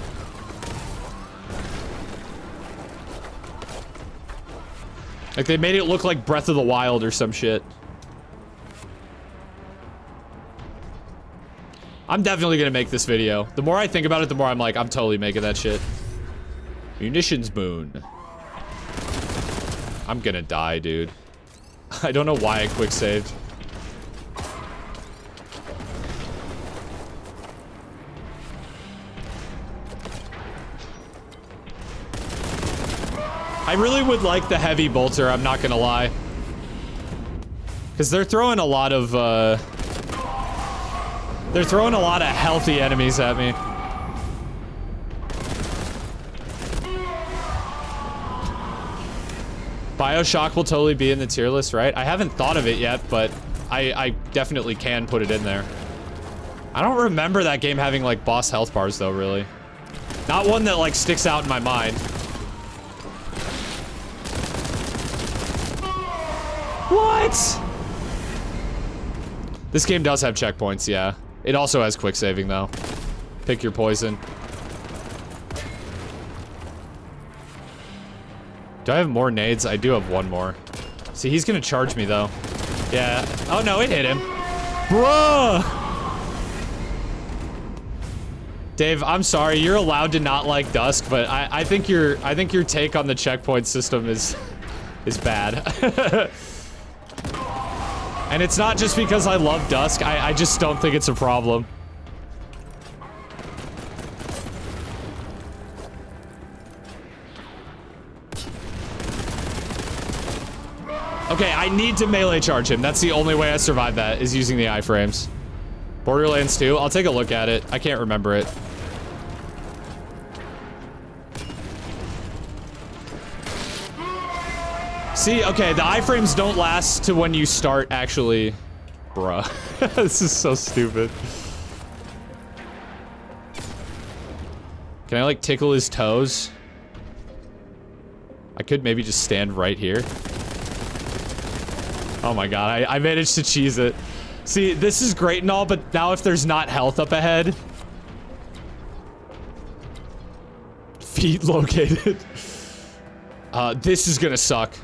Like, they made it look like Breath of the Wild or some shit. I'm definitely gonna make this video. The more I think about it, the more I'm like, I'm totally making that shit. Munitions moon. I'm gonna die, dude. I don't know why I quick saved. I really would like the heavy bolter, I'm not gonna lie. Because they're throwing a lot of, healthy enemies at me. BioShock will totally be in the tier list, right? I haven't thought of it yet, but I definitely can put it in there. I don't remember that game having, like, boss health bars, though, really. Not one that, like, sticks out in my mind. What? This game does have checkpoints, yeah. It also has quick saving, though. Pick your poison. Do I have more nades? I do have one more. See, he's gonna charge me, though. Yeah. Oh, no, it hit him. Bruh! Dave, I'm sorry. You're allowed to not like Dusk, but I think your take on the checkpoint system is bad. And it's not just because I love Dusk. I just don't think it's a problem. Okay, I need to melee charge him. That's the only way I survive that, is using the iframes. Borderlands 2? I'll take a look at it. I can't remember it. See, okay, the iframes don't last to when you start actually. Bruh. This is so stupid. Can I, like, tickle his toes? I could maybe just stand right here. Oh my god, I managed to cheese it. See, this is great and all, but now if there's not health up ahead... Feet located. This is gonna suck.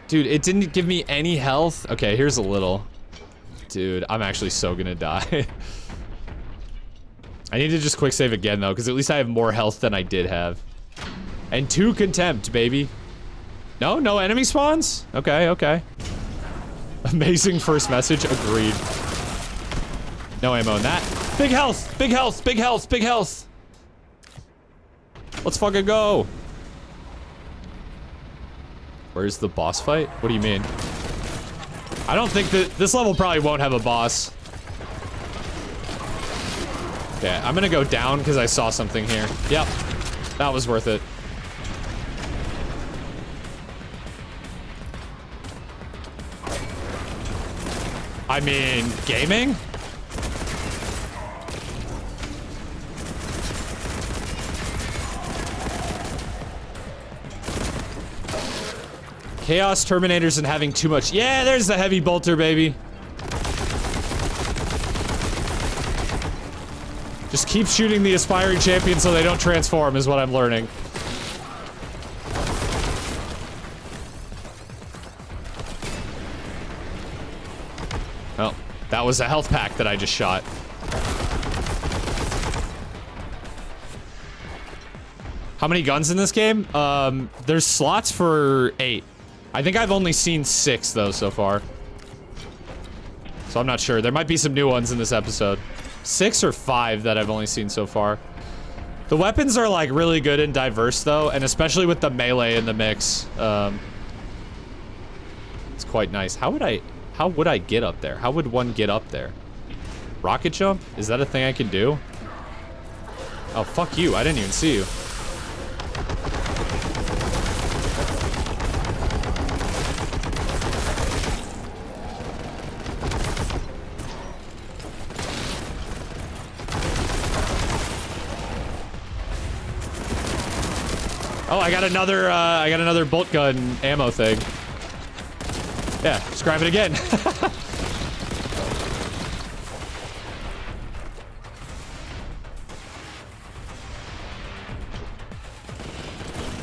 Dude, it didn't give me any health. Okay, here's a little. Dude, I'm actually so gonna die. I need to just quick save again, though, because at least I have more health than I did have. And 2 contempt, baby. No? No enemy spawns? Okay, okay. Amazing first message. Agreed. No ammo in that. Big health! Big health! Big health! Big health! Let's fucking go! Where's the boss fight? What do you mean? I don't think that this level probably won't have a boss. Okay, I'm gonna go down because I saw something here. Yep, that was worth it. I mean, gaming? Chaos Terminators and having too much. Yeah, there's the heavy bolter, baby. Just keep shooting the aspiring champions so they don't transform is what I'm learning. Oh, that was a health pack that I just shot. How many guns in this game? There's slots for 8. I think I've only seen 6 though so far. So I'm not sure. There might be some new ones in this episode. 6 or 5 that I've only seen so far. The weapons are like really good and diverse though, and especially with the melee in the mix. It's quite nice. How would I get up there? How would one get up there? Rocket jump? Is that a thing I can do? Oh, fuck you. I didn't even see you. Oh, I got another bolt gun ammo thing. Yeah, just grab it again.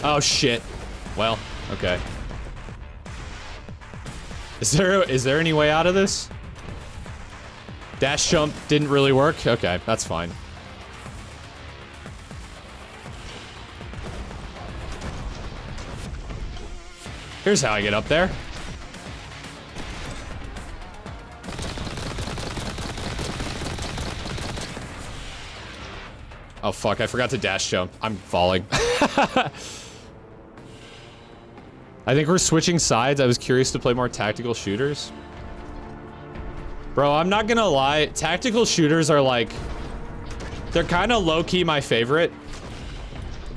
Oh shit. Well, okay. Is there any way out of this? Dash jump didn't really work? Okay, that's fine. Here's how I get up there. Oh fuck, I forgot to dash jump. I'm falling. I think we're switching sides. I was curious to play more tactical shooters. Bro, I'm not gonna lie. Tactical shooters are like... they're kind of low-key my favorite.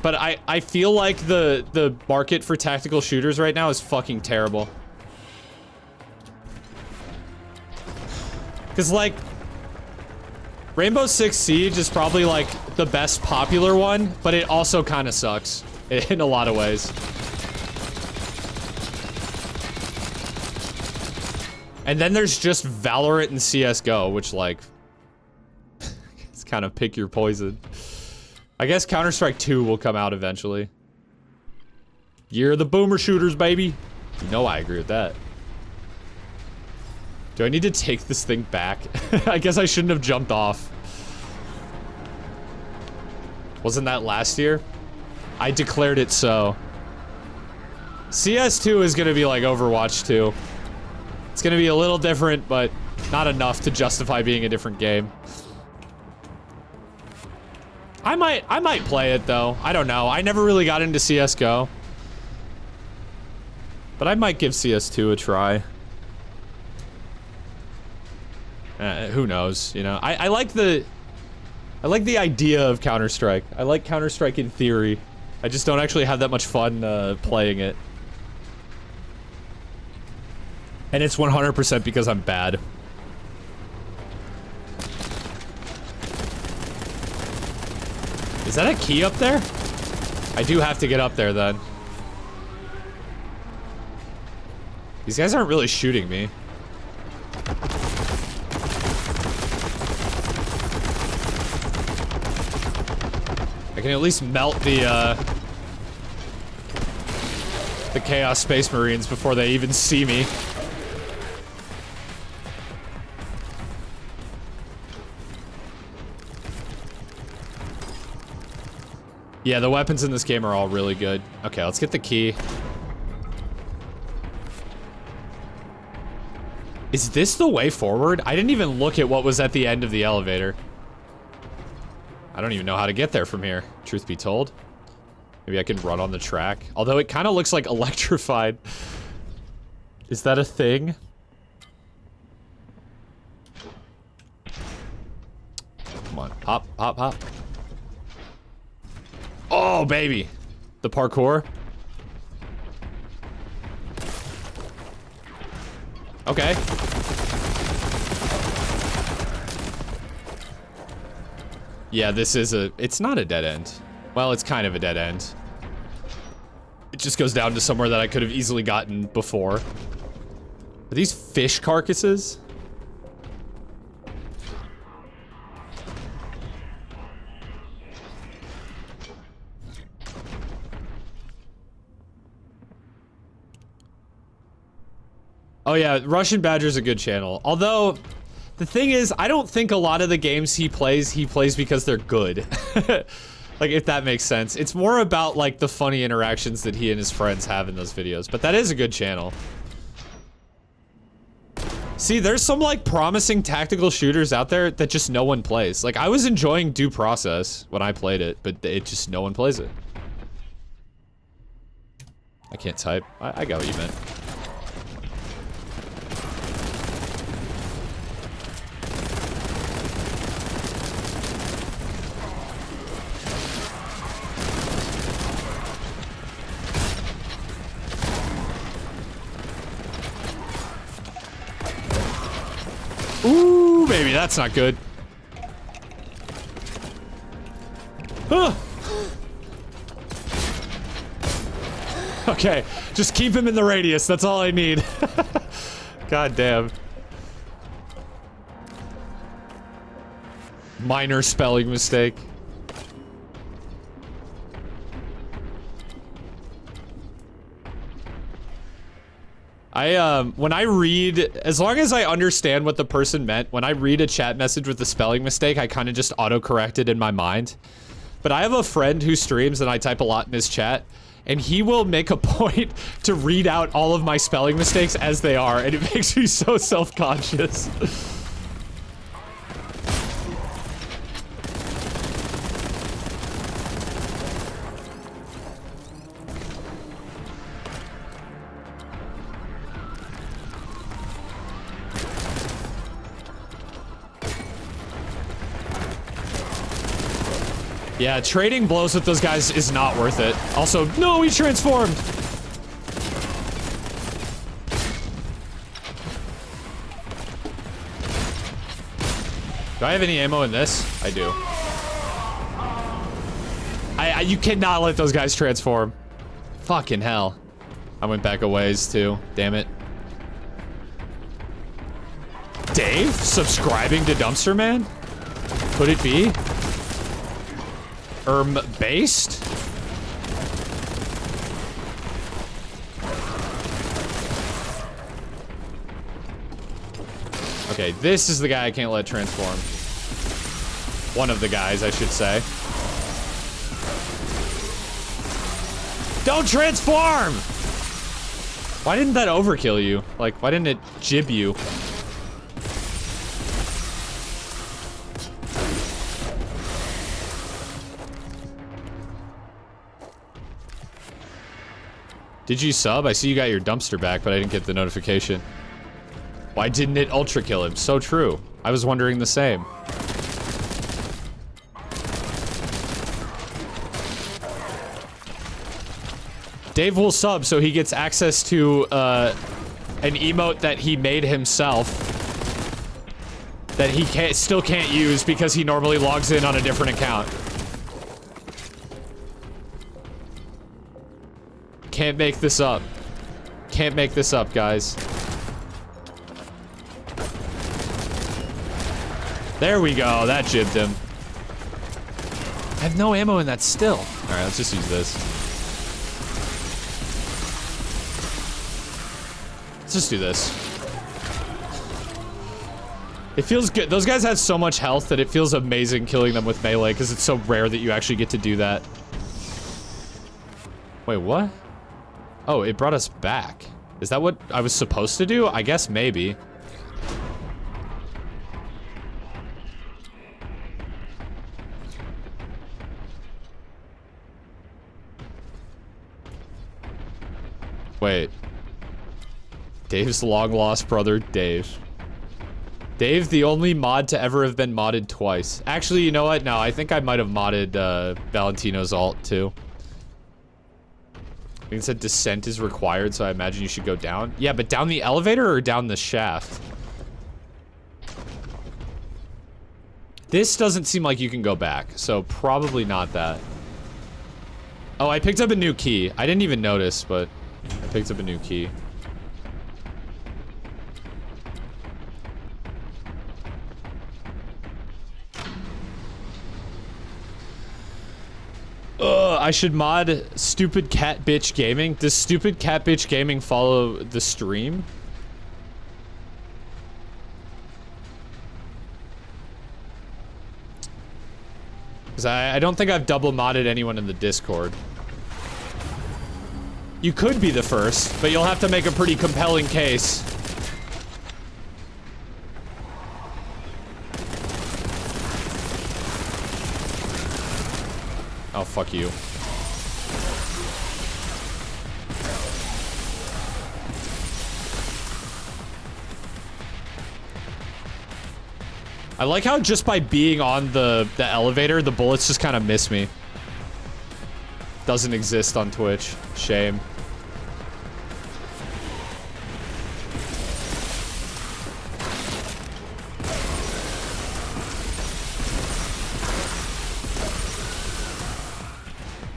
But I feel like the market for tactical shooters right now is fucking terrible. Because, like, Rainbow Six Siege is probably, like, the best popular one, but it also kind of sucks in a lot of ways. And then there's just Valorant and CSGO, which, like, it's kind of pick your poison. I guess Counter-Strike 2 will come out eventually. Year of the boomer shooters, baby. You know I agree with that. Do I need to take this thing back? I guess I shouldn't have jumped off. Wasn't that last year? I declared it so. CS2 is gonna be like Overwatch 2. It's gonna be a little different, but not enough to justify being a different game. I might play it though. I don't know. I never really got into CSGO. But I might give CS2 a try. Who knows, you know? I like the idea of Counter-Strike. I like Counter-Strike in theory. I just don't actually have that much fun playing it. And it's 100% because I'm bad. Is that a key up there? I do have to get up there then. These guys aren't really shooting me. I can at least melt the Chaos Space Marines before they even see me. Yeah, the weapons in this game are all really good. Okay, let's get the key. Is this the way forward? I didn't even look at what was at the end of the elevator. I don't even know how to get there from here, truth be told. Maybe I can run on the track. Although it kind of looks like electrified. Is that a thing? Come on, hop, hop, hop. Oh, baby. The parkour. Okay. Yeah, this is it's not a dead end. Well, it's kind of a dead end. It just goes down to somewhere that I could have easily gotten before. Are these fish carcasses? Oh yeah, Russian Badger's a good channel. Although, the thing is, I don't think a lot of the games he plays because they're good. Like, if that makes sense. It's more about, like, the funny interactions that he and his friends have in those videos. But that is a good channel. See, there's some, like, promising tactical shooters out there that just no one plays. Like, I was enjoying Due Process when I played it, but it just, no one plays it. I can't type. I got what you meant. Ooh, baby, that's not good. Ah. Okay, just keep him in the radius, that's all I need. God damn. Minor spelling mistake. When I read, as long as I understand what the person meant, when I read a chat message with a spelling mistake, I kind of just auto-correct it in my mind. But I have a friend who streams and I type a lot in his chat, and he will make a point to read out all of my spelling mistakes as they are, and it makes me so self-conscious. Yeah, trading blows with those guys is not worth it. Also, no, he transformed! Do I have any ammo in this? I do. You cannot let those guys transform. Fucking hell. I went back a ways too. Damn it. Dave? Subscribing to Dumpster Man? Could it be? Based? Okay, this is the guy I can't let transform. One of the guys, I should say. Don't transform! Why didn't that overkill you? Like, why didn't it jib you? Did you sub? I see you got your dumpster back, but I didn't get the notification. Why didn't it ultra kill him? So true. I was wondering the same. Dave will sub so he gets access to an emote that he made himself that he still can't use because he normally logs in on a different account. Can't make this up. Can't make this up, guys. There we go. That jibbed him. I have no ammo in that still. All right, let's just use this. Let's just do this. It feels good. Those guys have so much health that it feels amazing killing them with melee because it's so rare that you actually get to do that. Wait, what? Oh, it brought us back. Is that what I was supposed to do? I guess maybe. Wait. Dave's long-lost brother, Dave. Dave, the only mod to ever have been modded twice. Actually, you know what? No, I think I might have modded Valentino's alt, too. I think it said descent is required, so I imagine you should go down. Yeah, but down the elevator or down the shaft? This doesn't seem like you can go back, so probably not that. Oh, I picked up a new key. I didn't even notice, but I picked up a new key. I should mod Stupid Cat Bitch Gaming. Does Stupid Cat Bitch Gaming follow the stream? Because I don't think I've double modded anyone in the Discord. You could be the first, but you'll have to make a pretty compelling case. Oh, fuck you. I like how just by being on the elevator, the bullets just kind of miss me. Doesn't exist on Twitch. Shame.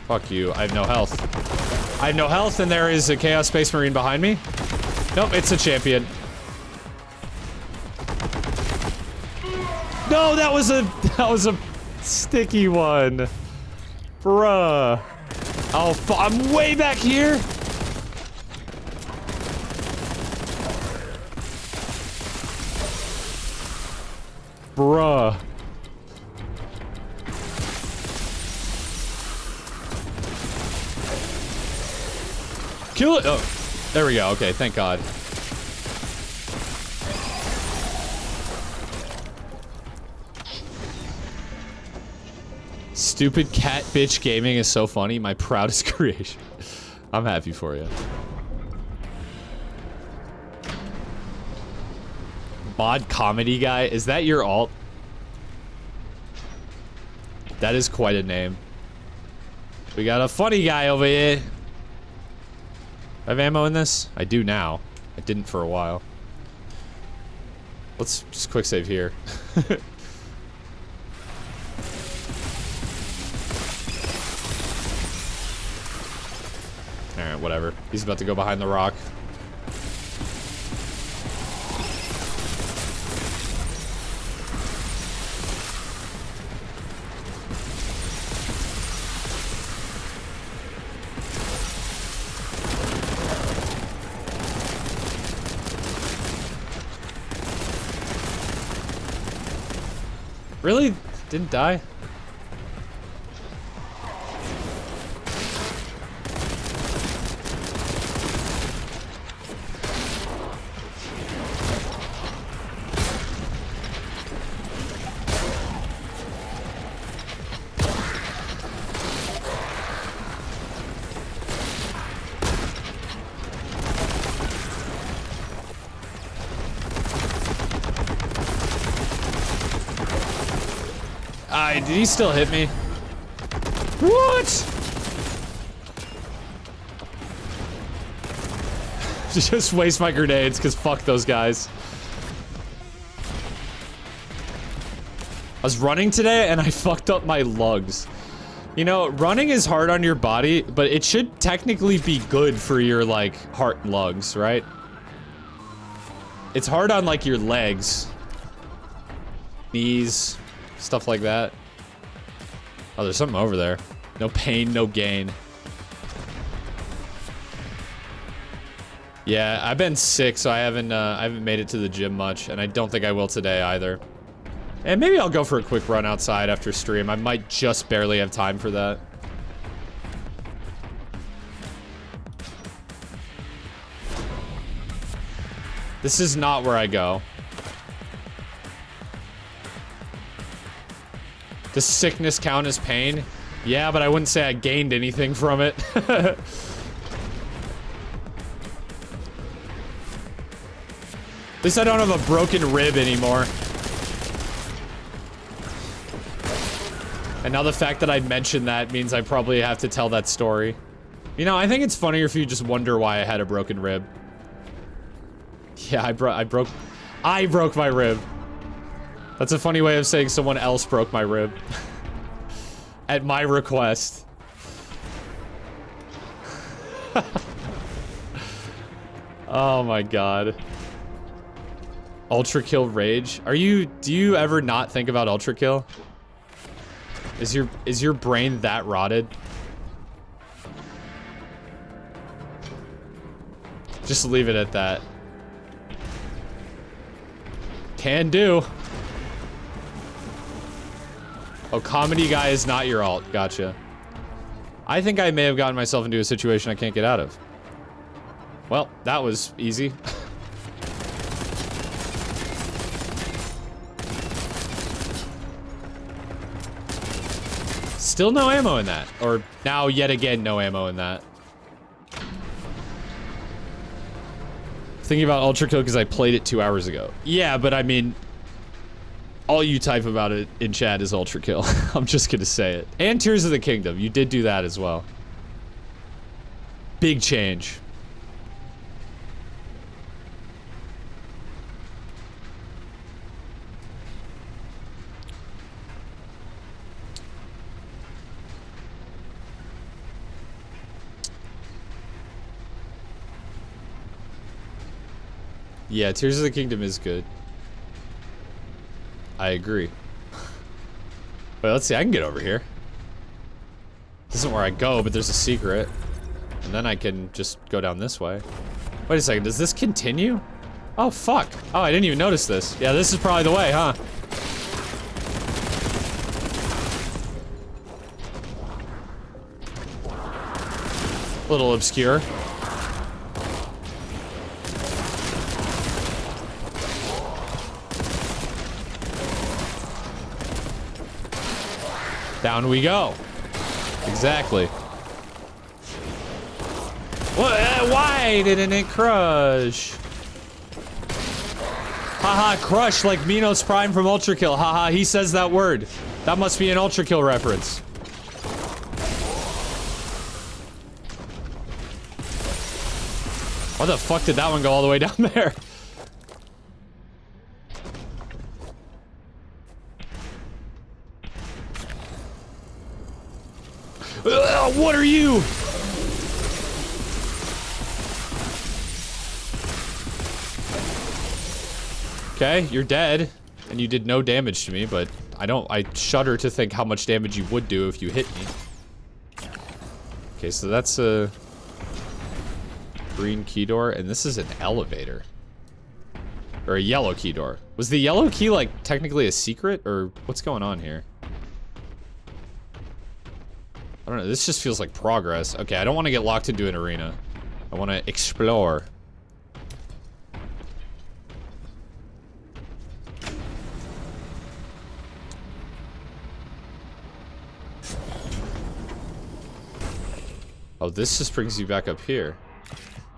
Fuck you. I have no health. I have no health, and there is a Chaos Space Marine behind me. Nope, it's a champion. No, that was a sticky one. Bruh. Oh, I'm way back here. Bruh. Kill it. Oh, there we go. Okay, thank God. Stupid Cat Bitch Gaming is so funny. My proudest creation. I'm happy for you. Mod Comedy Guy. Is that your alt? That is quite a name. We got a funny guy over here. I have ammo in this? I do now. I didn't for a while. Let's just quick save here. Alright, whatever. He's about to go behind the rock. Really? Didn't die? Did he still hit me? What? Just waste my grenades, because fuck those guys. I was running today, and I fucked up my lugs. You know, running is hard on your body, but it should technically be good for your, like, heart and lugs, right? It's hard on, like, your legs. Knees. Stuff like that. Oh, there's something over there. No pain, no gain. Yeah, I've been sick, so I haven't made it to the gym much, and I don't think I will today either. And maybe I'll go for a quick run outside after stream. I might just barely have time for that. This is not where I go. Does sickness count as pain? Yeah, but I wouldn't say I gained anything from it. At least I don't have a broken rib anymore. And now the fact that I mentioned that means I probably have to tell that story. You know, I think it's funnier if you just wonder why I had a broken rib. Yeah, I broke my rib. That's a funny way of saying someone else broke my rib. At my request. Oh my god. Ultra kill rage? Do you ever not think about ultra kill? Is your brain that rotted? Just leave it at that. Can do. Oh, comedy guy is not your alt. Gotcha. I think I may have gotten myself into a situation I can't get out of. Well, that was easy. Still no ammo in that. Or now, yet again, no ammo in that. Thinking about Ultra Kill because I played it 2 hours ago. Yeah, but I mean, all you type about it in chat is Ultra Kill. I'm just gonna say it. And Tears of the Kingdom. You did do that as well. Big change. Yeah, Tears of the Kingdom is good. I agree. Wait, let's see. I can get over here. This isn't where I go, but there's a secret. And then I can just go down this way. Wait a second. Does this continue? Oh, fuck. Oh, I didn't even notice this. Yeah, this is probably the way, huh? A little obscure. Down we go. Exactly. What? Why didn't it crush? Haha, crush like Minos Prime from Ultra Kill. Haha, he says that word. That must be an Ultra Kill reference. Why the fuck did that one go all the way down there? What are you? Okay, you're dead, and you did no damage to me, but I shudder to think how much damage you would do if you hit me. Okay, so that's a green key door, and this is an elevator. Or a yellow key door. Was the yellow key, like, technically a secret, or what's going on here? I don't know, this just feels like progress. Okay, I don't want to get locked into an arena. I want to explore. Oh, this just brings you back up here.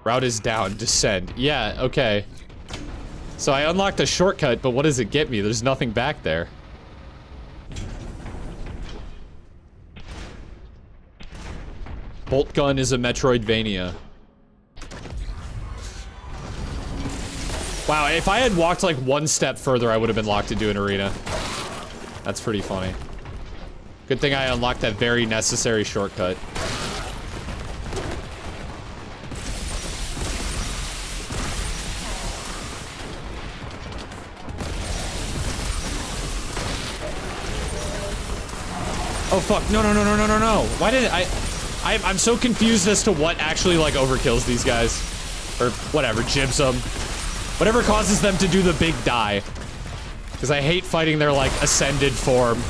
Route is down, descend. Yeah, okay. So I unlocked a shortcut, but what does it get me? There's nothing back there. Boltgun is a Metroidvania. Wow, if I had walked like one step further, I would have been locked into an arena. That's pretty funny. Good thing I unlocked that very necessary shortcut. Oh fuck, no, no, no, no, no, no, no. Why did I'm so confused as to what actually like overkills these guys. Or whatever, jibs them. Whatever causes them to do the big die. Because I hate fighting their like ascended form.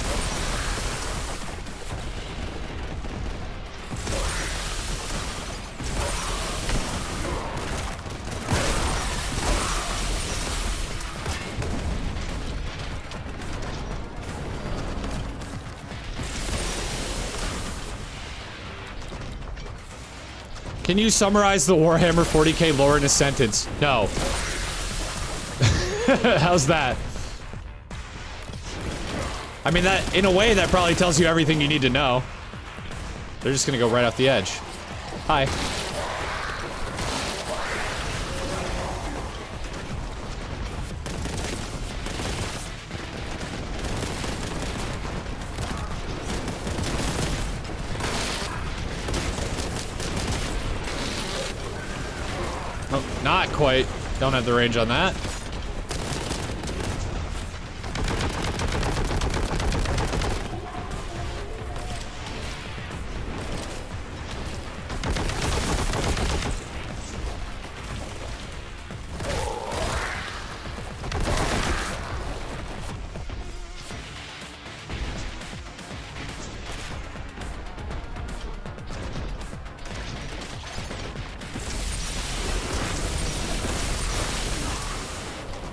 Can you summarize the Warhammer 40k lore in a sentence? No. How's that? I mean, that, in a way, that probably tells you everything you need to know. They're just gonna go right off the edge. Hi. Oh, not quite. Don't have the range on that.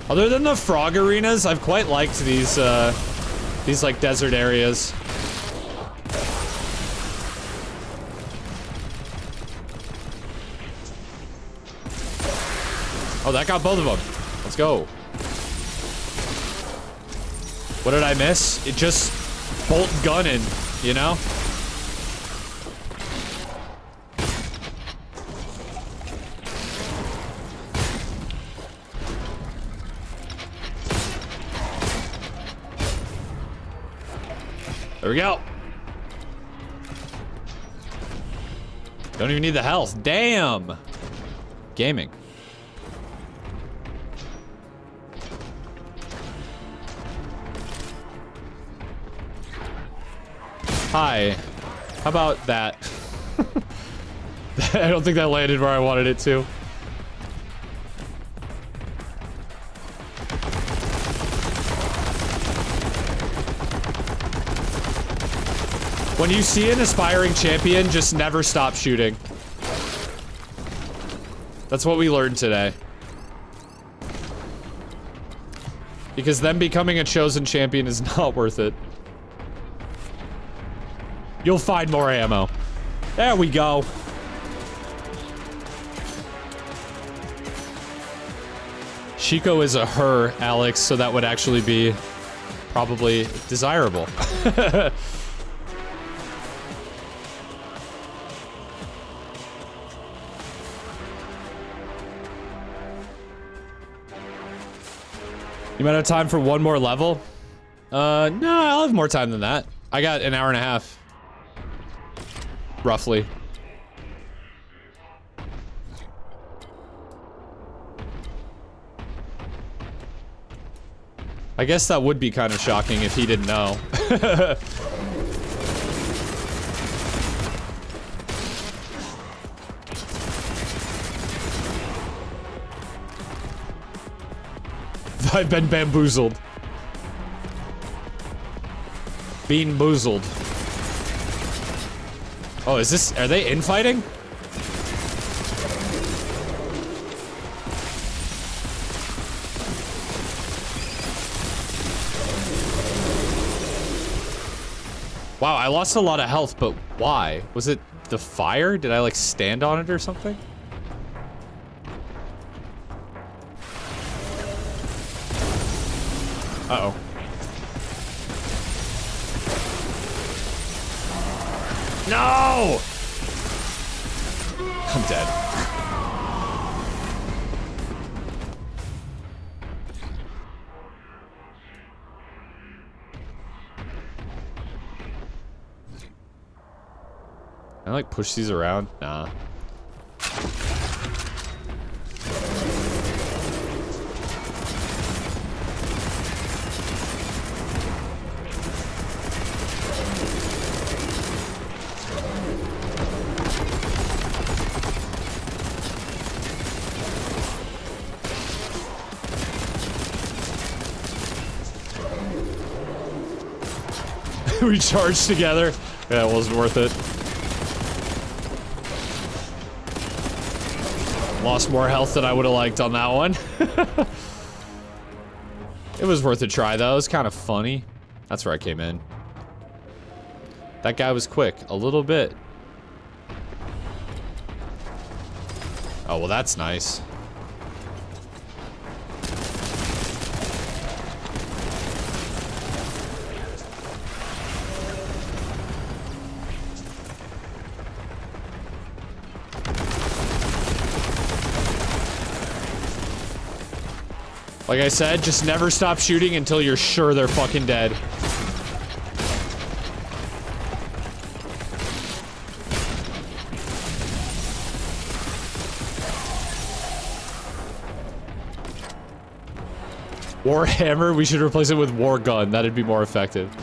Other than the frog arenas, I've quite liked these like desert areas. Oh, that got both of them. Let's go. What did I miss? It just bolt gunning, you know? There we go. Don't even need the health. Damn. Gaming. Hi. How about that? I don't think that landed where I wanted it to. When you see an aspiring champion, just never stop shooting. That's what we learned today. Because them becoming a chosen champion is not worth it. You'll find more ammo. There we go. Chico is a her, Alex, so that would actually be probably desirable. You might have time for one more level? No, I'll have more time than that. I got an hour and a half. Roughly. I guess that would be kind of shocking if he didn't know. I've been bamboozled. Bean boozled. Oh, is this... Are they infighting? Wow, I lost a lot of health, but why? Was it the fire? Did I, like, stand on it or something? Uh-oh. No! I'm dead. Can I like push these around? Nah. We charged together. Yeah, it wasn't worth it. Lost more health than I would have liked on that one. It was worth a try though. It was kind of funny. That's where I came in. That guy was quick. A little bit. Oh, well that's nice. Like I said, just never stop shooting until you're sure they're fucking dead. Warhammer, we should replace it with Wargun. That'd be more effective.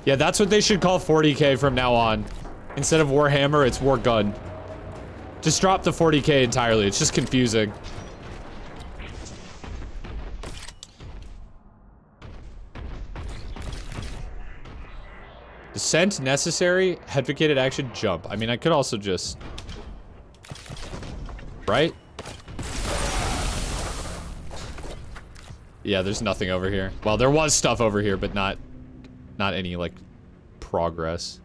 Yeah, that's what they should call 40k from now on. Instead of Warhammer, it's Wargun. Just drop the 40k entirely. It's just confusing. Descent necessary, advocated action, jump. I mean, I could also just... Right? Yeah, there's nothing over here. Well, there was stuff over here, but not any, like, progress.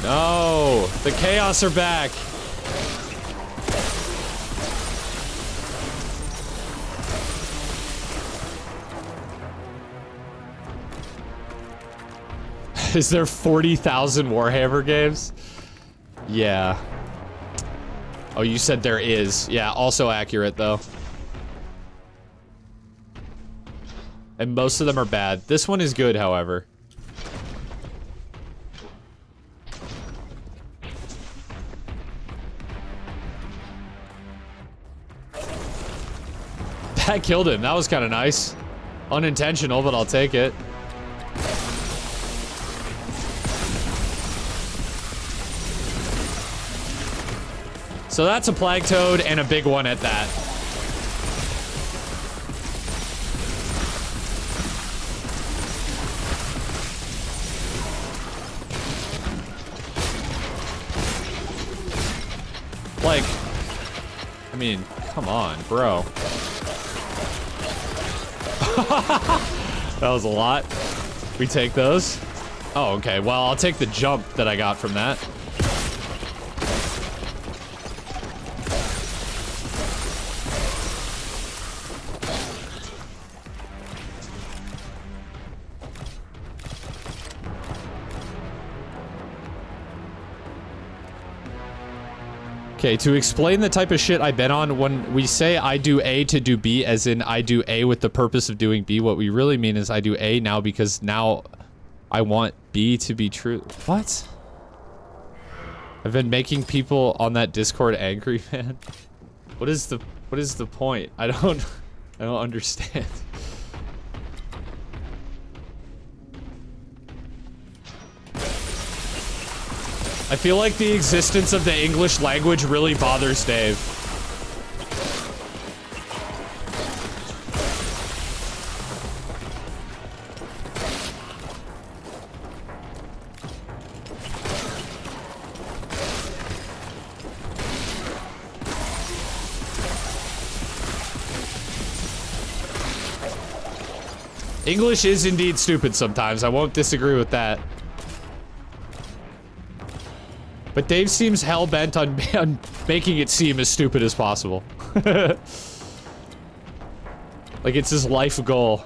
No! The chaos are back! Is there 40,000 Warhammer games? Yeah. Oh, you said there is. Yeah, also accurate, though. And most of them are bad. This one is good, however. That killed him. That was kind of nice. Unintentional, but I'll take it. So that's a plague toad and a big one at that. Like, I mean, come on, bro. That was a lot. We take those. Oh, okay. Well, I'll take the jump that I got from that. Okay, to explain the type of shit I've been on, when we say I do A to do B, as in I do A with the purpose of doing B, what we really mean is I do A now because now I want B to be true. What? I've been making people on that Discord angry, man. What is the point? I don't understand. I feel like the existence of the English language really bothers Dave. English is indeed stupid sometimes. I won't disagree with that. But Dave seems hell-bent on making it seem as stupid as possible. Like it's his life goal.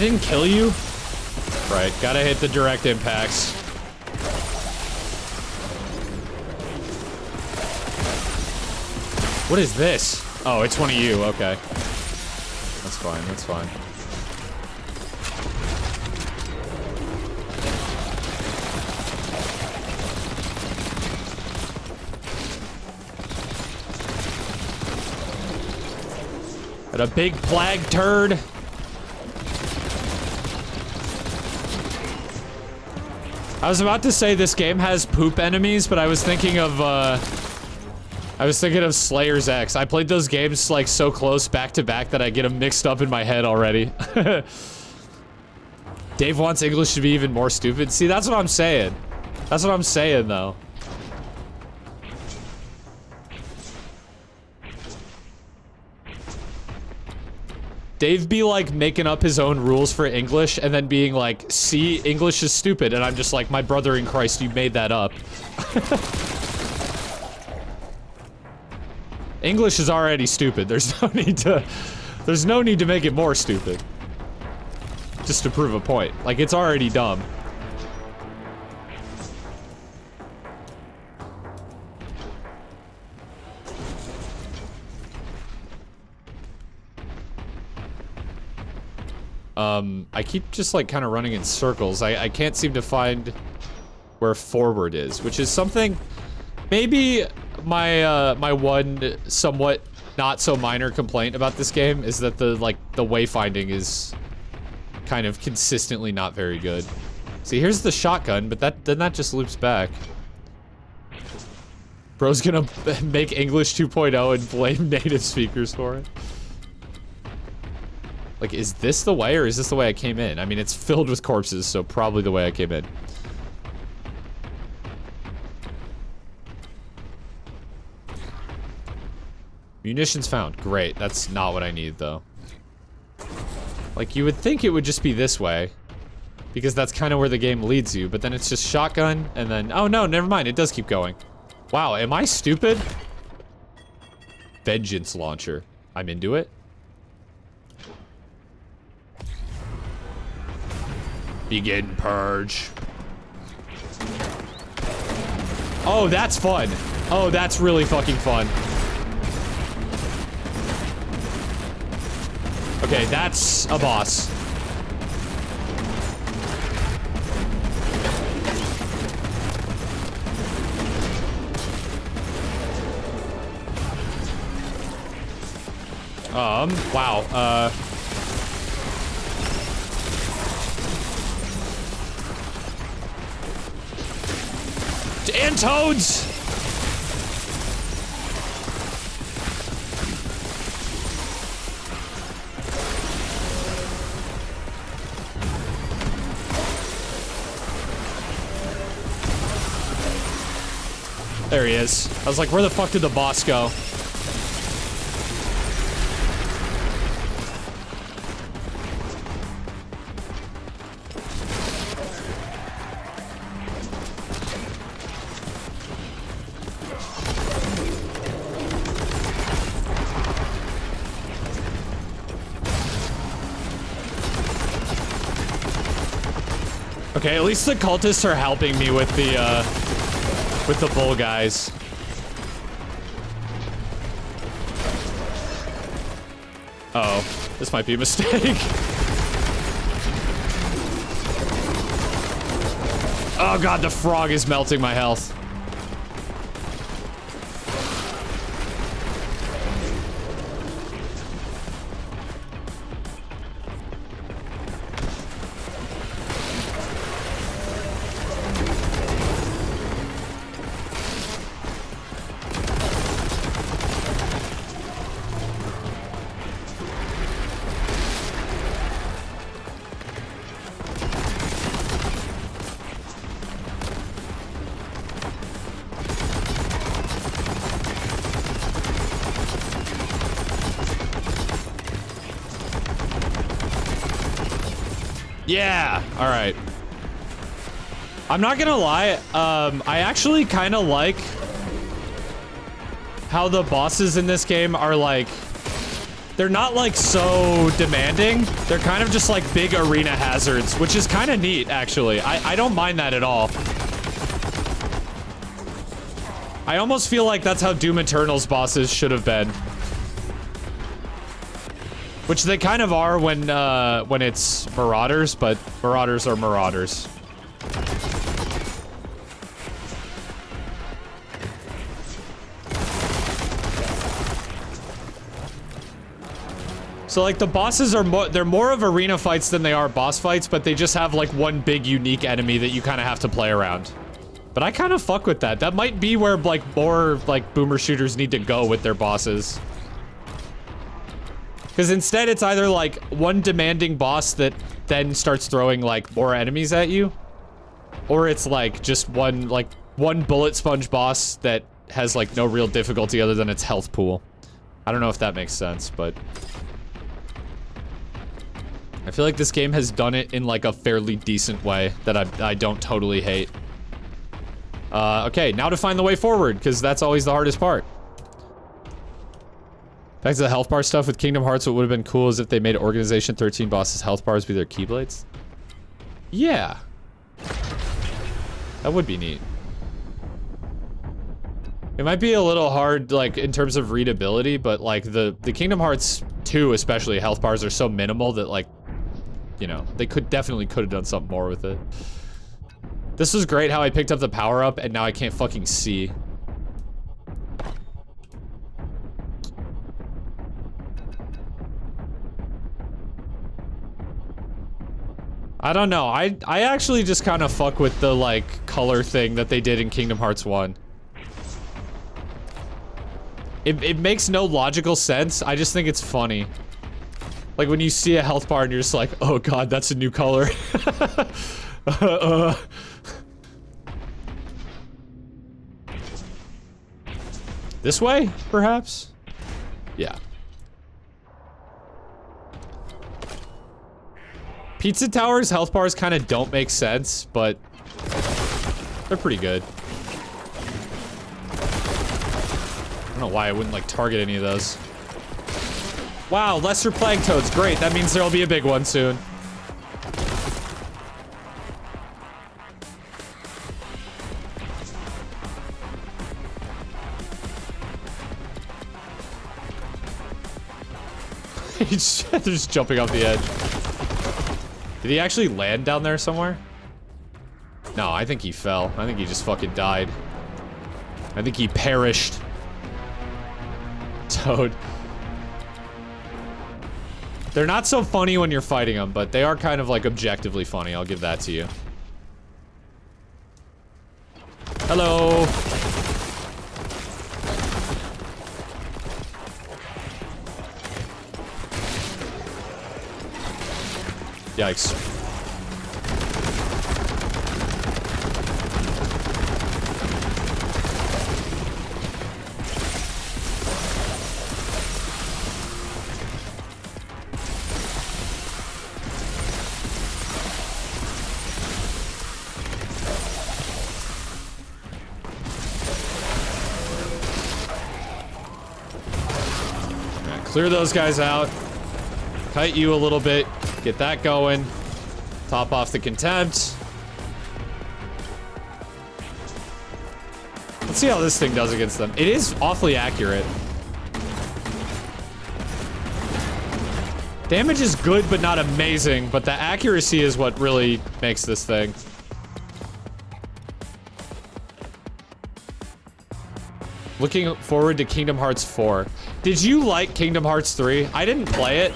didn't kill you? Right, gotta hit the direct impacts. What is this? Oh, it's one of you, okay. That's fine, that's fine. Got a big flag turd. I was about to say this game has poop enemies, but I was thinking of Slayer's X. I played those games like so close back to back that I get them mixed up in my head already. Dave wants English to be even more stupid. See, that's what I'm saying. That's what I'm saying, though. Dave be like making up his own rules for English and then being like, see, English is stupid. And I'm just like, my brother in Christ, you made that up. English is already stupid. There's no need to make it more stupid. Just to prove a point. Like, it's already dumb. I keep just like kind of running in circles. I can't seem to find where forward is, which is something maybe my my one somewhat not so minor complaint about this game is that the wayfinding is kind of consistently not very good. See, here's the shotgun, but then that just loops back. Bro's gonna make English 2.0 and blame native speakers for it. Like, is this the way, or is this the way I came in? I mean, it's filled with corpses, so probably the way I came in. Munitions found. Great. That's not what I need, though. Like, you would think it would just be this way, because that's kind of where the game leads you, but then it's just shotgun, and then... Oh, no, never mind. It does keep going. Wow, am I stupid? Vengeance launcher. I'm into it. Begin purge. Oh, that's fun. Oh, that's really fucking fun. Okay, that's a boss. Wow, and toads! There he is. I was like, where the fuck did the boss go? Okay, at least the cultists are helping me with the bull guys. Uh-oh, this might be a mistake. Oh god, the frog is melting my health. Yeah, all right. I'm not gonna lie, I actually kind of like how the bosses in this game are like, they're not like so demanding. They're kind of just like big arena hazards, which is kind of neat, actually. I don't mind that at all. I almost feel like that's how Doom Eternal's bosses should have been. Which they kind of are when it's Marauders, but Marauders are Marauders. So like the bosses are they're more of arena fights than they are boss fights, but they just have like one big unique enemy that you kind of have to play around. But I kind of fuck with that. That might be where like more like boomer shooters need to go with their bosses. Because instead it's either like one demanding boss that then starts throwing like more enemies at you, or it's like just one bullet sponge boss that has like no real difficulty other than its health pool. I don't know if that makes sense, but I feel like this game has done it in like a fairly decent way that I don't totally hate. Okay, now to find the way forward, because that's always the hardest part. Back to the health bar stuff with Kingdom Hearts, what would have been cool is if they made Organization 13 bosses' health bars be their keyblades. Yeah. That would be neat. It might be a little hard, like, in terms of readability, but, like, the Kingdom Hearts 2, especially, health bars are so minimal that, like, you know, they definitely could have done something more with it. This was great how I picked up the power-up, and now I can't fucking see. I don't know. I actually just kind of fuck with the, like, color thing that they did in Kingdom Hearts 1. It makes no logical sense. I just think it's funny. Like, when you see a health bar and you're just like, oh god, that's a new color. This way, perhaps? Yeah. Pizza Tower's health bars kind of don't make sense, but they're pretty good. I don't know why I wouldn't, like, target any of those. Wow, lesser plague toads. Great, that means there'll be a big one soon. He's just jumping off the edge. Did he actually land down there somewhere? No, I think he fell. I think he just fucking died. I think he perished. Toad. They're not so funny when you're fighting them, but they are kind of like objectively funny. I'll give that to you. Hello. Yikes. Clear those guys out. Kite you a little bit. Get that going. Top off the contempt. Let's see how this thing does against them. It is awfully accurate. Damage is good, but not amazing. But the accuracy is what really makes this thing. Looking forward to Kingdom Hearts 4. Did you like Kingdom Hearts 3? I didn't play it.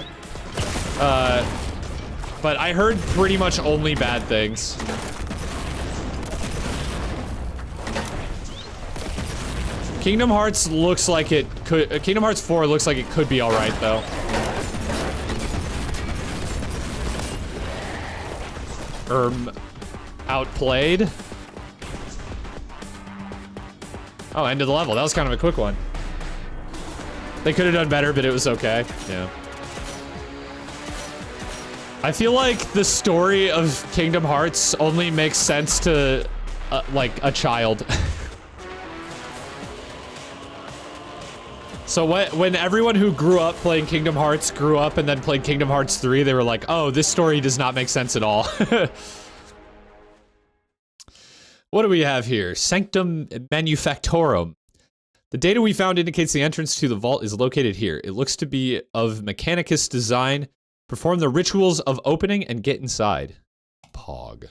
But I heard pretty much only bad things. Kingdom Hearts looks like it could... Kingdom Hearts 4 looks like it could be alright, though. Outplayed? Oh, end of the level. That was kind of a quick one. They could have done better, but it was okay. Yeah. I feel like the story of Kingdom Hearts only makes sense to, like, a child. So when everyone who grew up playing Kingdom Hearts grew up and then played Kingdom Hearts 3, they were like, oh, this story does not make sense at all. What do we have here? Sanctum Manufactorum. The data we found indicates the entrance to the vault is located here. It looks to be of Mechanicus design. Perform the rituals of opening and get inside. Pog.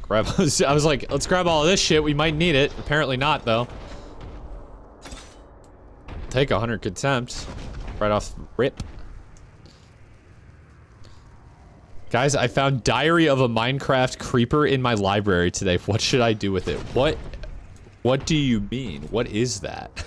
Grab. I was like, let's grab all of this shit. We might need it. Apparently not, though. Take 100 contempt. Right off rip. Guys, I found Diary of a Minecraft Creeper in my library today. What should I do with it? What do you mean? What is that?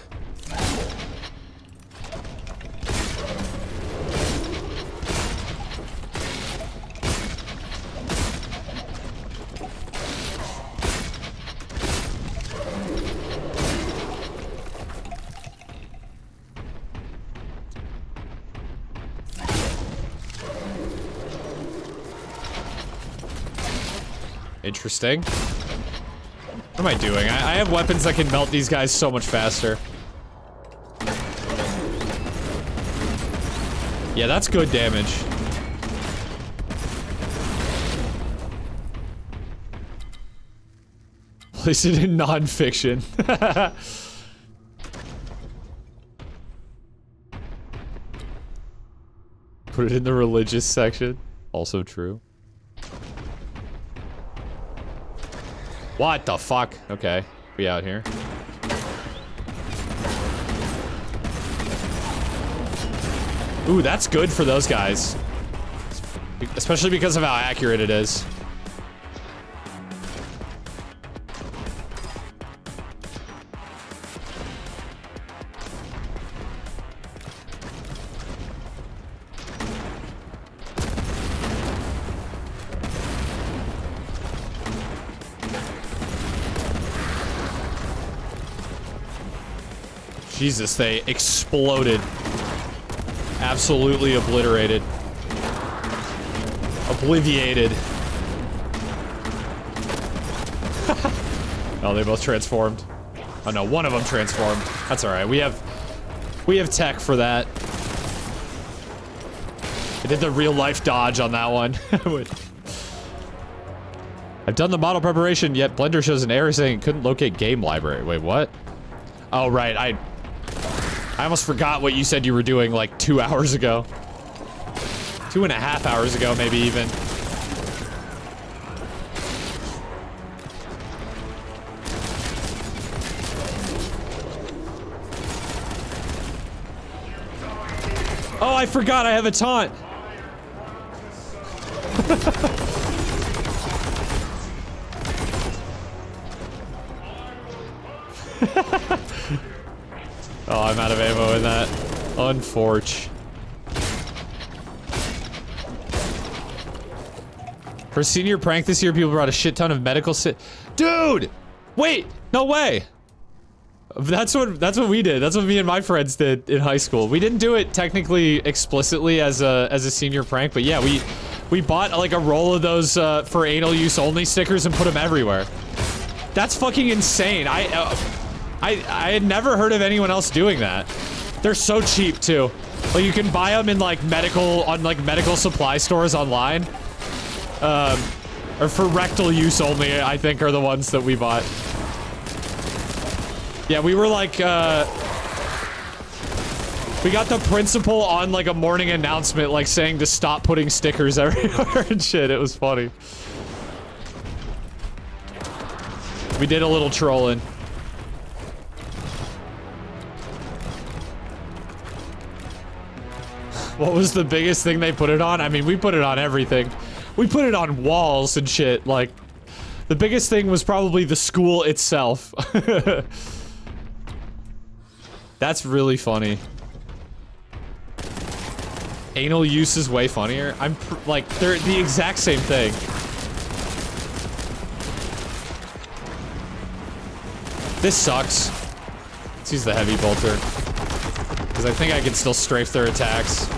Interesting. What am I doing? I have weapons that can melt these guys so much faster. Yeah, that's good damage. Place it in non-fiction. Put it in the religious section. Also true. What the fuck? Okay, we out here. Ooh, that's good for those guys. Especially because of how accurate it is. Jesus, they exploded. Absolutely obliterated. Obliviated. Oh, they both transformed. Oh no, one of them transformed. That's alright. We have tech for that. I did the real life dodge on that one. I've done the model preparation, yet Blender shows an error saying it couldn't locate game library. Wait, what? Oh, right. I almost forgot what you said you were doing like 2 hours ago. 2.5 hours ago, maybe even. Oh, I forgot I have a taunt. Oh, I'm out of ammo in that. Unforge. For senior prank this year, people brought a shit ton of medical Dude! Wait! No way! That's what we did. That's what me and my friends did in high school. We didn't do it technically explicitly as a senior prank, but yeah, we bought like a roll of those for anal use only stickers and put them everywhere. That's fucking insane. I had never heard of anyone else doing that. They're so cheap too. Like you can buy them in like medical supply stores online. Or for rectal use only, I think are the ones that we bought. Yeah, we were like, we got the principal on like a morning announcement like saying to stop putting stickers everywhere and shit. It was funny. We did a little trolling. What was the biggest thing they put it on? I mean, we put it on everything. We put it on walls and shit. Like, the biggest thing was probably the school itself. That's really funny. Anal use is way funnier. Like, they're the exact same thing. This sucks. Let's use the heavy bolter. Because I think I can still strafe their attacks.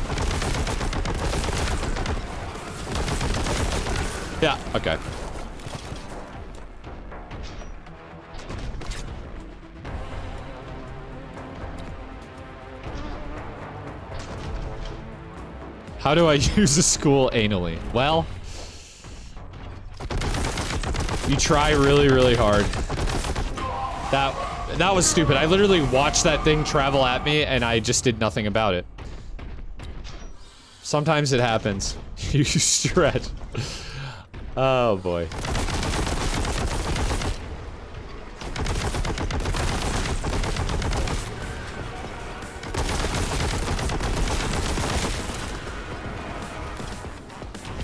Yeah, okay. How do I use a school anally? Well, you try really, really hard. That was stupid. I literally watched that thing travel at me and I just did nothing about it. Sometimes it happens. You stretch. Oh boy.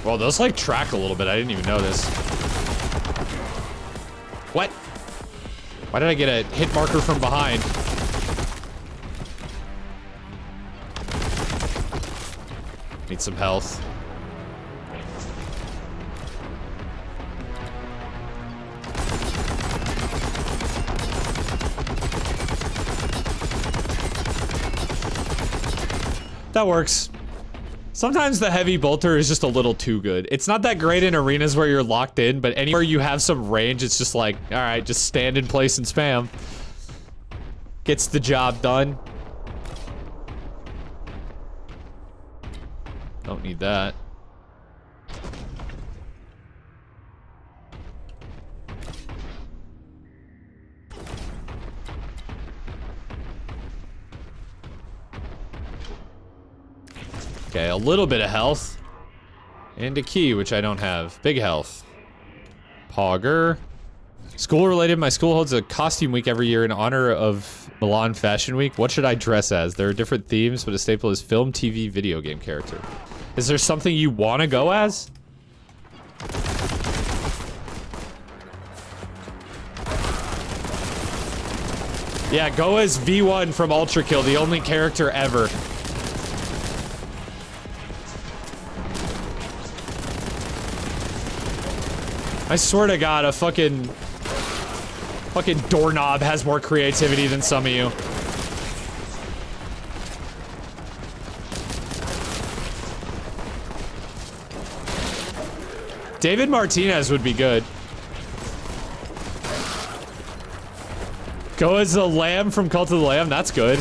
Well, those like track a little bit. I didn't even know this. What? Why did I get a hit marker from behind? Need some health. That works. Sometimes the heavy bolter is just a little too good. It's not that great in arenas where you're locked in, but anywhere you have some range, it's just like, all right, just stand in place and spam. Gets the job done. Don't need that. Okay, a little bit of health. And a key, which I don't have. Big health. Pogger. School related, my school holds a costume week every year in honor of Milan Fashion Week. What should I dress as? There are different themes, but a staple is film, TV, video game character. Is there something you want to go as? Yeah, go as V1 from Ultra Kill, the only character ever. I swear to God, a fucking doorknob has more creativity than some of you. David Martinez would be good. Go as the lamb from Cult of the Lamb, that's good.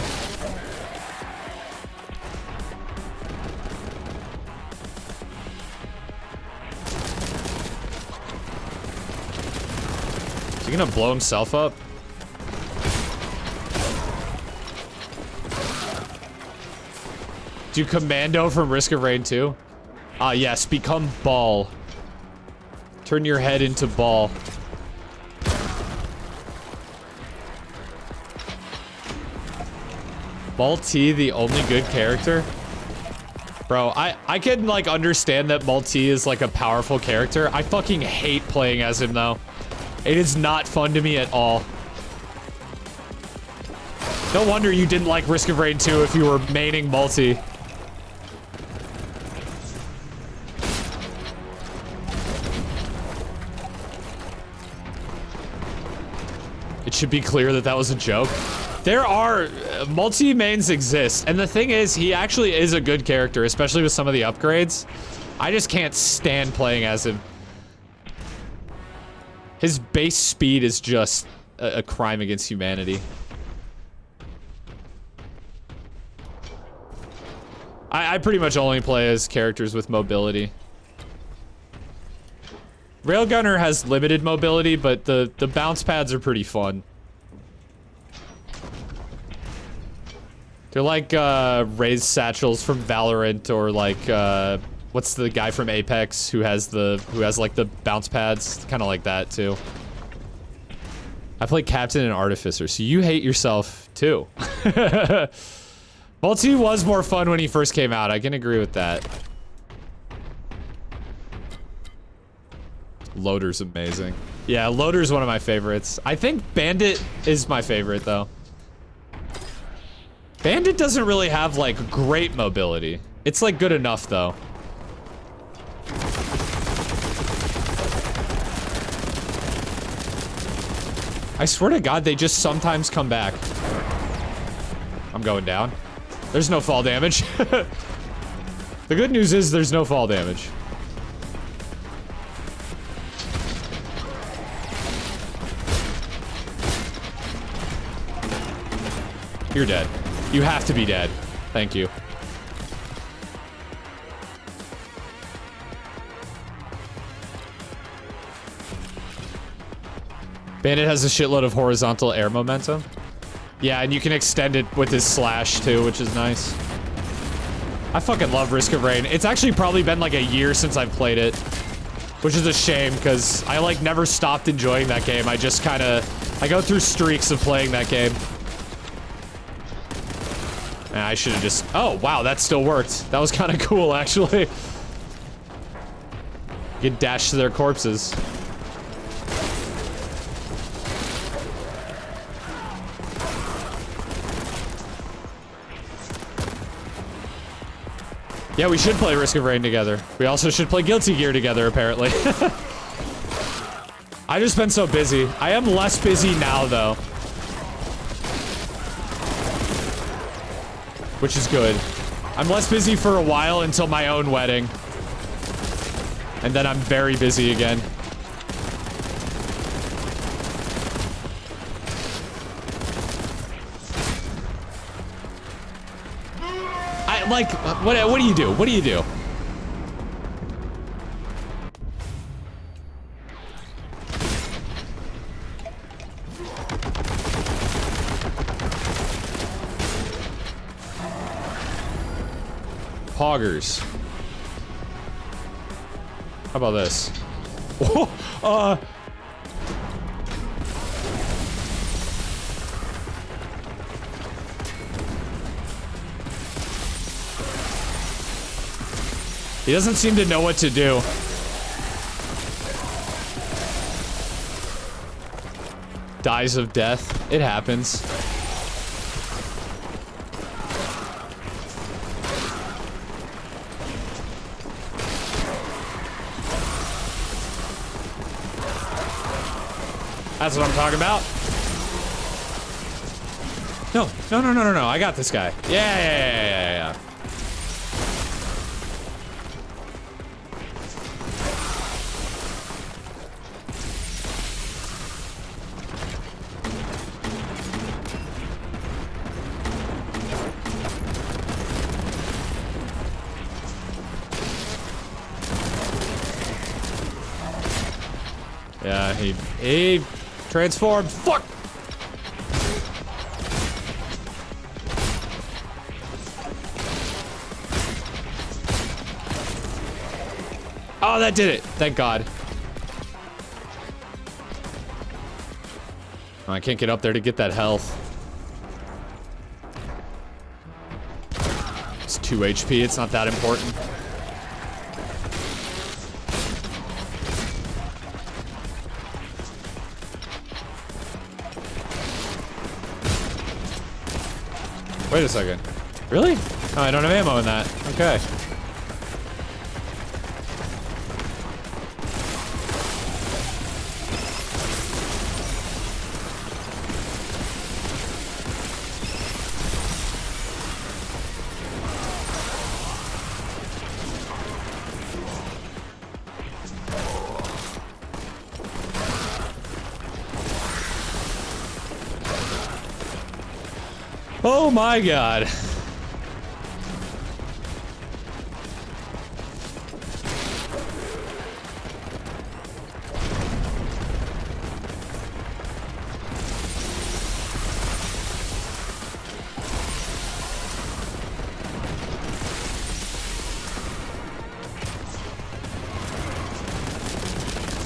Is he gonna blow himself up? Do Commando from Risk of Rain 2? Ah, yes, become Ball. Turn your head into Ball. Ball T, the only good character? Bro, I can, like, understand that Malti is, like, a powerful character. I fucking hate playing as him, though. It is not fun to me at all. No wonder you didn't like Risk of Rain 2 if you were maining Malti. It should be clear that that was a joke. There are... multi-mains exist, and the thing is, he actually is a good character, especially with some of the upgrades. I just can't stand playing as him. His base speed is just a crime against humanity. I pretty much only play as characters with mobility. Railgunner has limited mobility, but the bounce pads are pretty fun. They're like raised satchels from Valorant, or like what's the guy from Apex who has like the bounce pads? Kind of like that too. I play Captain and Artificer, so you hate yourself too. Multi was more fun when he first came out. I can agree with that. Loader's amazing. Yeah, Loader's one of my favorites. I think Bandit is my favorite though. Bandit doesn't really have, like, great mobility. It's, like, good enough, though. I swear to God, they just sometimes come back. I'm going down. There's no fall damage. The good news is there's no fall damage. You're dead. You have to be dead. Thank you. Bandit has a shitload of horizontal air momentum. Yeah, and you can extend it with his slash too, which is nice. I fucking love Risk of Rain. It's actually probably been like a year since I've played it, which is a shame because I like never stopped enjoying that game. I just kind of, I go through streaks of playing that game. And I should have just, oh wow, that still worked. That was kind of cool actually. Get dashed to their corpses. Yeah, we should play Risk of Rain together. We also should play Guilty Gear together, apparently. I just been so busy. I am less busy now, though. Which is good. I'm less busy for a while until my own wedding. And then I'm very busy again. Like, what do you do? What do you do? Poggers. How about this? He doesn't seem to know what to do. Dies of death. It happens. That's what I'm talking about. No. I got this guy. Yeah. Yeah, he transformed. Fuck! Oh, that did it. Thank God. Oh, I can't get up there to get that health. It's 2 HP. It's not that important. Wait a second. Really? Oh, I don't have ammo in that. Okay. Oh my God.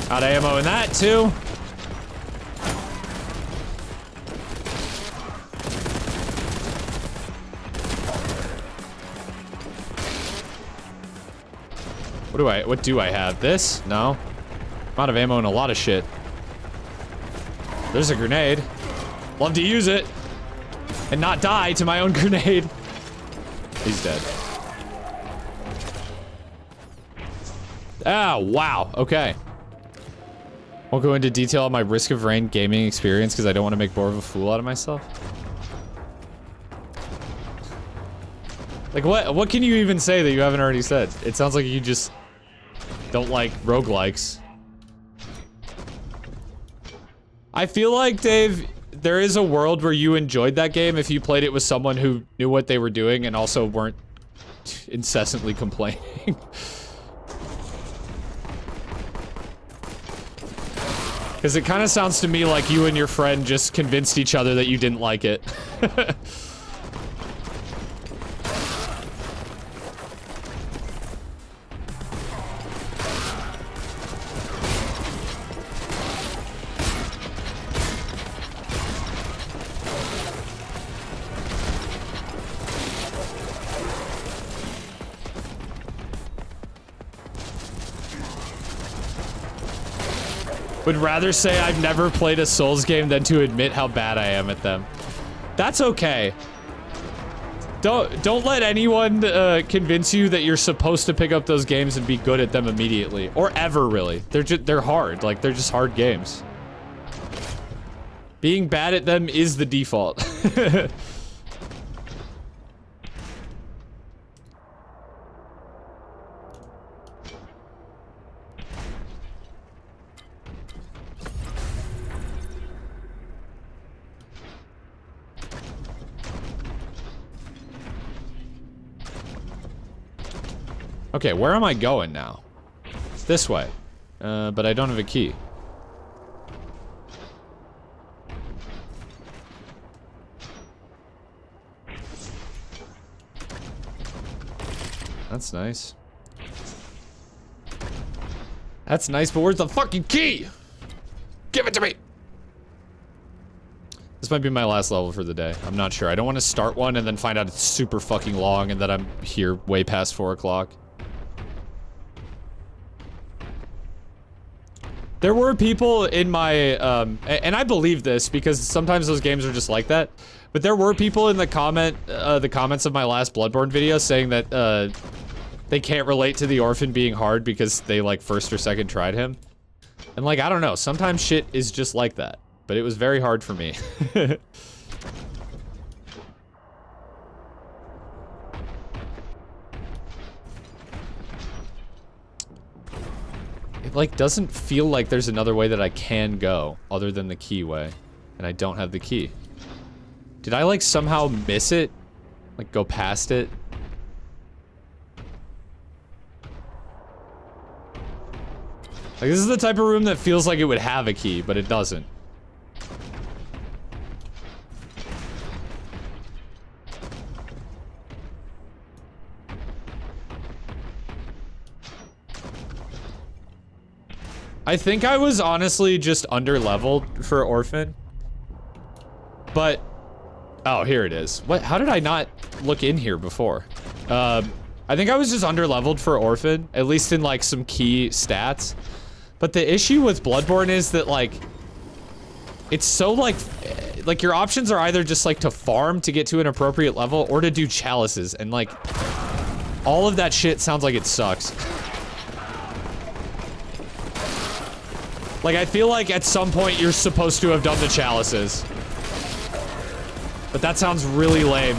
Out of ammo in that too. What do I have? This? No. I'm out of ammo in a lot of shit. There's a grenade. Love to use it. And not die to my own grenade. He's dead. Ah, wow. Okay. Won't go into detail on my Risk of Rain gaming experience because I don't want to make more of a fool out of myself. Like, what can you even say that you haven't already said? It sounds like you just don't like roguelikes. I feel like, Dave, there is a world where you enjoyed that game if you played it with someone who knew what they were doing and also weren't incessantly complaining. Because it kind of sounds to me like you and your friend just convinced each other that you didn't like it. Would rather say I've never played a Souls game than to admit how bad I am at them. That's okay. Don't let anyone convince you that you're supposed to pick up those games and be good at them immediately, or ever really. They're hard. Like, they're just hard games. Being bad at them is the default. Okay, where am I going now? This way. But I don't have a key. That's nice. That's nice, but where's the fucking key? Give it to me! This might be my last level for the day. I'm not sure. I don't want to start one and then find out it's super fucking long and that I'm here way past 4 o'clock. There were people in my, and I believe this because sometimes those games are just like that, but there were people in the comments of my last Bloodborne video saying that, they can't relate to the orphan being hard because they, like, first or second tried him. And, like, I don't know, sometimes shit is just like that, but it was very hard for me. It, like, doesn't feel like there's another way that I can go other than the key way. And I don't have the key. Did I, like, somehow miss it? Like, go past it? Like, this is the type of room that feels like it would have a key, but it doesn't. I think I was honestly just under-leveled for Orphan. But... oh, here it is. What? How did I not look in here before? I think I was just under-leveled for Orphan, at least in, like, some key stats. But the issue with Bloodborne is that, like... it's so, like, your options are either just, like, to farm to get to an appropriate level, or to do chalices, and, like... all of that shit sounds like it sucks. Like, I feel like at some point you're supposed to have done the chalices. But that sounds really lame.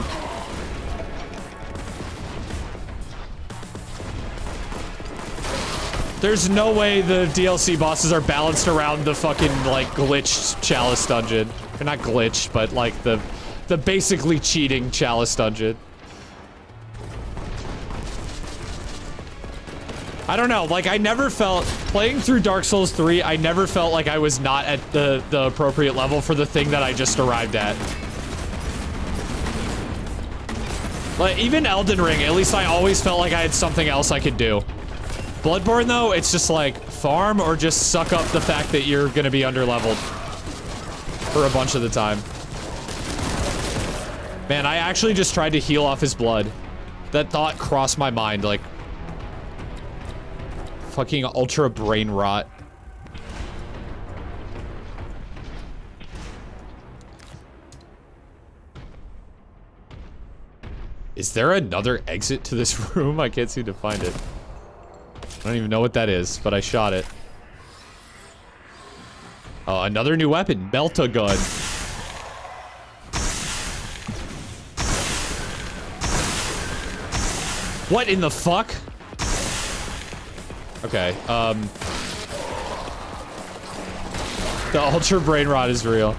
There's no way the DLC bosses are balanced around the fucking, like, glitched chalice dungeon. Or not glitched, but, like, the basically cheating chalice dungeon. I don't know, like, I never felt, playing through Dark Souls 3, I never felt like I was not at the appropriate level for the thing that I just arrived at. Like, even Elden Ring, at least I always felt like I had something else I could do. Bloodborne, though, it's just like, farm or just suck up the fact that you're gonna be under-leveled. For a bunch of the time. Man, I actually just tried to heal off his blood. That thought crossed my mind, like... fucking ultra brain rot. Is there another exit to this room? I can't seem to find it. I don't even know what that is, but I shot it. Oh, another new weapon. Boltgun. What in the fuck? Okay, the ultra brain rot is real.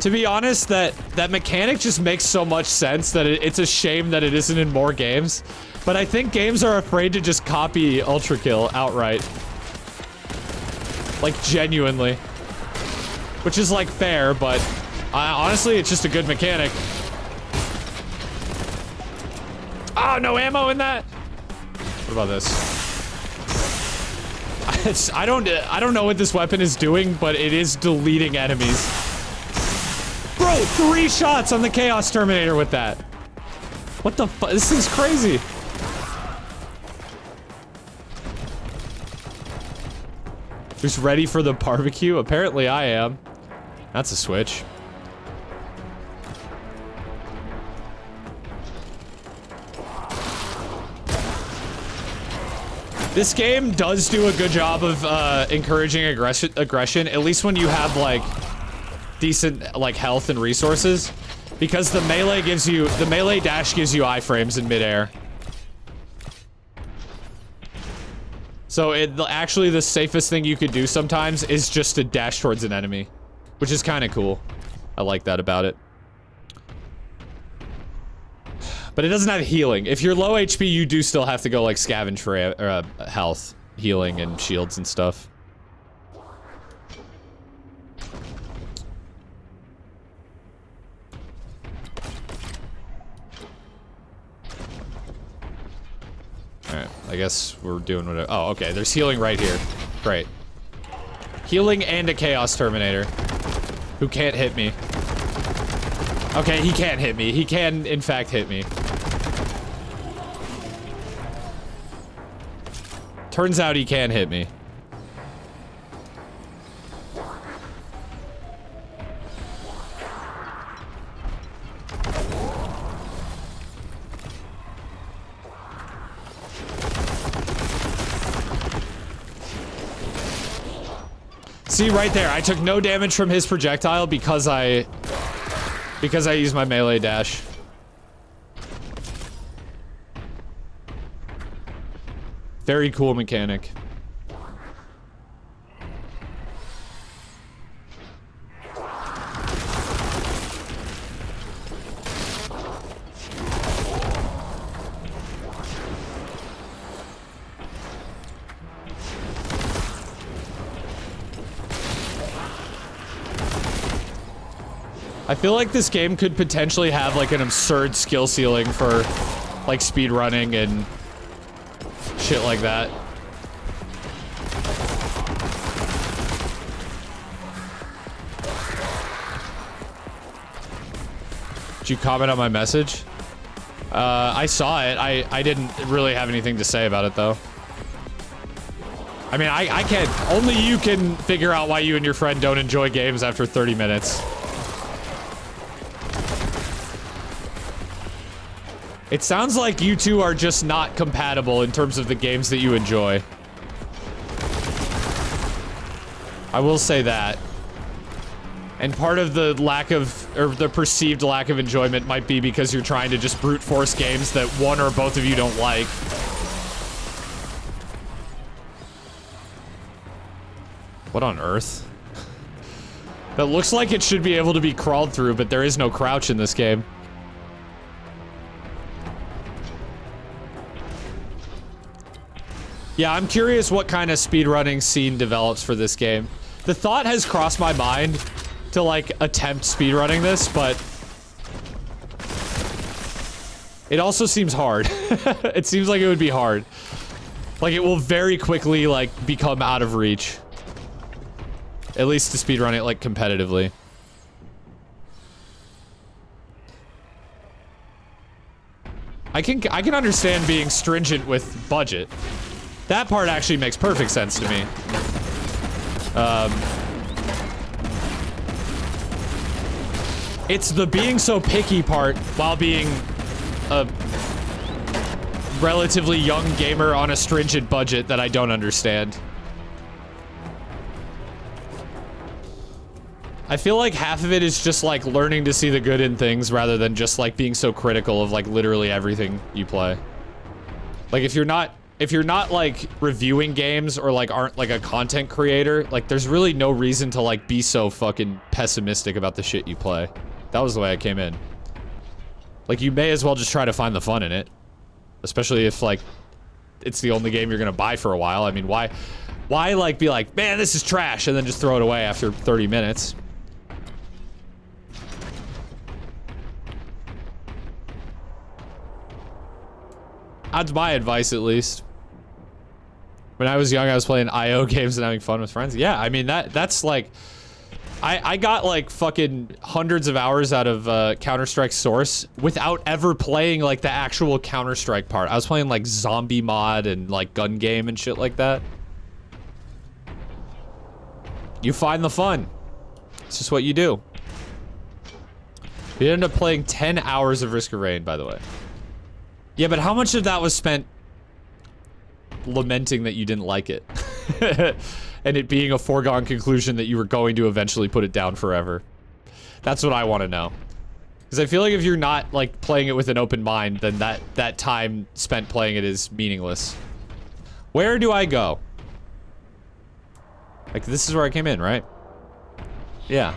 To be honest, that mechanic just makes so much sense that it's a shame that it isn't in more games. But I think games are afraid to just copy Ultra Kill outright. Like, genuinely. Which is, like, fair, but honestly, it's just a good mechanic. Oh, no ammo in that? What about this? I don't know what this weapon is doing, but it is deleting enemies. Bro, 3 shots on the Chaos Terminator with that. What the fuck? This thing's crazy. Who's ready for the barbecue? Apparently I am. That's a switch. This game does do a good job of encouraging aggression, at least when you have like decent like health and resources, because the melee dash gives you iframes in midair. So actually the safest thing you could do sometimes is just to dash towards an enemy, which is kind of cool. I like that about it. But it doesn't have healing. If you're low HP, you do still have to go like scavenge for health, healing, and shields and stuff. Alright, I guess we're doing whatever. Oh, okay, there's healing right here. Great. Healing and a Chaos Terminator. Who can't hit me. Okay, he can't hit me. He can, in fact, hit me. Turns out he can hit me. See, right there, I took no damage from his projectile because I used my melee dash. Very cool mechanic. I feel like this game could potentially have like an absurd skill ceiling for like speed running and shit like that. Did you comment on my message? I saw it. I didn't really have anything to say about it though. I mean, I can't, only you can figure out why you and your friend don't enjoy games after 30 minutes. It sounds like you two are just not compatible in terms of the games that you enjoy. I will say that. And part of the lack of, or the perceived lack of enjoyment might be because you're trying to just brute force games that one or both of you don't like. What on earth? That looks like it should be able to be crawled through, but there is no crouch in this game. Yeah, I'm curious what kind of speedrunning scene develops for this game. The thought has crossed my mind to, like, attempt speedrunning this, but it also seems hard. It seems like it would be hard. Like, it will very quickly, like, become out of reach. At least to speedrun it, like, competitively. I can understand being stringent with budget. That part actually makes perfect sense to me. It's the being so picky part while being a relatively young gamer on a stringent budget that I don't understand. I feel like half of it is just like learning to see the good in things rather than just like being so critical of like literally everything you play. Like if you're not if you're not like reviewing games or like aren't like a content creator, like there's really no reason to like be so fucking pessimistic about the shit you play. That was the way I came in. Like you may as well just try to find the fun in it. Especially if like it's the only game you're gonna buy for a while. I mean, why like be like, man, this is trash, and then just throw it away after 30 minutes? That's my advice, at least. When I was young, I was playing IO games and having fun with friends. Yeah, I mean, that's like... I got like fucking hundreds of hours out of Counter-Strike Source without ever playing like the actual Counter-Strike part. I was playing like zombie mod and like gun game and shit like that. You find the fun. It's just what you do. We ended up playing 10 hours of Risk of Rain, by the way. Yeah, but how much of that was spent lamenting that you didn't like it? And it being a foregone conclusion that you were going to eventually put it down forever. That's what I want to know. Because I feel like if you're not, like, playing it with an open mind, then that time spent playing it is meaningless. Where do I go? Like, this is where I came in, right? Yeah.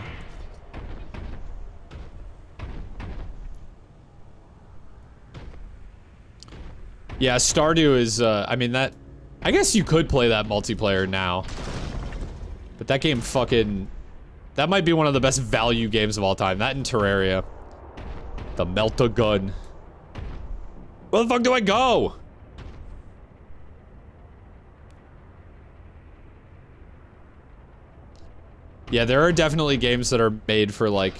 Yeah, Stardew is, I mean, that... I guess you could play that multiplayer now. But that game fucking... That might be one of the best value games of all time. That and Terraria. The Melt-A-Gun. Where the fuck do I go? Yeah, there are definitely games that are made for, like,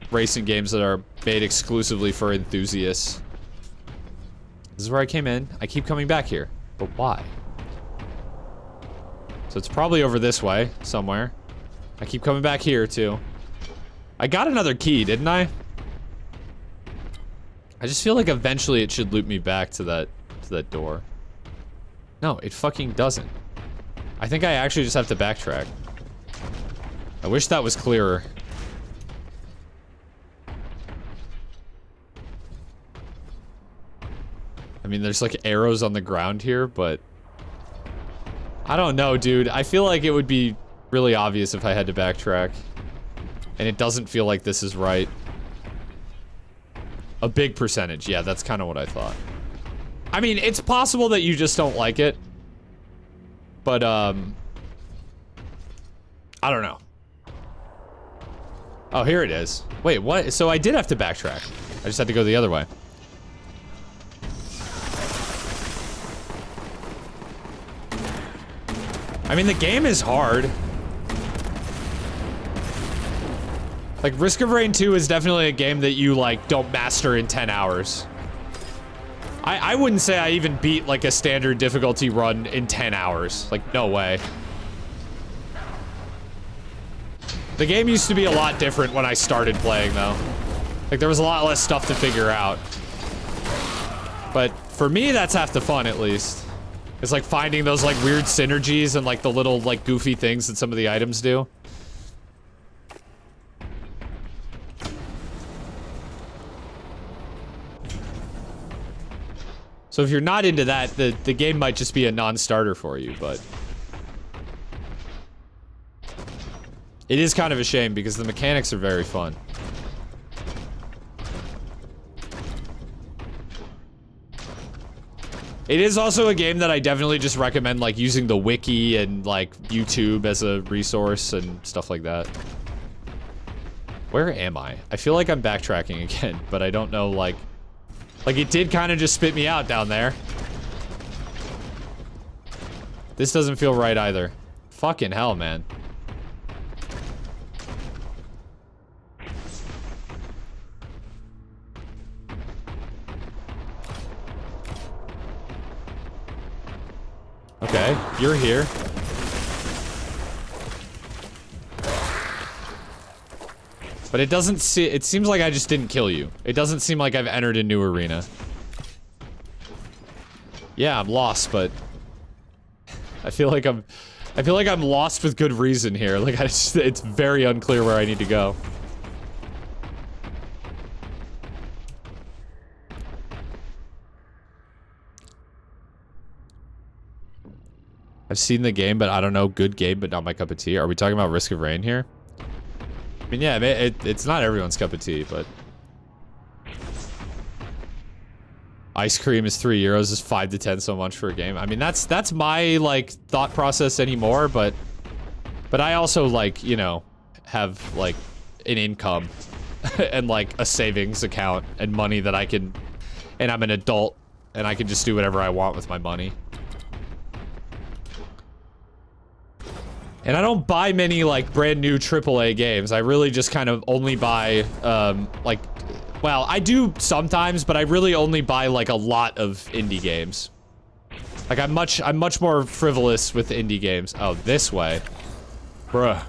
racing games that are made exclusively for enthusiasts. This is where I came in. I keep coming back here. But why? So it's probably over this way, somewhere. I keep coming back here, too. I got another key, didn't I? I just feel like eventually it should loop me back to that door. No, it fucking doesn't. I think I actually just have to backtrack. I wish that was clearer. I mean, there's like arrows on the ground here, but... I don't know, dude. I feel like it would be really obvious if I had to backtrack. And it doesn't feel like this is right. A big percentage. Yeah, that's kind of what I thought. I mean, it's possible that you just don't like it. But, I don't know. Oh, here it is. Wait, what? So I did have to backtrack. I just had to go the other way. I mean, the game is hard. Like, Risk of Rain 2 is definitely a game that you, like, don't master in 10 hours. I wouldn't say I even beat, like, a standard difficulty run in 10 hours. Like, no way. The game used to be a lot different when I started playing, though. Like, there was a lot less stuff to figure out. But for me, that's half the fun, at least. It's like finding those like weird synergies and like the little like goofy things that some of the items do. So if you're not into that, the game might just be a non-starter for you, but... It is kind of a shame because the mechanics are very fun. It is also a game that I definitely just recommend, like, using the wiki and, like, YouTube as a resource and stuff like that. Where am I? I feel like I'm backtracking again, but I don't know, like... Like, it did kind of just spit me out down there. This doesn't feel right either. Fucking hell, man. Okay, you're here. But it doesn't it seems like I just didn't kill you. It doesn't seem like I've entered a new arena. Yeah, I'm lost, but I feel like I'm lost with good reason here. Like it's very unclear where I need to go. I've seen the game, but I don't know. Good game, but not my cup of tea. Are we talking about Risk of Rain here? I mean, yeah, it's not everyone's cup of tea, but... Ice cream is €3, is 5 to 10 so much for a game. I mean, that's my, like, thought process anymore, but I also, like, you know, have, like, an income and, like, a savings account and money that I can... And I'm an adult, and I can just do whatever I want with my money. And I don't buy many, like, brand new AAA games. I really just kind of only buy, like... Well, I do sometimes, but I really only buy, like, a lot of indie games. Like, I'm much more frivolous with indie games. Oh, this way. Bruh.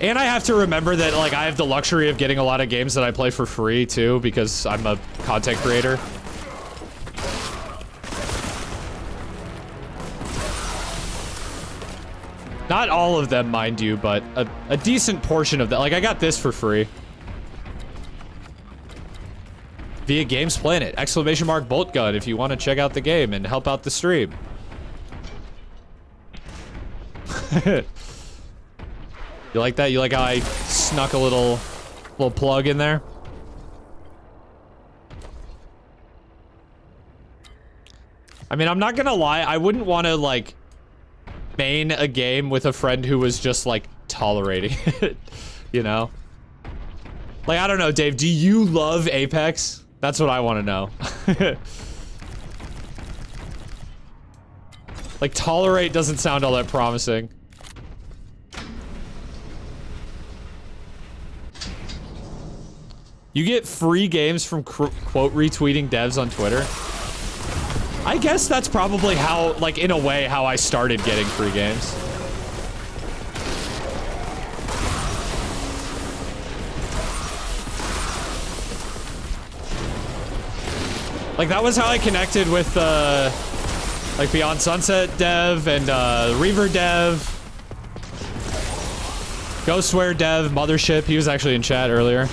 And I have to remember that, like, I have the luxury of getting a lot of games that I play for free, too, because I'm a content creator. Not all of them, mind you, but a decent portion of that. Like, I got this for free. Via Games Planet! Exclamation mark Boltgun if you want to check out the game and help out the stream. You like that? You like how I snuck a little plug in there? I mean, I'm not gonna lie, I wouldn't want to, like, main a game with a friend who was just, like, tolerating it, you know? Like, I don't know, Dave, do you love Apex? That's what I want to know. Like, tolerate doesn't sound all that promising. You get free games from quote retweeting devs on Twitter. I guess that's probably how, like, in a way, how I started getting free games. Like, that was how I connected with, like, Beyond Sunset dev and, Reaver dev. Ghostware dev, Mothership, he was actually in chat earlier.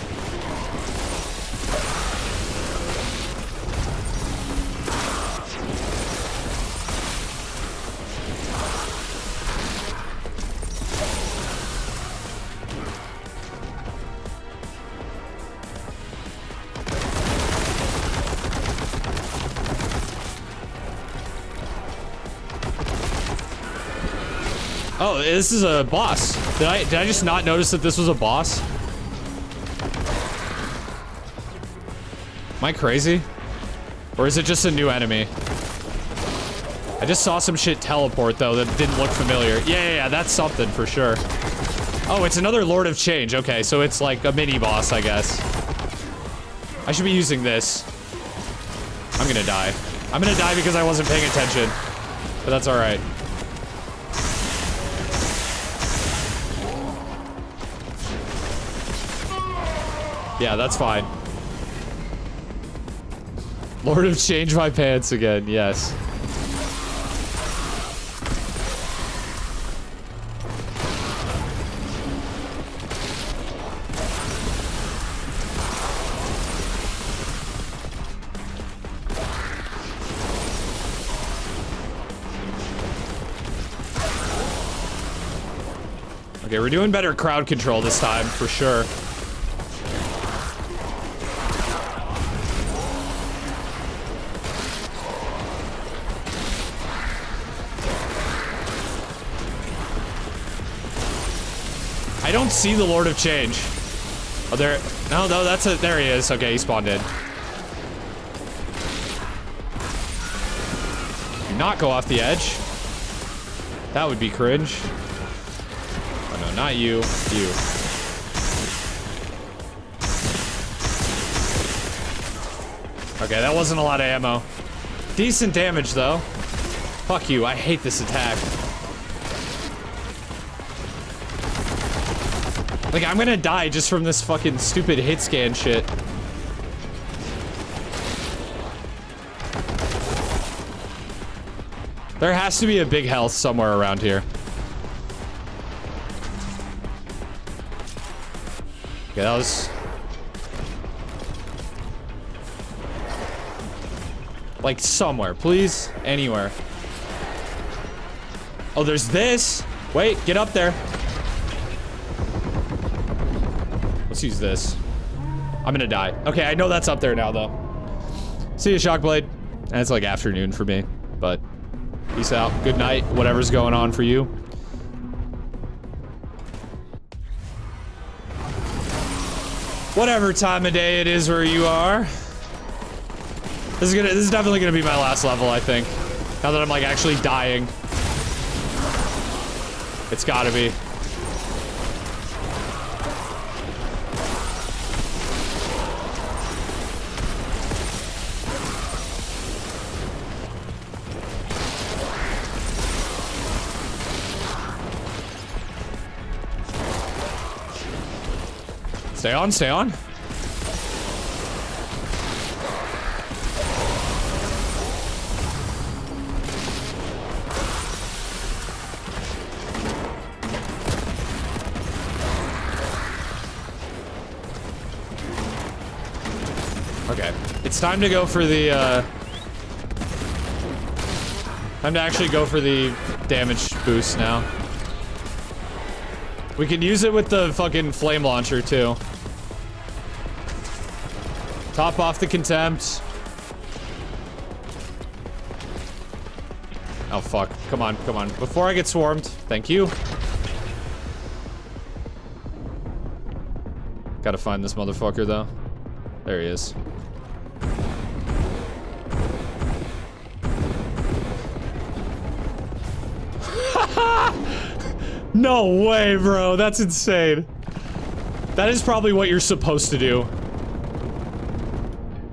Oh, this is a boss. Did I just not notice that this was a boss? Am I crazy? Or is it just a new enemy? I just saw some shit teleport, though, that didn't look familiar. Yeah, that's something for sure. Oh, it's another Lord of Change. Okay, so it's like a mini-boss, I guess. I should be using this. I'm gonna die. I'm gonna die because I wasn't paying attention. But that's alright. Yeah, that's fine. Lord of Change my pants again, yes. Okay, we're doing better crowd control this time, for sure. I don't see the Lord of Change. Oh, there. No, that's it. There he is. Okay, he spawned in. Do not go off the edge. That would be cringe. Oh, no, not you. You. Okay, that wasn't a lot of ammo. Decent damage, though. Fuck you. I hate this attack. Like, I'm gonna die just from this fucking stupid hit scan shit. There has to be a big health somewhere around here. Okay, that was... Like somewhere, please. Anywhere. Oh, there's this. Wait, get up there. Let's use this. I'm gonna die. Okay, I know that's up there now, though. See you, Shockblade. And it's like afternoon for me, but peace out. Good night, whatever's going on for you. Whatever time of day it is where you are. This is definitely gonna be my last level, I think. Now that I'm like actually dying. It's gotta be. Stay on, stay on. Okay, it's time to go for the, time to actually go for the damage boost now. We can use it with the fucking flame launcher, too. Top off the contempt. Oh, fuck. Come on, come on. Before I get swarmed. Thank you. Gotta find this motherfucker, though. There he is. No way, bro. That's insane. That is probably what you're supposed to do.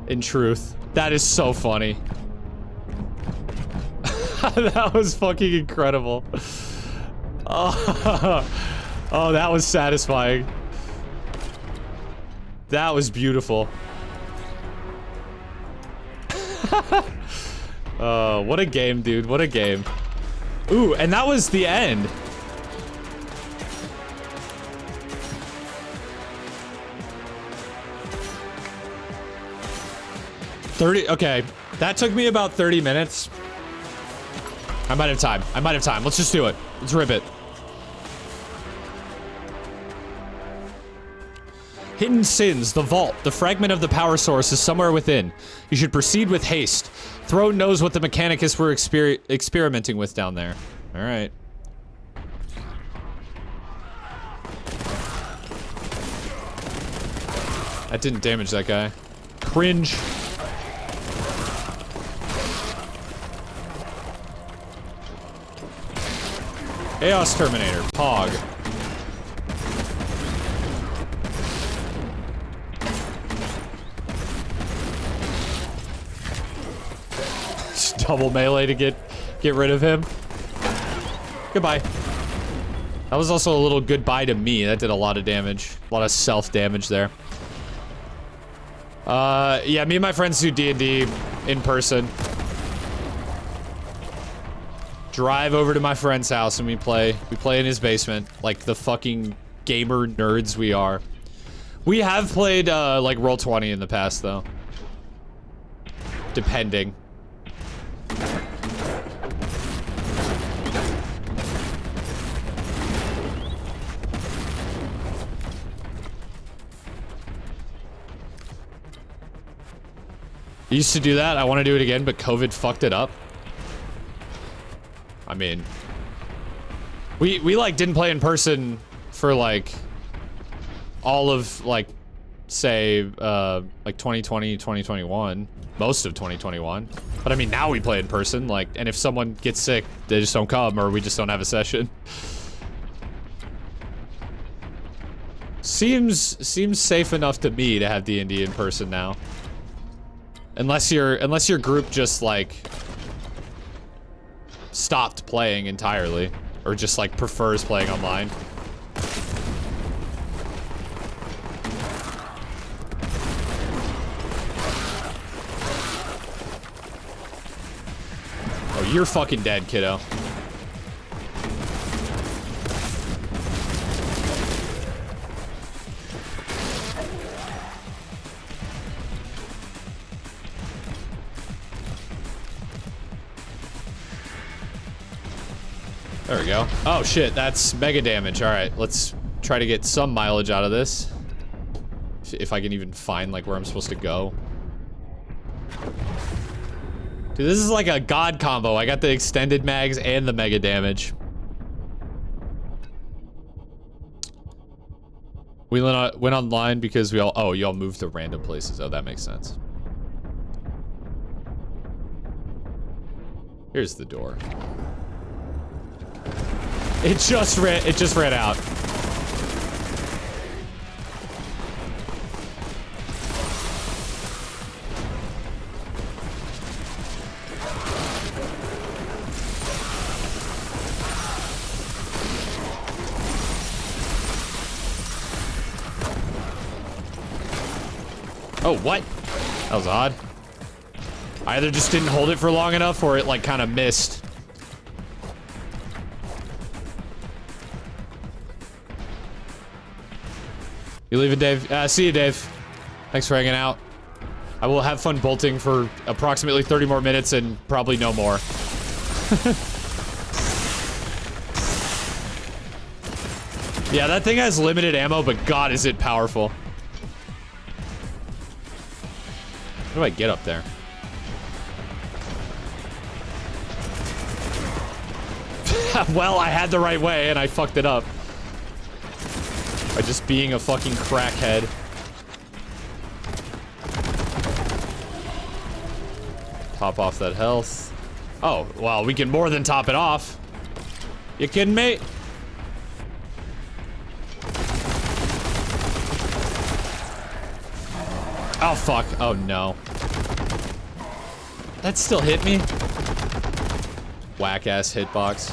In truth. That is so funny. That was fucking incredible. Oh, oh, that was satisfying. That was beautiful. What a game, dude. What a game. Ooh, and that was the end. Okay, that took me about 30 minutes. I might have time. I might have time. Let's just do it. Let's rip it. Hidden Sins, the vault. The fragment of the power source is somewhere within. You should proceed with haste. Throne knows what the Mechanicus were experimenting with down there. All right. That didn't damage that guy. Cringe. Chaos Terminator, Pog. Just double melee to get rid of him. Goodbye. That was also a little goodbye to me. That did a lot of damage. A lot of self-damage there. Yeah, me and my friends do D&D in person. Drive over to my friend's house and we play in his basement like the fucking gamer nerds we are. We have played like Roll20 in the past though. Depending. I used to do that. I want to do it again, but COVID fucked it up. I mean, we like didn't play in person for like all of like say like 2020, 2021, most of 2021. But I mean, now we play in person, like, and if someone gets sick, they just don't come or we just don't have a session. Seems safe enough to me to have D&D in person now. Unless your group just like stopped playing entirely or just like prefers playing online. Oh, you're fucking dead, kiddo. There we go. Oh shit, that's mega damage. All right, let's try to get some mileage out of this. If I can even find like where I'm supposed to go. Dude, this is like a god combo. I got the extended mags and the mega damage. We went online because we all, oh, y'all moved to random places. Oh, that makes sense. Here's the door. It just ran out. Oh, what? That was odd. I either just didn't hold it for long enough or it like kind of missed. You leaving, Dave? See you, Dave. Thanks for hanging out. I will have fun bolting for approximately 30 more minutes and probably no more. Yeah, that thing has limited ammo, but God, is it powerful. How do I get up there? Well, I had the right way and I fucked it up. By just being a fucking crackhead. Top off that health. Oh, wow, we can more than top it off. You kidding me? Oh, fuck. Oh, no. That still hit me? Whack-ass hitbox.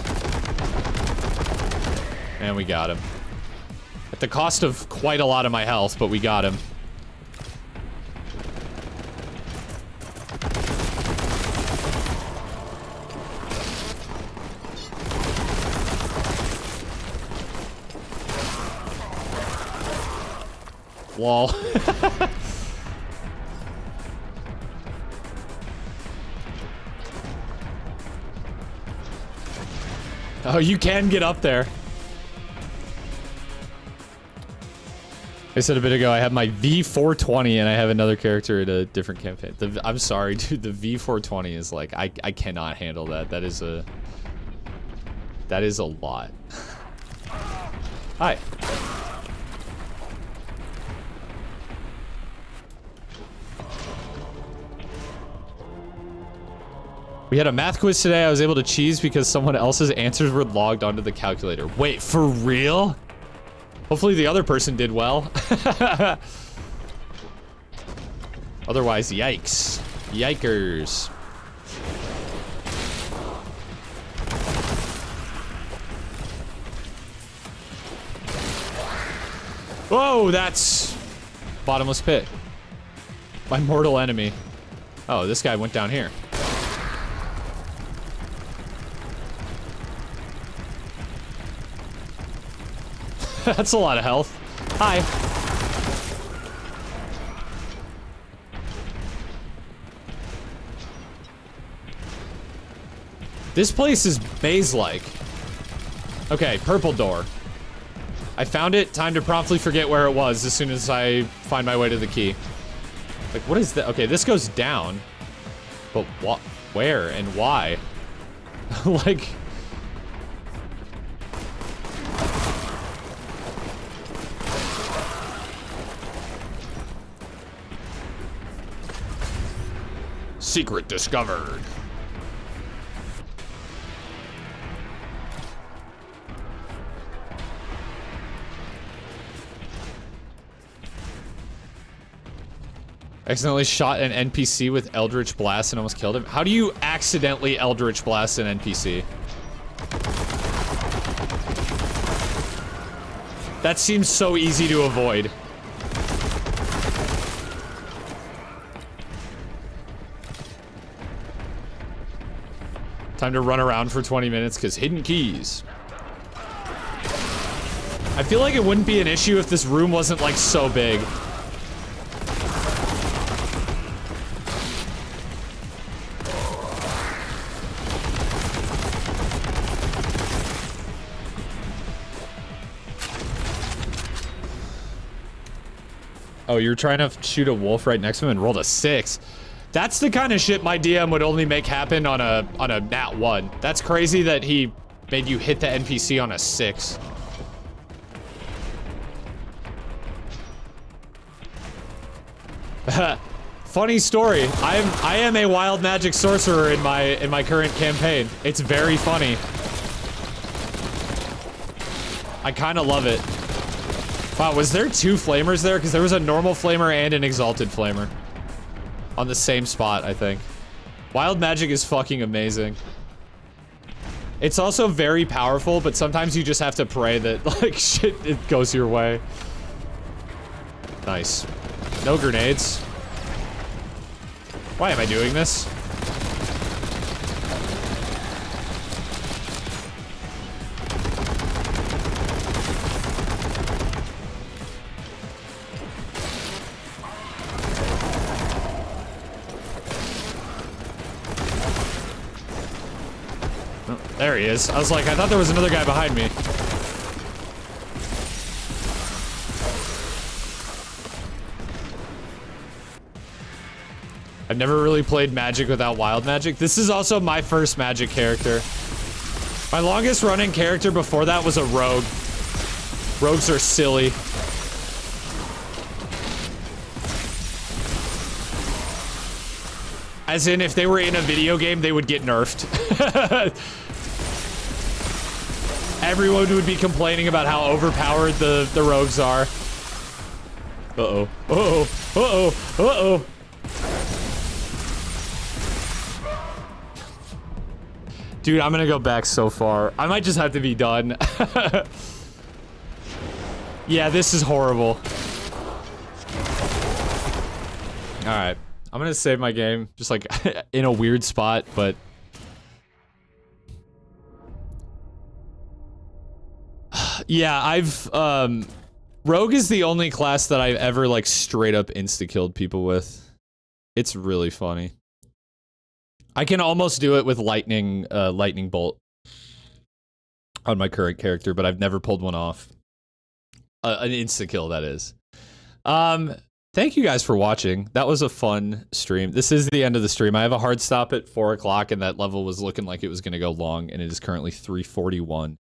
And we got him. At the cost of quite a lot of my health, but we got him. Lol. Oh, you can get up there. I said a bit ago, I have my V420 and I have another character in a different campaign. I'm sorry, dude, the V420 is like, I cannot handle that. That is a lot. Hi. We had a math quiz today. I was able to cheese because someone else's answers were logged onto the calculator. Wait, for real? Hopefully the other person did well. Otherwise, yikes. Yikers. Whoa, that's bottomless pit. My mortal enemy. Oh, this guy went down here. That's a lot of health. Hi. This place is maze-like. Okay, purple door. I found it. Time to promptly forget where it was as soon as I find my way to the key. Like, what is that? Okay, this goes down. But what? Where and why? Like... Secret discovered. Accidentally shot an NPC with Eldritch Blast and almost killed him. How do you accidentally Eldritch Blast an NPC? That seems so easy to avoid. Time to run around for 20 minutes because hidden keys. I feel like it wouldn't be an issue if this room wasn't like so big. Oh, you're trying to shoot a wolf right next to him and rolled a 6. That's the kind of shit my DM would only make happen on a nat 1. That's crazy that he made you hit the NPC on a 6. Funny story. I am a wild magic sorcerer in my current campaign. It's very funny. I kind of love it. Wow, was there 2 flamers there? Because there was a normal flamer and an exalted flamer. On the same spot, I think. Wild magic is fucking amazing. It's also very powerful, but sometimes you just have to pray that, like, shit, it goes your way. Nice. No grenades. Why am I doing this? Oh, there he is. I was like, I thought there was another guy behind me. I've never really played Magic without wild magic. This is also my first Magic character. My longest running character before that was a rogue. Rogues are silly. As in, if they were in a video game, they would get nerfed. Everyone would be complaining about how overpowered the rogues are. Uh-oh. Uh-oh. Uh-oh. Uh-oh. Dude, I'm gonna go back so far. I might just have to be done. Yeah, this is horrible. Alright. I'm gonna save my game. Just like in a weird spot, but... Yeah, I've, Rogue is the only class that I've ever, like, straight up insta-killed people with. It's really funny. I can almost do it with lightning bolt on my current character, but I've never pulled one off. An insta-kill, that is. Thank you guys for watching. That was a fun stream. This is the end of the stream. I have a hard stop at 4 o'clock, and that level was looking like it was going to go long, and it is currently 3:41.